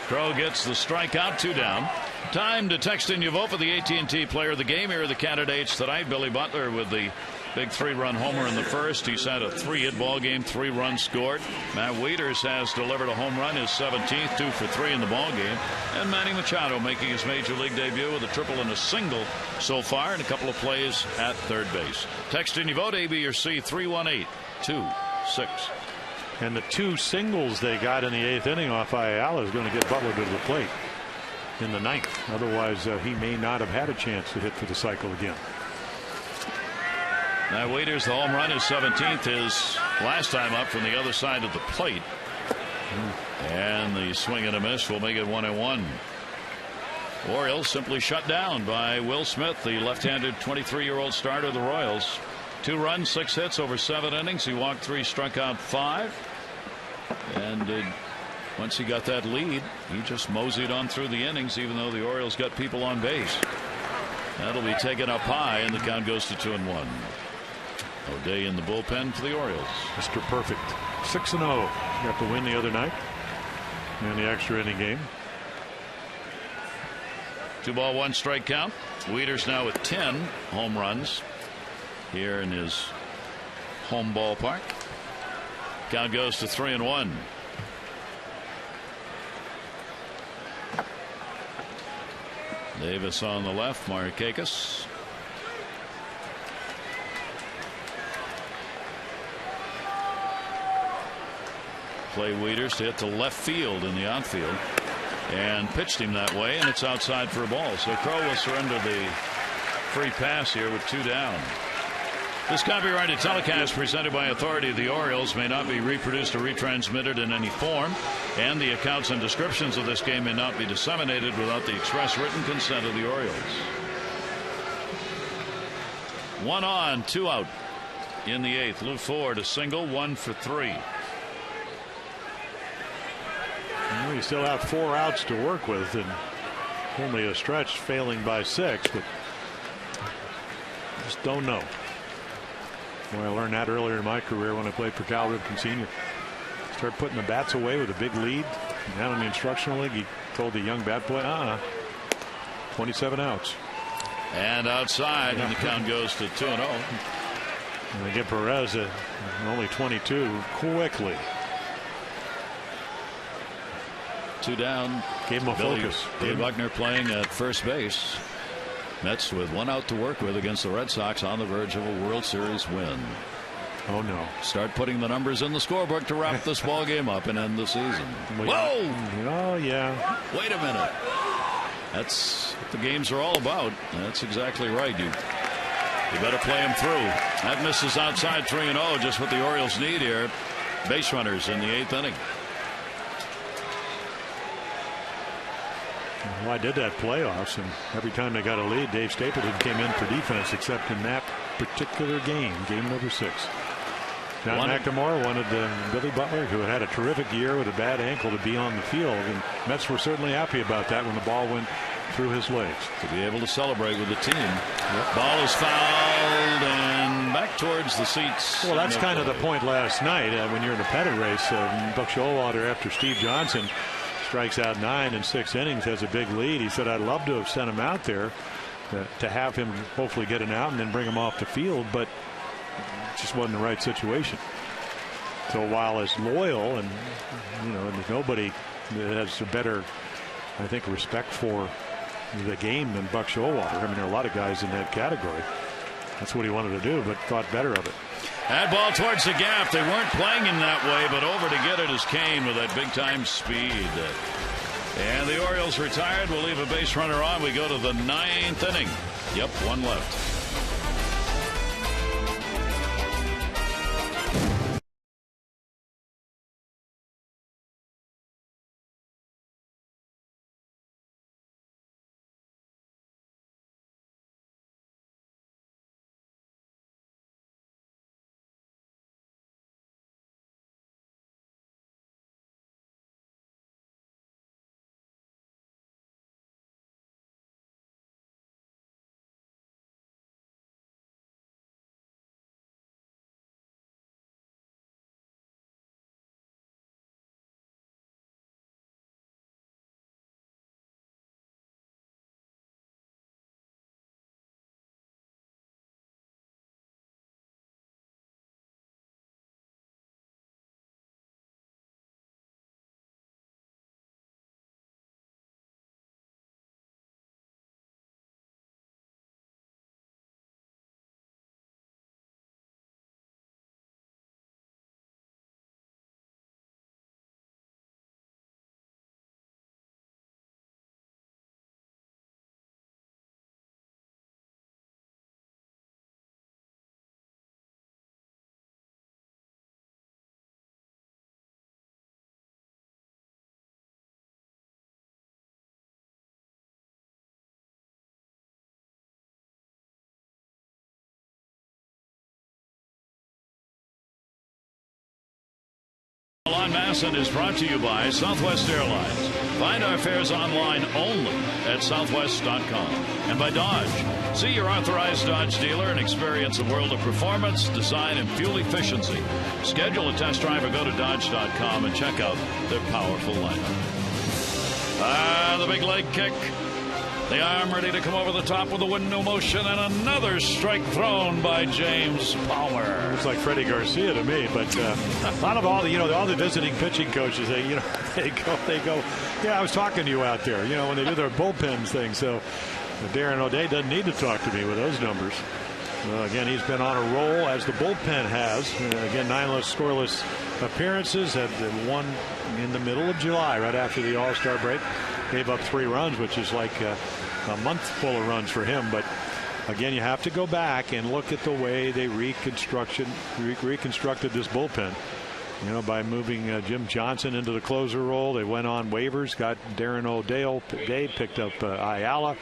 Crow gets the strikeout, 2 down. Time to text in your vote for the AT&T Player of the Game. Here are the candidates tonight. Billy Butler with the big 3-run homer in the first. He's had a 3-hit ball game, 3 runs scored. Matt Wieters has delivered a home run, his 17th, 2 for 3 in the ball game. And Manny Machado making his major league debut with a triple and a single so far, and a couple of plays at third base. Text in your vote, A, B, or C, 318-2-6. And the 2 singles they got in the 8th inning off Ayala is going to get Butler to the plate in the 9th. Otherwise, he may not have had a chance to hit for the cycle again. Now Wieters, the home run, is 17th, his last time up from the other side of the plate. And the swing and a miss will make it 1-1. Orioles simply shut down by Will Smith, the left-handed 23-year-old starter of the Royals. 2 runs, 6 hits over 7 innings. He walked 3, struck out 5. And once he got that lead, he just moseyed on through the innings, even though the Orioles got people on base. That'll be taken up high, and the count goes to 2-1. O'Day in the bullpen for the Orioles. Mr. Perfect, 6-0. Got the win the other night in the extra inning game. 2-ball, 1 strike count. Wieters now with 10 home runs here in his home ballpark. Count goes to 3-1. Davis on the left, Markakis. Play Wieters to hit to left field in the outfield, and pitched him that way, and it's outside for a ball. So Crow will surrender the free pass here with 2 down. This copyrighted telecast presented by authority of the Orioles may not be reproduced or retransmitted in any form, and the accounts and descriptions of this game may not be disseminated without the express written consent of the Orioles. 1 on, 2 out in the 8th. Lou Ford a single, 1 for 3. Well, you still have 4 outs to work with, and only a stretch failing by 6, but just don't know. Well, I learned that earlier in my career when I played for Cal Ripken Sr. Start putting the bats away with a big lead. Down in the instructional league, he told the young bat boy, 27 outs. And outside, and the count goes to 2-0. And they get Perez at only 22 quickly. 2 down. Gave him a focus. Dave Buckner playing at first base. Mets with 1 out to work with against the Red Sox on the verge of a World Series win. Oh no. Start putting the numbers in the scorebook to wrap this ball game up and end the season. Whoa! Oh yeah. Wait a minute. That's what the games are all about. That's exactly right. You better play him through. That misses outside, 3-0. Just what the Orioles need here. Base runners in the 8th inning. Well, I did that playoffs, and every time they got a lead, Dave Stapleton came in for defense, except in that particular game, game number 6. John McNamara wanted Billy Butler, who had a terrific year with a bad ankle, to be on the field, and Mets were certainly happy about that when the ball went through his legs. To be able to celebrate with the team. Yep. Ball is fouled and back towards the seats. Well, that's kind of the point last night when you're in a pennant race. Buck Showalter, after Steve Johnson strikes out 9 in 6 innings, has a big lead. He said, I'd love to have sent him out there to have him hopefully get an out and then bring him off the field, but it just wasn't the right situation. So while as loyal and there's nobody that has a better, I think, respect for the game than Buck Showalter. I mean, there are a lot of guys in that category. That's what he wanted to do, but thought better of it. That ball towards the gap. They weren't playing him that way, but over to get it is Kane with that big-time speed. And the Orioles retired. We'll leave a base runner on. We go to the 9th inning. Yep, 1 left. Passan is brought to you by Southwest Airlines. Find our fares online only at southwest.com. And by Dodge. See your authorized Dodge dealer and experience a world of performance, design, and fuel efficiency. Schedule a test drive or go to dodge.com and check out their powerful lineup. The big leg kick. The arm ready to come over the top with a windmill motion, and another strike thrown by James Palmer. It's like Freddie Garcia to me, but a lot of all the visiting pitching coaches, they go. Yeah, I was talking to you out there. When they do their bullpens thing. So Darren O'Day doesn't need to talk to me with those numbers. Well, again, he's been on a roll as the bullpen has. Again, 9 scoreless appearances. Had one in the middle of July, right after the All-Star break. Gave up 3 runs, which is like a month full of runs for him. But again, you have to go back and look at the way they reconstructed this bullpen. By moving Jim Johnson into the closer role. They went on waivers, got Darren O'Day, picked up Ayala.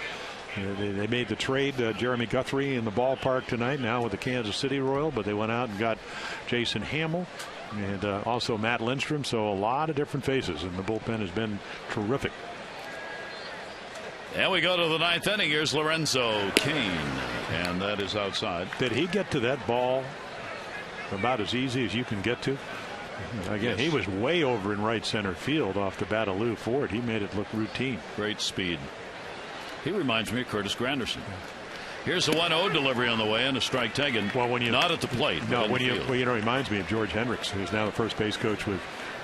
They made the trade, Jeremy Guthrie in the ballpark tonight, now with the Kansas City Royals, but they went out and got Jason Hamill and also Matt Lindstrom. So a lot of different faces, and the bullpen has been terrific. And we go to the 9th inning. Here's Lorenzo Cain, and that is outside. Did he get to that ball about as easy as you can get to? Again, yes. He was way over in right center field off the bat of Lou Ford. He made it look routine. Great speed. He reminds me of Curtis Granderson. Here's the 1-0 delivery on the way and a strike taken. Well, not at the plate. No, reminds me of George Hendricks, who's now the first base coach with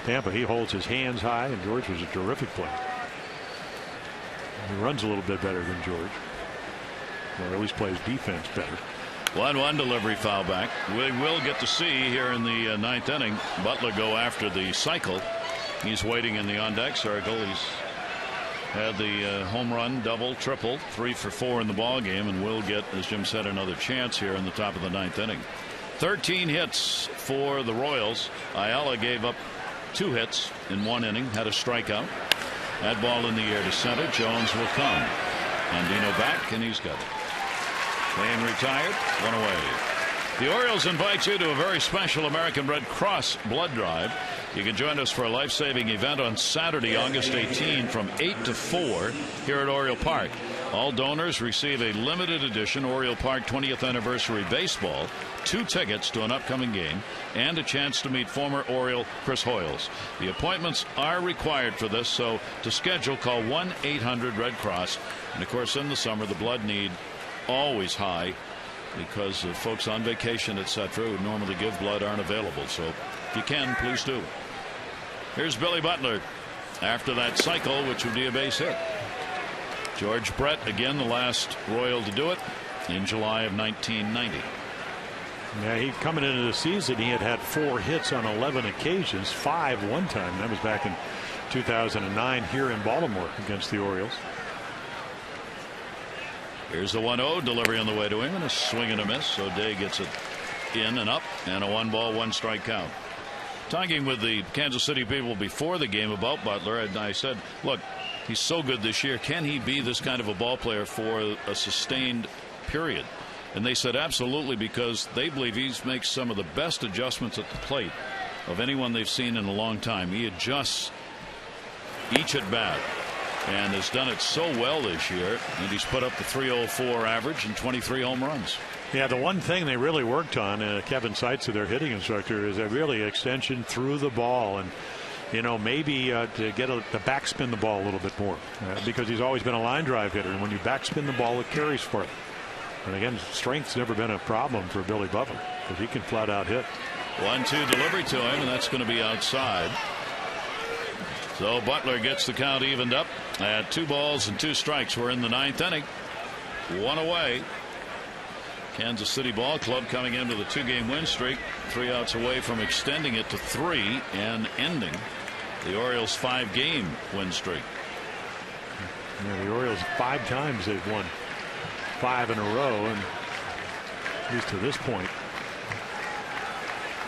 Tampa. He holds his hands high, and George was a terrific player. He runs a little bit better than George. Or at least plays defense better. 1-1 delivery, foul back. We will get to see here in the 9th inning Butler go after the cycle. He's waiting in the on deck circle. He's had the home run, double, triple, 3 for 4 in the ball game, and will get, as Jim said, another chance here in the top of the 9th inning. 13 hits for the Royals. Ayala gave up 2 hits in 1 inning, had a strikeout. That ball in the air to center. Jones will come. Andino back, and he's got it. Lane retired, 1 away. The Orioles invite you to a very special American Red Cross blood drive. You can join us for a life-saving event on Saturday, August 18 from 8 to 4 here at Oriole Park. All donors receive a limited edition Oriole Park 20th anniversary baseball, 2 tickets to an upcoming game, and a chance to meet former Oriole Chris Hoyles. The appointments are required for this, so to schedule, call 1-800-RED-CROSS. And of course, in the summer, the blood need always high because of folks on vacation, etc., who normally give blood aren't available. So if you can, please do. Here's Billy Butler after that cycle, which would be a base hit. George Brett, again, the last Royal to do it in July of 1990. Yeah, coming into the season, he had 4 hits on 11 occasions, 5 one time. That was back in 2009 here in Baltimore against the Orioles. Here's the 1-0 delivery on the way to him, and a swing and a miss. O'Day gets it in and up, and a 1-ball, 1-strike count. Talking with the Kansas City people before the game about Butler, and I said, look, he's so good this year. Can he be this kind of a ball player for a sustained period? And they said absolutely, because they believe he makes some of the best adjustments at the plate of anyone they've seen in a long time. He adjusts each at bat and has done it so well this year, and he's put up the .304 average and 23 home runs. Yeah, the one thing they really worked on, Kevin Seitz, their hitting instructor, is a really extension through the ball, and maybe to get to backspin the ball a little bit more, because he's always been a line drive hitter, and when you backspin the ball, it carries for him. And again, strength's never been a problem for Billy Butler, because he can flat out hit. 1-2 delivery to him, and that's going to be outside. So Butler gets the count evened up at 2 balls and 2 strikes. We're in the 9th inning. 1 away. Kansas City Ball Club coming into the 2-game win streak, 3 outs away from extending it to 3 and ending the Orioles' 5-game win streak. Yeah, the Orioles 5 times they've won 5 in a row, and at least to this point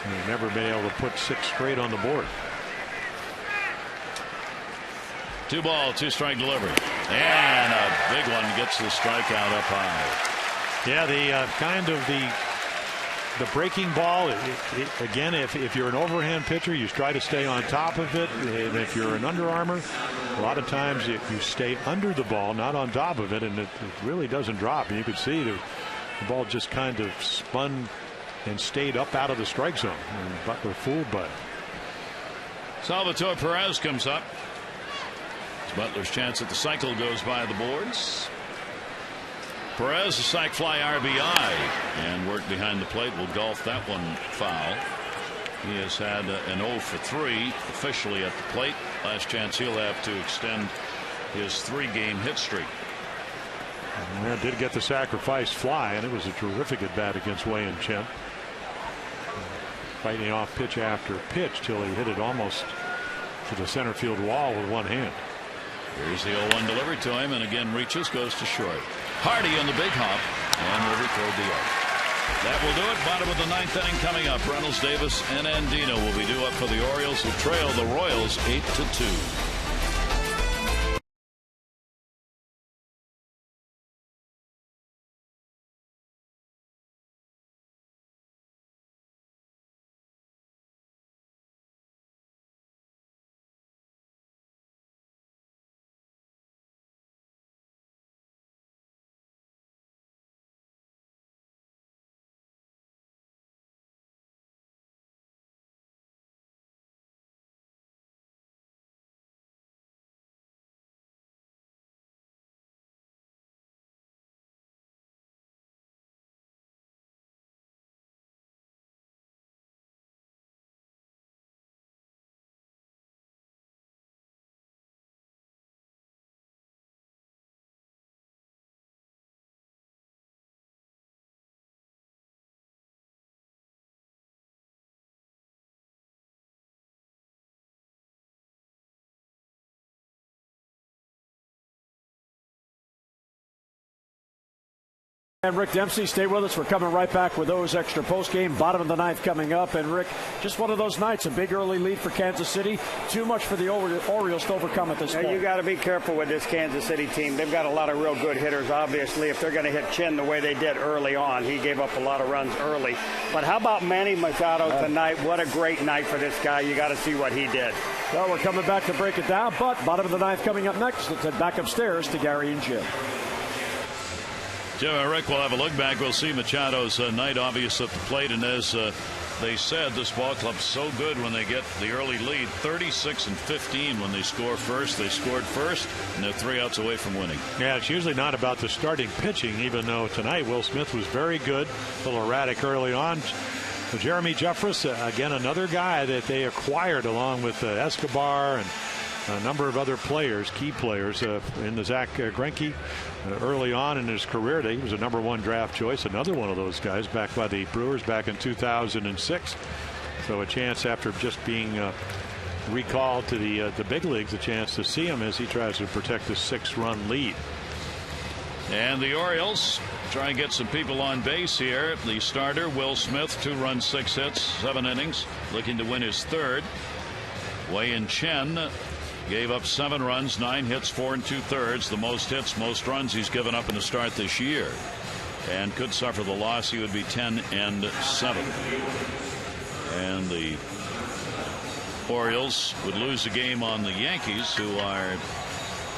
they've never been able to put 6 straight on the board. 2 ball, 2-strike delivery, and a big one gets the strikeout up high. Yeah, the the breaking ball, again, if you're an overhand pitcher, you try to stay on top of it. And if you're an underarmer, a lot of times you stay under the ball, not on top of it, and it really doesn't drop. And you could see the ball just kind of spun and stayed up out of the strike zone. And Butler fooled by it. Salvatore Perez comes up. It's Butler's chance at the cycle goes by the boards. Perez, a sac fly RBI, and work behind the plate will golf that one foul. He has had an 0 for 3 officially at the plate. Last chance he'll have to extend his 3-game hit streak. And did get the sacrifice fly, and it was a terrific at bat against Wei and Chen. Fighting off pitch after pitch till he hit it almost to the center field wall with one hand. Here's the 0-1 delivery to him, and again reaches, goes to short. Hardy on the big hop, and over toward the arc. That will do it. Bottom of the 9th inning coming up. Reynolds, Davis, and Andino will be due up for the Orioles, who trail the Royals 8-2. And Rick Dempsey, stay with us. We're coming right back with those extra post-game. Bottom of the 9th coming up. And Rick, just one of those nights, a big early lead for Kansas City. Too much for the Orioles to overcome at this point. You got to be careful with this Kansas City team. They've got a lot of real good hitters, obviously. If they're going to hit Chin the way they did early on, he gave up a lot of runs early. But how about Manny Machado tonight? What a great night for this guy. You got to see what he did. Well, we're coming back to break it down. But bottom of the 9th coming up next. Let's head back upstairs to Gary and Jim. Jim and Rick will have a look back. We'll see Machado's night obvious at the plate. And as they said, this ball club's so good when they get the early lead. 36-15 when they score first. They scored first, and they're 3 outs away from winning. Yeah, it's usually not about the starting pitching, even though tonight Will Smith was very good. A little erratic early on. Jeremy Jeffress, again, another guy that they acquired along with Escobar and a number of other players, key players in the Zach Greinke. Early on in his career, he was a #1 draft choice. Another one of those guys backed by the Brewers back in 2006. So a chance after just being recalled to the big leagues, a chance to see him as he tries to protect the 6-run lead. And the Orioles try and get some people on base here. The starter, Will Smith, 2 runs, 6 hits, 7 innings, looking to win his 3rd. Wei Chen gave up 7 runs, 9 hits, 4 2/3. The most hits, most runs he's given up in the start this year, and could suffer the loss. He would be 10-7. And the Orioles would lose a game on the Yankees, who are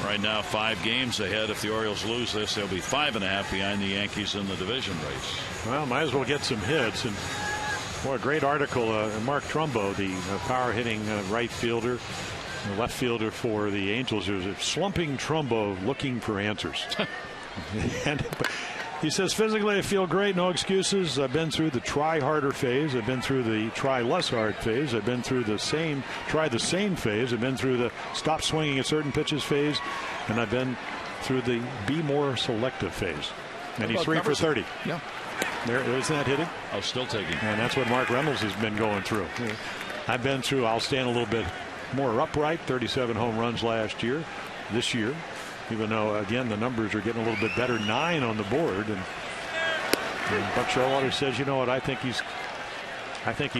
right now 5 games ahead. If the Orioles lose this, they'll be 5.5 behind the Yankees in the division race. Well, might as well get some hits. And what a great article. Mark Trumbo, the power hitting right fielder, the left fielder for the Angels, is slumping Trumbo looking for answers. And he says, physically I feel great, no excuses. I've been through the try harder phase. I've been through the try less hard phase. I've been through the same try the same phase. I've been through the stop swinging at certain pitches phase, and I've been through the be more selective phase. And he's 3 for 30. Yeah. There's that hitting. I'll still take him. And that's what Mark Reynolds has been going through. Yeah. I've been through, I'll stand a little bit more upright, 37 home runs last year. This year, even though, again, the numbers are getting a little bit better, 9 on the board. And Buck Showalter says, you know what, I think he's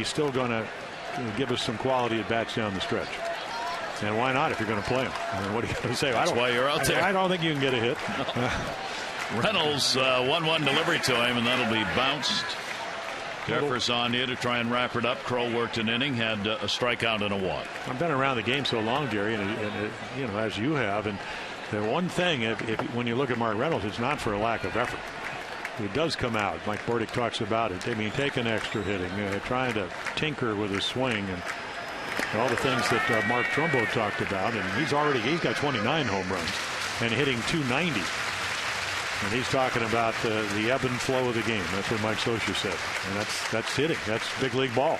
still going to give us some quality at bats down the stretch. And why not if you're going to play him? I mean, what are you going to say? That's why you're out there. I don't think you can get a hit. Reynolds, 1-1 delivery to him, and that'll be bounced Jeffers on you to try and wrap it up. Crow worked an inning, had a strikeout and a walk. I've been around the game so long, Jerry, and you know, as you have, and the one thing, when you look at Mark Reynolds, it's not for a lack of effort. It does come out. Mike Bordick talks about it. I mean, taking extra hitting, trying to tinker with his swing, and all the things that Mark Trumbo talked about. And he's got 29 home runs and hitting .290. And he's talking about the ebb and flow of the game. That's what Mike Scioscia said. And that's hitting. That's big league ball.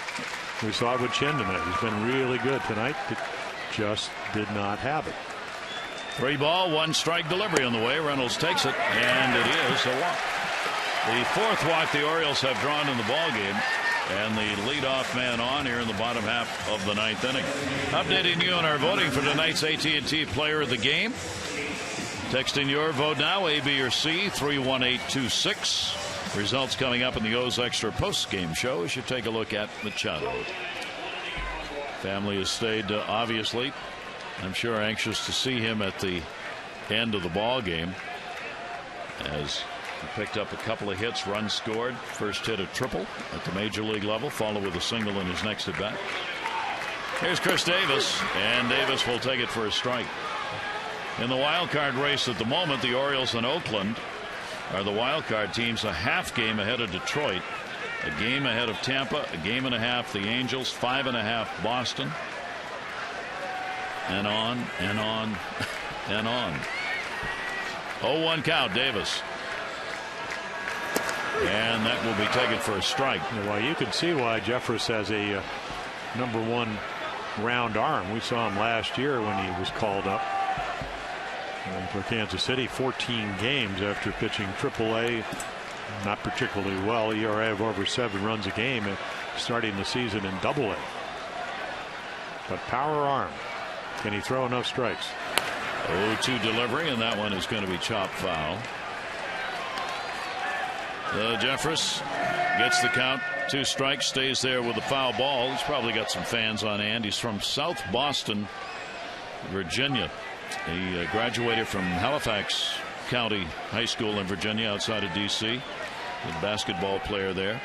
We saw it with Chen tonight. He's been really good tonight. It just did not have it. 3 ball, 1 strike delivery on the way. Reynolds takes it, and it is a walk. The 4th walk the Orioles have drawn in the ball game, and the leadoff man on here in the bottom half of the 9th inning. Updating you on our voting for tonight's AT&T Player of the Game. Texting your vote now, A, B, or C, 31826. Results coming up in the O's Extra post-game show as you take a look at Machado. Family has stayed, obviously, I'm sure, anxious to see him at the end of the ball game, as he picked up a couple of hits, runs scored. First hit a triple at the major league level, followed with a single in his next at bat. Here's Chris Davis, and Davis will take it for a strike. In the wild card race at the moment, the Orioles and Oakland are the wild card teams, a half game ahead of Detroit, a game ahead of Tampa, a game and a half the Angels, 5.5 Boston, and on and on and on. 0-1 count, Davis. And that will be taken for a strike. Well, you can see why Jeffress has a #1 round arm. We saw him last year when he was called up for Kansas City. 14 games after pitching AAA, not particularly well. ERA of over 7 runs a game, starting the season in AA. But power arm. Can he throw enough strikes? 0-2 delivery, and that one is going to be chopped foul. Jeffress gets the count, 2 strikes, stays there with the foul ball. He's probably got some fans on hand. He's from South Boston, Virginia. He graduated from Halifax County High School in Virginia, outside of D.C. He's a basketball player there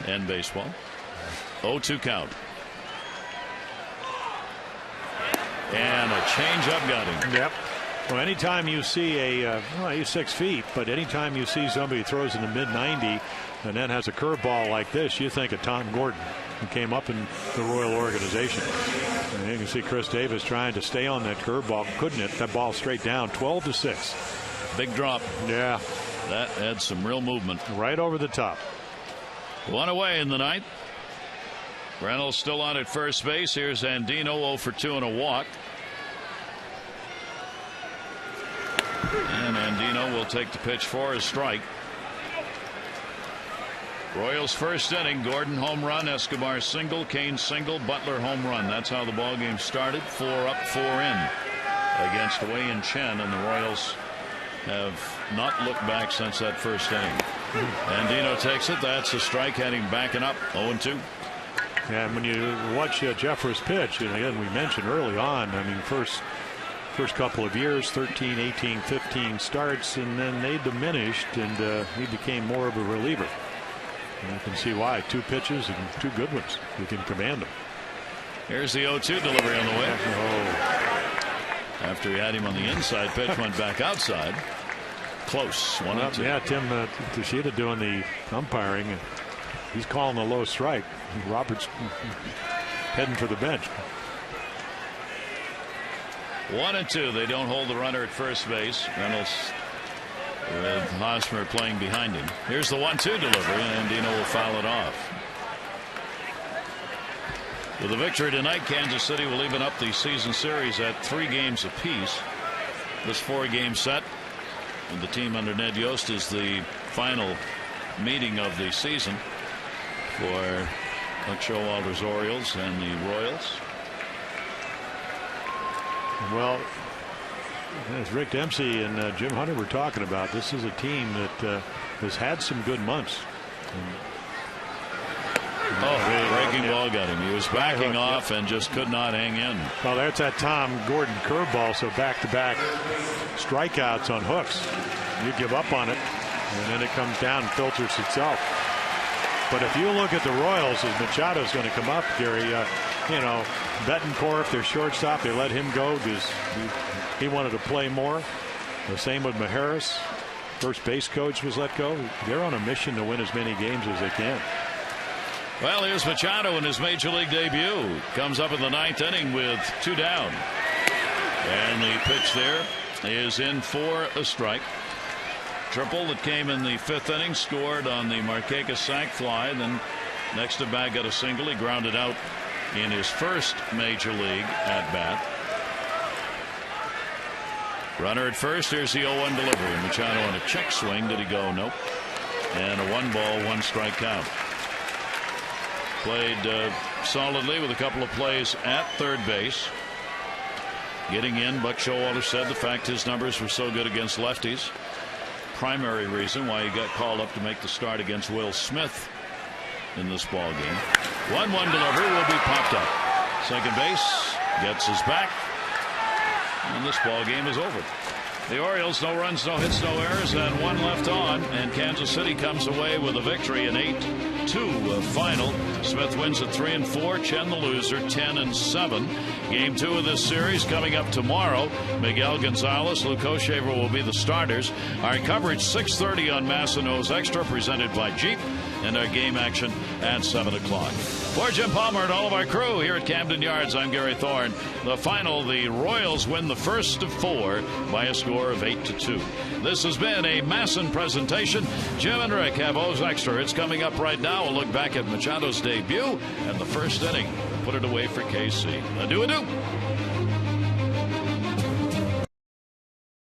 and baseball. 0-2 count. And a changeup got him. Yep. Well, anytime you see he's 6 feet, but anytime you see somebody throws in the mid-90 and then has a curveball like this, you think of Tom Gordon, who came up in the Royal organization. And you can see Chris Davis trying to stay on that curveball, couldn't hit that ball straight down. 12-6. Big drop. Yeah. That had some real movement. Right over the top. 1 away in the 9th. Reynolds still on at first base. Here's Andino, 0 for 2 and a walk. And Andino will take the pitch for a strike. Royals first inning, Gordon home run, Escobar single, Kane single, Butler home run. That's how the ball game started. 4 up, 4 in against Wei and Chen, and the Royals have not looked back since that first inning. Andino takes it. That's a strike, heading backing up 0-2. And when you watch Jeffress pitch, and again, we mentioned early on, I mean, first couple of years, 13, 18, 15 starts, and then they diminished, and he became more of a reliever. And you can see why. 2 pitches and 2 good ones. You can command them. Here's the 0-2 delivery on the way. After he had him on the inside, pitch went back outside. Close. 1-2. Yeah, Tim Teixeira doing the umpiring. He's calling a low strike. Roberts heading for the bench. 1-2. They don't hold the runner at first base. Reynolds with Hosmer playing behind him. Here's the 1-2 delivery, and Andino will foul it off. With a victory tonight, Kansas City will even up the season series at 3 games apiece. This 4-game set, and the team under Ned Yost, is the final meeting of the season for Buck Showalter's Orioles and the Royals. Well, as Rick Dempsey and Jim Hunter were talking about, this is a team that has had some good months. Breaking ball got him. He was backing off and just could not hang in. Well, that's that Tom Gordon curveball. So back-to-back strikeouts on hooks. You give up on it, and then it comes down and filters itself. But if you look at the Royals, as Machado's going to come up, Gary, Betancourt, their shortstop, they let him go because he wanted to play more. The same with Majerus. First base coach was let go. They're on a mission to win as many games as they can. Well, here's Machado in his major league debut. Comes up in the 9th inning with 2 down. And the pitch there is in for a strike. Triple that came in the 5th inning, scored on the Markakis sac fly. Then next to bat got a single. He grounded out in his first major league at bat. Runner at first. Here's the 0-1 delivery. Machado on a check swing. Did he go? Nope. And a 1-ball, 1-strike count. Played solidly with a couple of plays at third base. Getting in, Buck Showalter said the fact his numbers were so good against lefties. Primary reason why he got called up to make the start against Will Smith in this ball game. 1-1 delivery will be popped up. Second base gets his back. And this ball game is over. The Orioles, no runs, no hits, no errors, and 1 left on. And Kansas City comes away with a victory, an 8-2 final. Smith wins at 3-4. Chen, the loser, 10-7. Game 2 of this series coming up tomorrow. Miguel Gonzalez, Luke Oshaver will be the starters. Our coverage 6:30 on Massanos Extra, presented by Jeep, and our game action at 7 o'clock. For Jim Palmer and all of our crew here at Camden Yards, I'm Gary Thorne. The final, the Royals win the first of 4 by a score of 8-2. This has been a Masson presentation. Jim and Rick have O's Extra. It's coming up right now. We'll look back at Machado's debut and the first inning. Put it away for KC. Adieu.